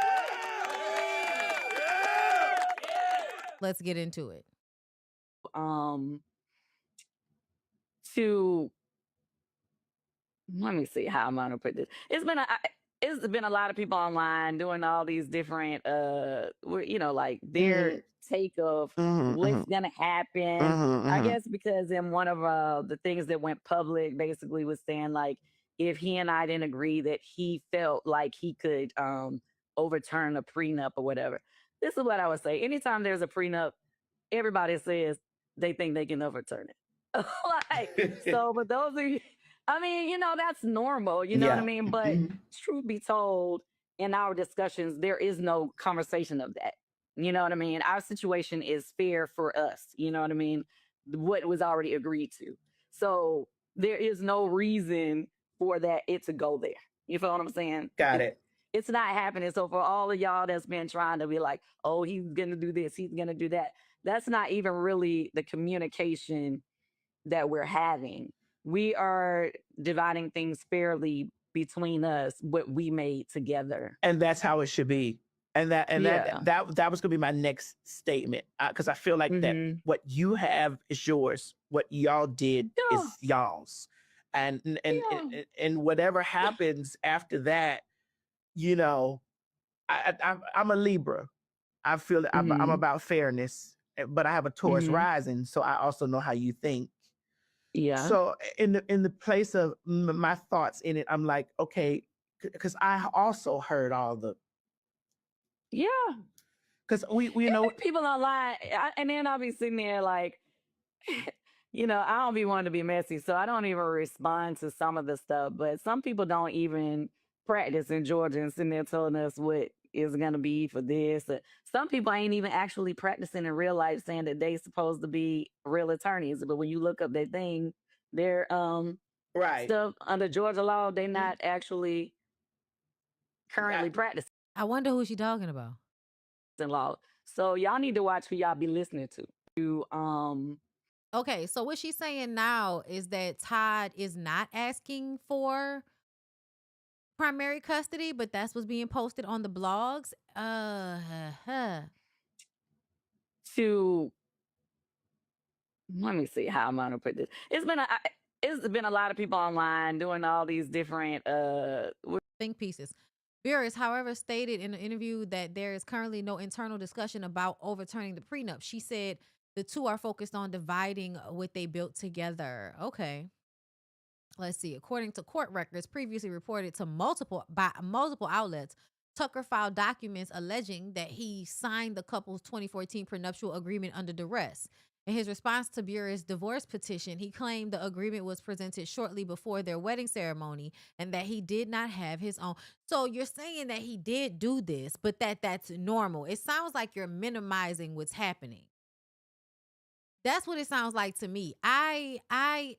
Let's get into it.
To let me see how I'm gonna put this. It's been a lot of people online doing all these different like their take of what's gonna happen. I guess because in one of the things that went public basically was saying like if he and I didn't agree that he felt like he could overturn a prenup or whatever. This is what I would say. Anytime there's a prenup, everybody says they think they can overturn it. So, but those are, I mean, that's normal, you know what I mean? But truth be told, in our discussions, there is no conversation of that. You know what I mean? Our situation is fair for us. You know what I mean? What was already agreed to. So there is no reason for it to go there. You feel what I'm saying?
Got it.
It's not happening. So for all of y'all that's been trying to be like, oh, he's going to do this, he's going to do that. That's not even really the communication that we're having. We are dividing things fairly between us, what we made together.
And that's how it should be. And that was gonna be my next statement. Because I feel like that what you have is yours. What y'all did is y'all's. And whatever happens after that, I'm a Libra. I feel that I'm about fairness, but I have a Taurus rising, so I also know how you think.
Yeah.
So in the place of my thoughts in it, I'm like, okay, because I also heard all the.
Yeah.
Because we know
people online, and then I'll be sitting there like, I don't be wanting to be messy, so I don't even respond to some of the stuff. But some people don't even practice in Georgia and sitting there telling us what is going to be for this. Some people ain't even actually practicing in real life, saying that they supposed to be real attorneys. But when you look up their thing, their stuff under Georgia law, they not actually currently practicing.
I wonder who she talking about.
Law. So y'all need to watch who y'all be listening to.
Okay, so what she's saying now is that Todd is not asking for primary custody, but that's what's being posted on the blogs.
To let me see how I'm gonna put this. It's been a lot of people online doing all these different
think pieces. Beers, however, stated in an interview that there is currently no internal discussion about overturning the prenup. She said the two are focused on dividing what they built together. Okay. Let's see. According to court records previously reported to multiple outlets, Tucker filed documents alleging that he signed the couple's 2014 prenuptial agreement under duress. In his response to Bure's divorce petition, he claimed the agreement was presented shortly before their wedding ceremony and that he did not have his own. So you're saying that he did do this, but that's normal. It sounds like you're minimizing what's happening. That's what it sounds like to me. I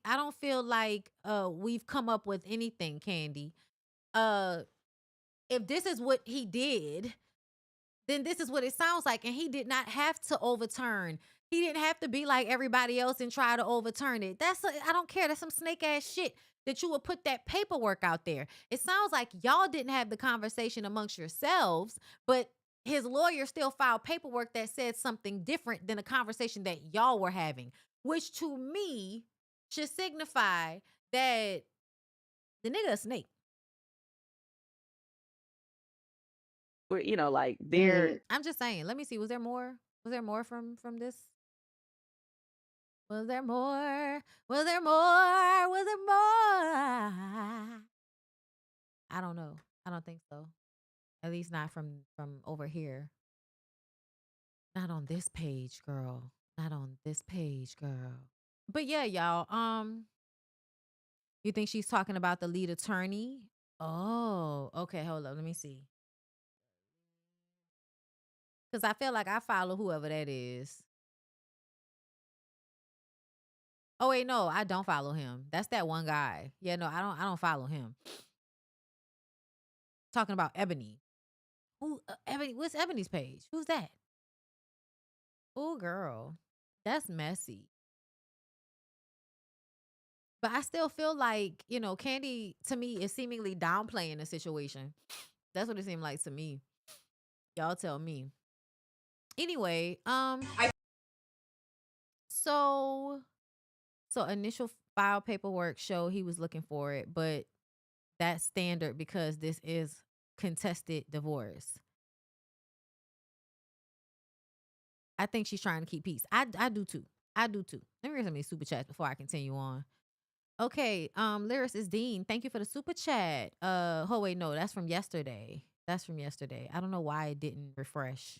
don't feel like we've come up with anything, Candy. If this is what he did, then this is what it sounds like. And he did not have to overturn. He didn't have to be like everybody else and try to overturn it. I don't care. That's some snake ass shit that you would put that paperwork out there. It sounds like y'all didn't have the conversation amongst yourselves, but his lawyer still filed paperwork that said something different than a conversation that y'all were having, which to me should signify that the nigga a snake.
Like they're.
I'm just saying. Let me see. Was there more? Was there more from this? Was there more? Was there more? Was there more? I don't know. I don't think so. At least not from over here. Not on this page, girl. Not on this page, girl. But yeah, y'all. You think she's talking about the lead attorney? Oh, okay. Hold up. Let me see. Because I feel like I follow whoever that is. Oh wait, no, I don't follow him. That's that one guy. Yeah, no, I don't follow him. Talking about Ebony. Who Ebony? What's Ebony's page? Who's that? Oh, girl. That's messy. But I still feel like, you know, Candy to me is seemingly downplaying the situation. That's what it seemed like to me. Y'all tell me. Anyway, so initial file paperwork show he was looking for it, but that's standard because this is contested divorce. I think she's trying to keep peace. I do too. I do too. Let me read some of these super chats before I continue on. Okay, Lyris is Dean. Thank you for the super chat. Oh wait, no, that's from yesterday. That's from yesterday. I don't know why it didn't refresh.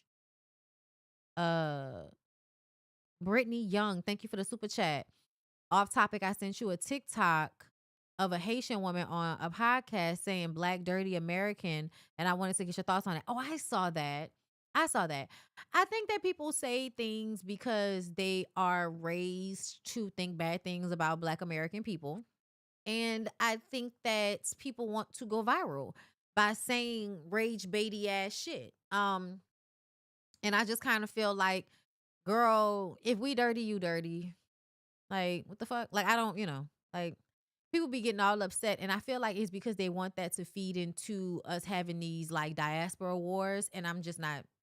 Brittany Young, thank you for the super chat. Off topic, I sent you a TikTok of a Haitian woman on a podcast saying Black Dirty American, and I wanted to get your thoughts on it. Oh, I saw that. I think that people say things because they are raised to think bad things about Black American people. And I think that people want to go viral by saying rage baity ass shit. And I just kind of feel like, girl, if we dirty, you dirty. Like, what the fuck? Like, I don't, like, people be getting all upset. And I feel like it's because they want that to feed into us having these, like, diaspora wars. And I'm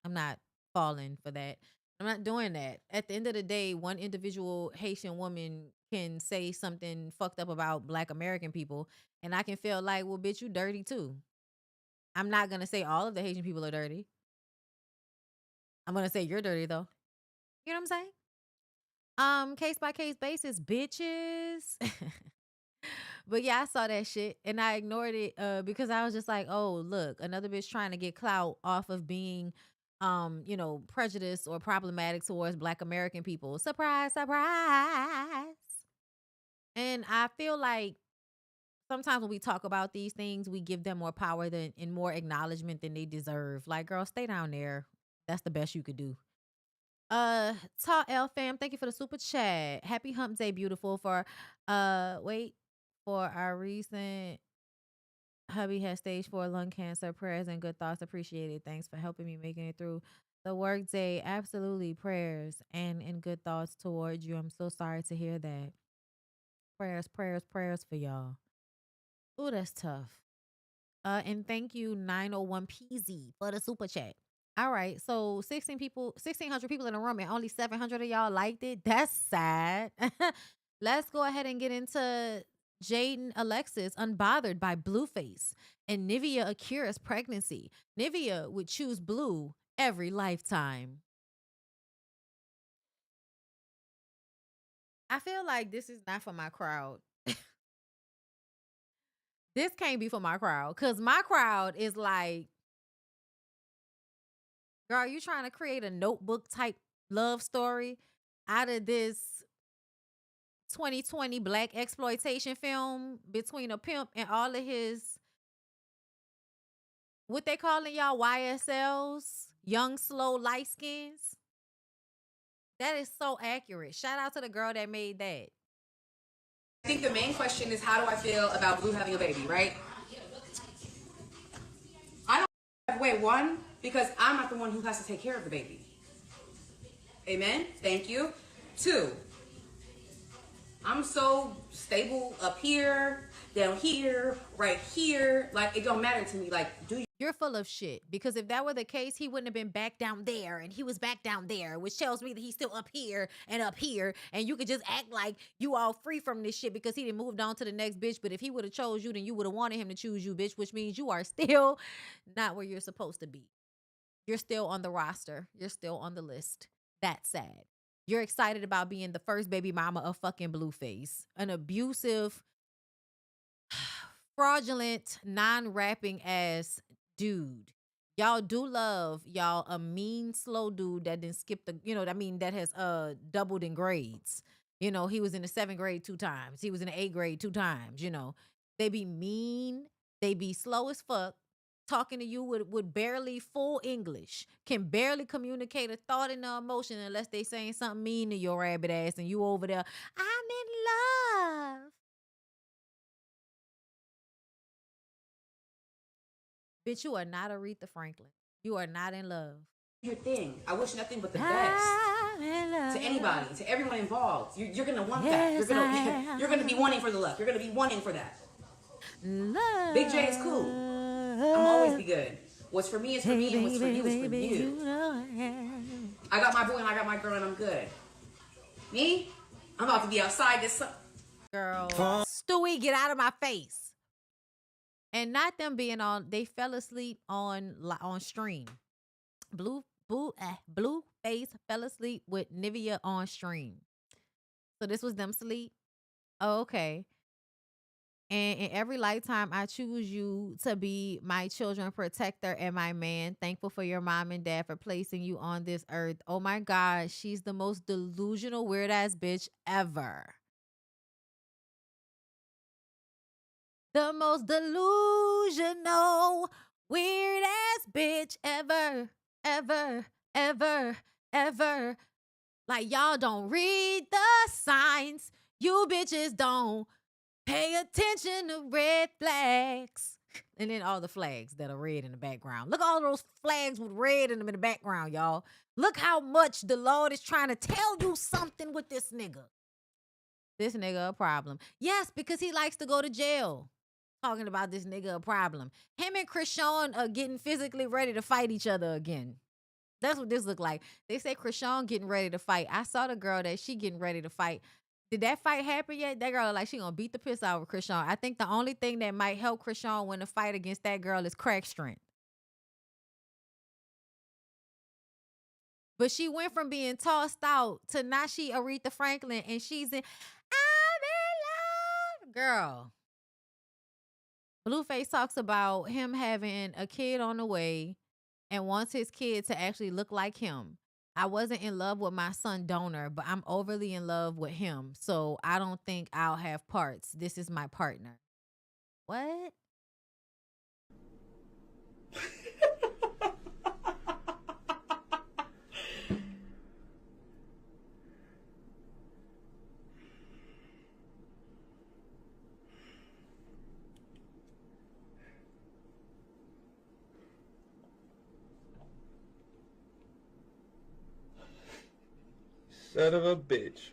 not falling for that. I'm not doing that. At the end of the day, one individual Haitian woman can say something fucked up about Black American people. And I can feel like, well, bitch, you dirty too. I'm not going to say all of the Haitian people are dirty. I'm going to say you're dirty, though. You know what I'm saying? Case by case basis, bitches. But yeah, I saw that shit and I ignored it because I was just like, oh, look, another bitch trying to get clout off of being prejudiced or problematic towards Black American people. Surprise, surprise. And I feel like sometimes when we talk about these things, we give them more power and more acknowledgement than they deserve. Like, girl, stay down there. That's the best you could do. Tall L fam, thank you for the super chat. Happy hump day, beautiful. For our recent hubby has stage 4 lung cancer. Prayers and good thoughts appreciated. Thanks for helping me making it through the work day. Absolutely, prayers and good thoughts towards you. I'm so sorry to hear that. Prayers for y'all. Ooh, that's tough. And thank you 901 PZ for the super chat. All right, so 1,600 people in the room and only 700 of y'all liked it. That's sad. Let's go ahead and get into Jaden Alexis, unbothered by Blueface, and Nivea Akira's pregnancy. Nivea would choose blue every lifetime. I feel like this is not for my crowd. This can't be for my crowd because my crowd is like, girl, you trying to create a Notebook type love story out of this 2020 Black exploitation film between a pimp and all of his, what they calling y'all, YSLs, young, slow, light skins. That is so accurate. Shout out to the girl that made that.
I think the main question is, how do I feel about Blue having a baby, right? I don't have way, one, because I'm not the one who has to take care of the baby. Amen? Thank you. 2, I'm so stable up here, down here, right here. Like, it don't matter to me. Like,
You're full of shit. Because if that were the case, he wouldn't have been back down there and he was back down there, which tells me that he's still up here. And you could just act like you all free from this shit because he didn't moved on to the next bitch. But if he would have chose you, then you would have wanted him to choose you, bitch, which means you are still not where you're supposed to be. You're still on the roster. You're still on the list. That's sad. You're excited about being the first baby mama of fucking Blueface, an abusive, fraudulent, non-rapping ass dude. Y'all do love y'all a mean, slow dude that didn't skip that has doubled in grades. He was in the 7th grade 2 times. He was in the 8th grade 2 times. They be mean, they be slow as fuck, talking to you with barely full English, can barely communicate a thought and an emotion unless they saying something mean to your rabbit ass and you over there, I'm in love. Bitch, you are not Aretha Franklin. You are not in love.
your thing. I wish nothing but the best to anybody, to everyone involved. You're gonna want that. You're gonna be wanting for the love. You're gonna be wanting for that. Big J is cool. I'm always be good. What's for me is for me, and what's for you is for you. I got my boy and I got my girl, and I'm good. Me, I'm about to be outside this
girl. Stewie, get out of my face. And not them being on. They fell asleep on stream. Blueface fell asleep with Nivea on stream. So this was them sleep. Oh, okay. And in every lifetime, I choose you to be my children protector and my man. Thankful for your mom and dad for placing you on this earth. Oh my God, she's the most delusional, weird ass bitch ever. The most delusional, weird ass bitch ever, ever. Like, y'all don't read the signs. You bitches don't pay attention to red flags. And then all the flags that are red in the background. Look at all those flags with red in them in the background, y'all. Look how much the Lord is trying to tell you something with this nigga. This nigga a problem. Yes, because he likes to go to jail. Talking about this nigga a problem. Him and Chrishon are getting physically ready to fight each other again. That's what this look like. They say Chrishon getting ready to fight. I saw the girl that she getting ready to fight. Did that fight happen yet? That girl like she gonna beat the piss out of Chrishon. I think the only thing that might help Chrishon win the fight against that girl is crack strength. But she went from being tossed out to now she Aretha Franklin and she's in I'm in love. Girl. Blueface talks about him having a kid on the way and wants his kid to actually look like him. I wasn't in love with my son donor, but I'm overly in love with him. So I don't think I'll have parts. This is my partner. What?
Son of a bitch.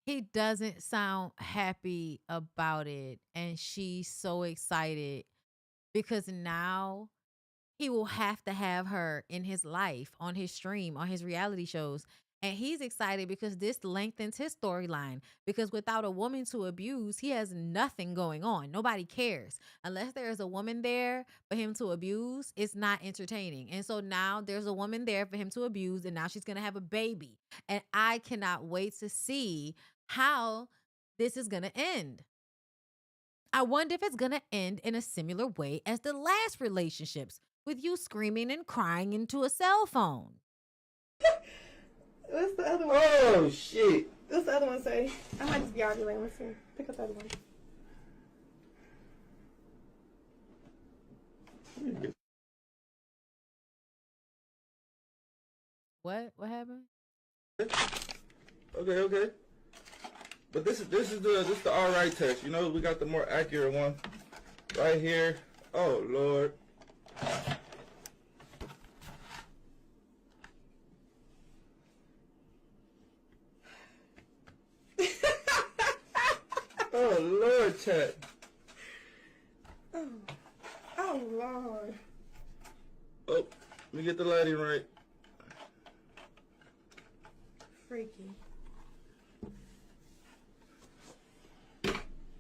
He doesn't sound happy about it. And she's so excited because now he will have to have her in his life, on his stream, on his reality shows. And he's excited because this lengthens his storyline. Because without a woman to abuse, he has nothing going on. Nobody cares. Unless there is a woman there for him to abuse, it's not entertaining. And so now there's a woman there for him to abuse, and now she's going to have a baby. And I cannot wait to see how this is going to end. I wonder if it's going to end in a similar way as the last relationships, with you screaming and crying into a cell phone.
What's the other one?
Oh, shit.
What's the other one say? I might just be arguing. Let's see. Pick up the other one.
What? What happened?
Okay. But this is the alright test. You know, we got the more accurate one right here. Oh, Lord. Oh, Lord, chat.
Oh, Lord.
Oh, let me get the lighting right.
Freaky.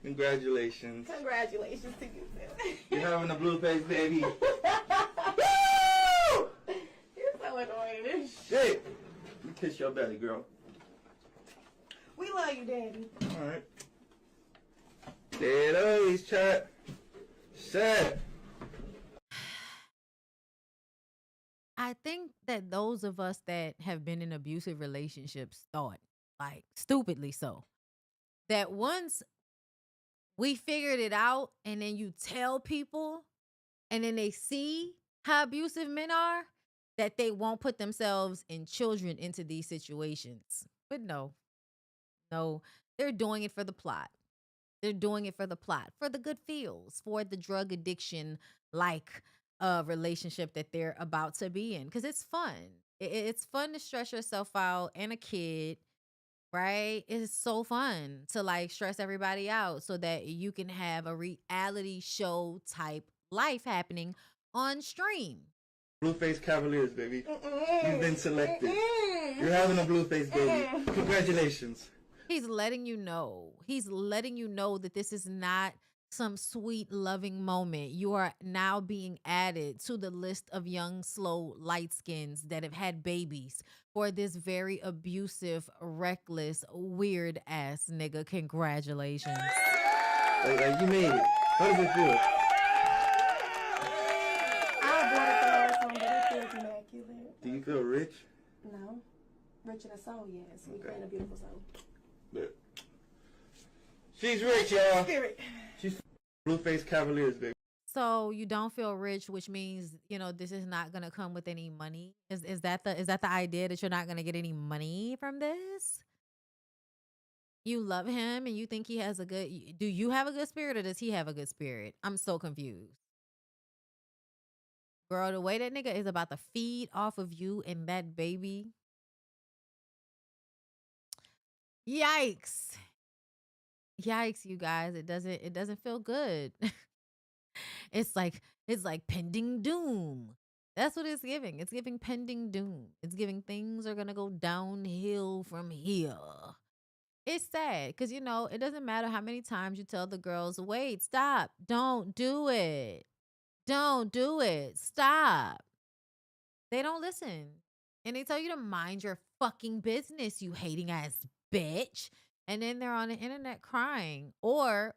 Congratulations.
Congratulations to you, Sam.
You're having a blue face, baby.
You're so annoying.
Shit. Let me kiss your belly, girl.
We love you, Daddy.
All right. There it is, chat. Sad.
I think that those of us that have been in abusive relationships thought, like stupidly so, that once we figured it out and then you tell people and then they see how abusive men are, that they won't put themselves and children into these situations. But no, they're doing it for the plot. They're doing it for the plot, for the good feels, for the drug addiction relationship that they're about to be in. Because it's fun. It's fun to stress yourself out and a kid, right? It's so fun to like stress everybody out so that you can have a reality show type life happening on stream.
Blueface Cavaliers, baby. You've been selected. You're having a Blueface baby. Congratulations.
He's letting you know. He's letting you know that this is not some sweet, loving moment. You are now being added to the list of young, slow, light skins that have had babies for this very abusive, reckless, weird ass nigga. Congratulations.
Like you made it. How does it feel?
I bought it the last one, but it feels immaculate.
Do you feel rich?
No. Rich in the soul, yes. We playing a beautiful soul.
Yeah. She's rich, y'all.
Spirit.
She's Blueface Cavaliers, baby.
So you don't feel rich, which means, you know, this is not gonna come with any money. Is that the idea, that you're not gonna get any money from this? You love him and you think he has a good, do you have a good spirit or does he have a good spirit? I'm so confused. Girl, the way that nigga is about to feed off of you and that baby. Yikes. Yikes, you guys. It doesn't feel good. It's like pending doom. That's what it's giving. It's giving pending doom. It's giving things are gonna go downhill from here. It's sad because, you know, it doesn't matter how many times you tell the girls, wait, stop, don't do it. Don't do it. Stop. They don't listen. And they tell you to mind your fucking business, you hating ass bitch. And then they're on the internet crying. Or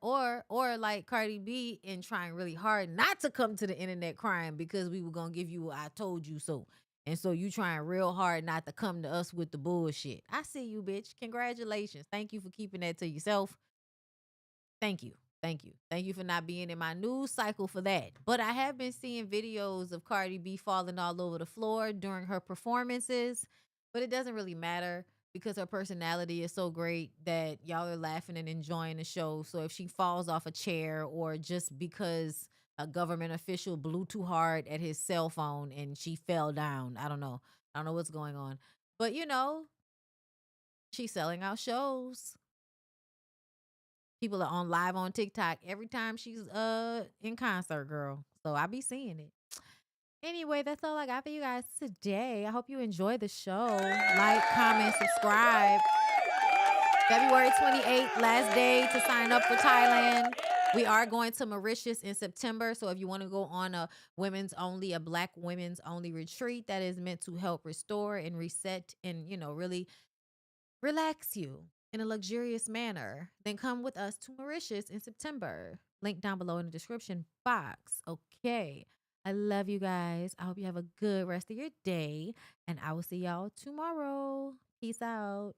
like Cardi B and trying really hard not to come to the internet crying because we were going to give you what I told you so. And so you trying real hard not to come to us with the bullshit. I see you, bitch. Congratulations. Thank you for keeping that to yourself. Thank you. Thank you. Thank you for not being in my news cycle for that. But I have been seeing videos of Cardi B falling all over the floor during her performances. But it doesn't really matter because her personality is so great that y'all are laughing and enjoying the show. So if she falls off a chair or just because a government official blew too hard at his cell phone and she fell down, I don't know. I don't know what's going on. But, you know, she's selling out shows. People are on live on TikTok every time she's in concert, girl. So I be seeing it. Anyway, that's all I got for you guys today. I hope you enjoy the show. Like, comment, subscribe. February 28th, last day to sign up for Thailand. We are going to Mauritius in September. So if you want to go on a black women's only retreat that is meant to help restore and reset and, you know, really relax you in a luxurious manner, then come with us to Mauritius in September. Link down below in the description box. Okay. I love you guys. I hope you have a good rest of your day. And I will see y'all tomorrow. Peace out.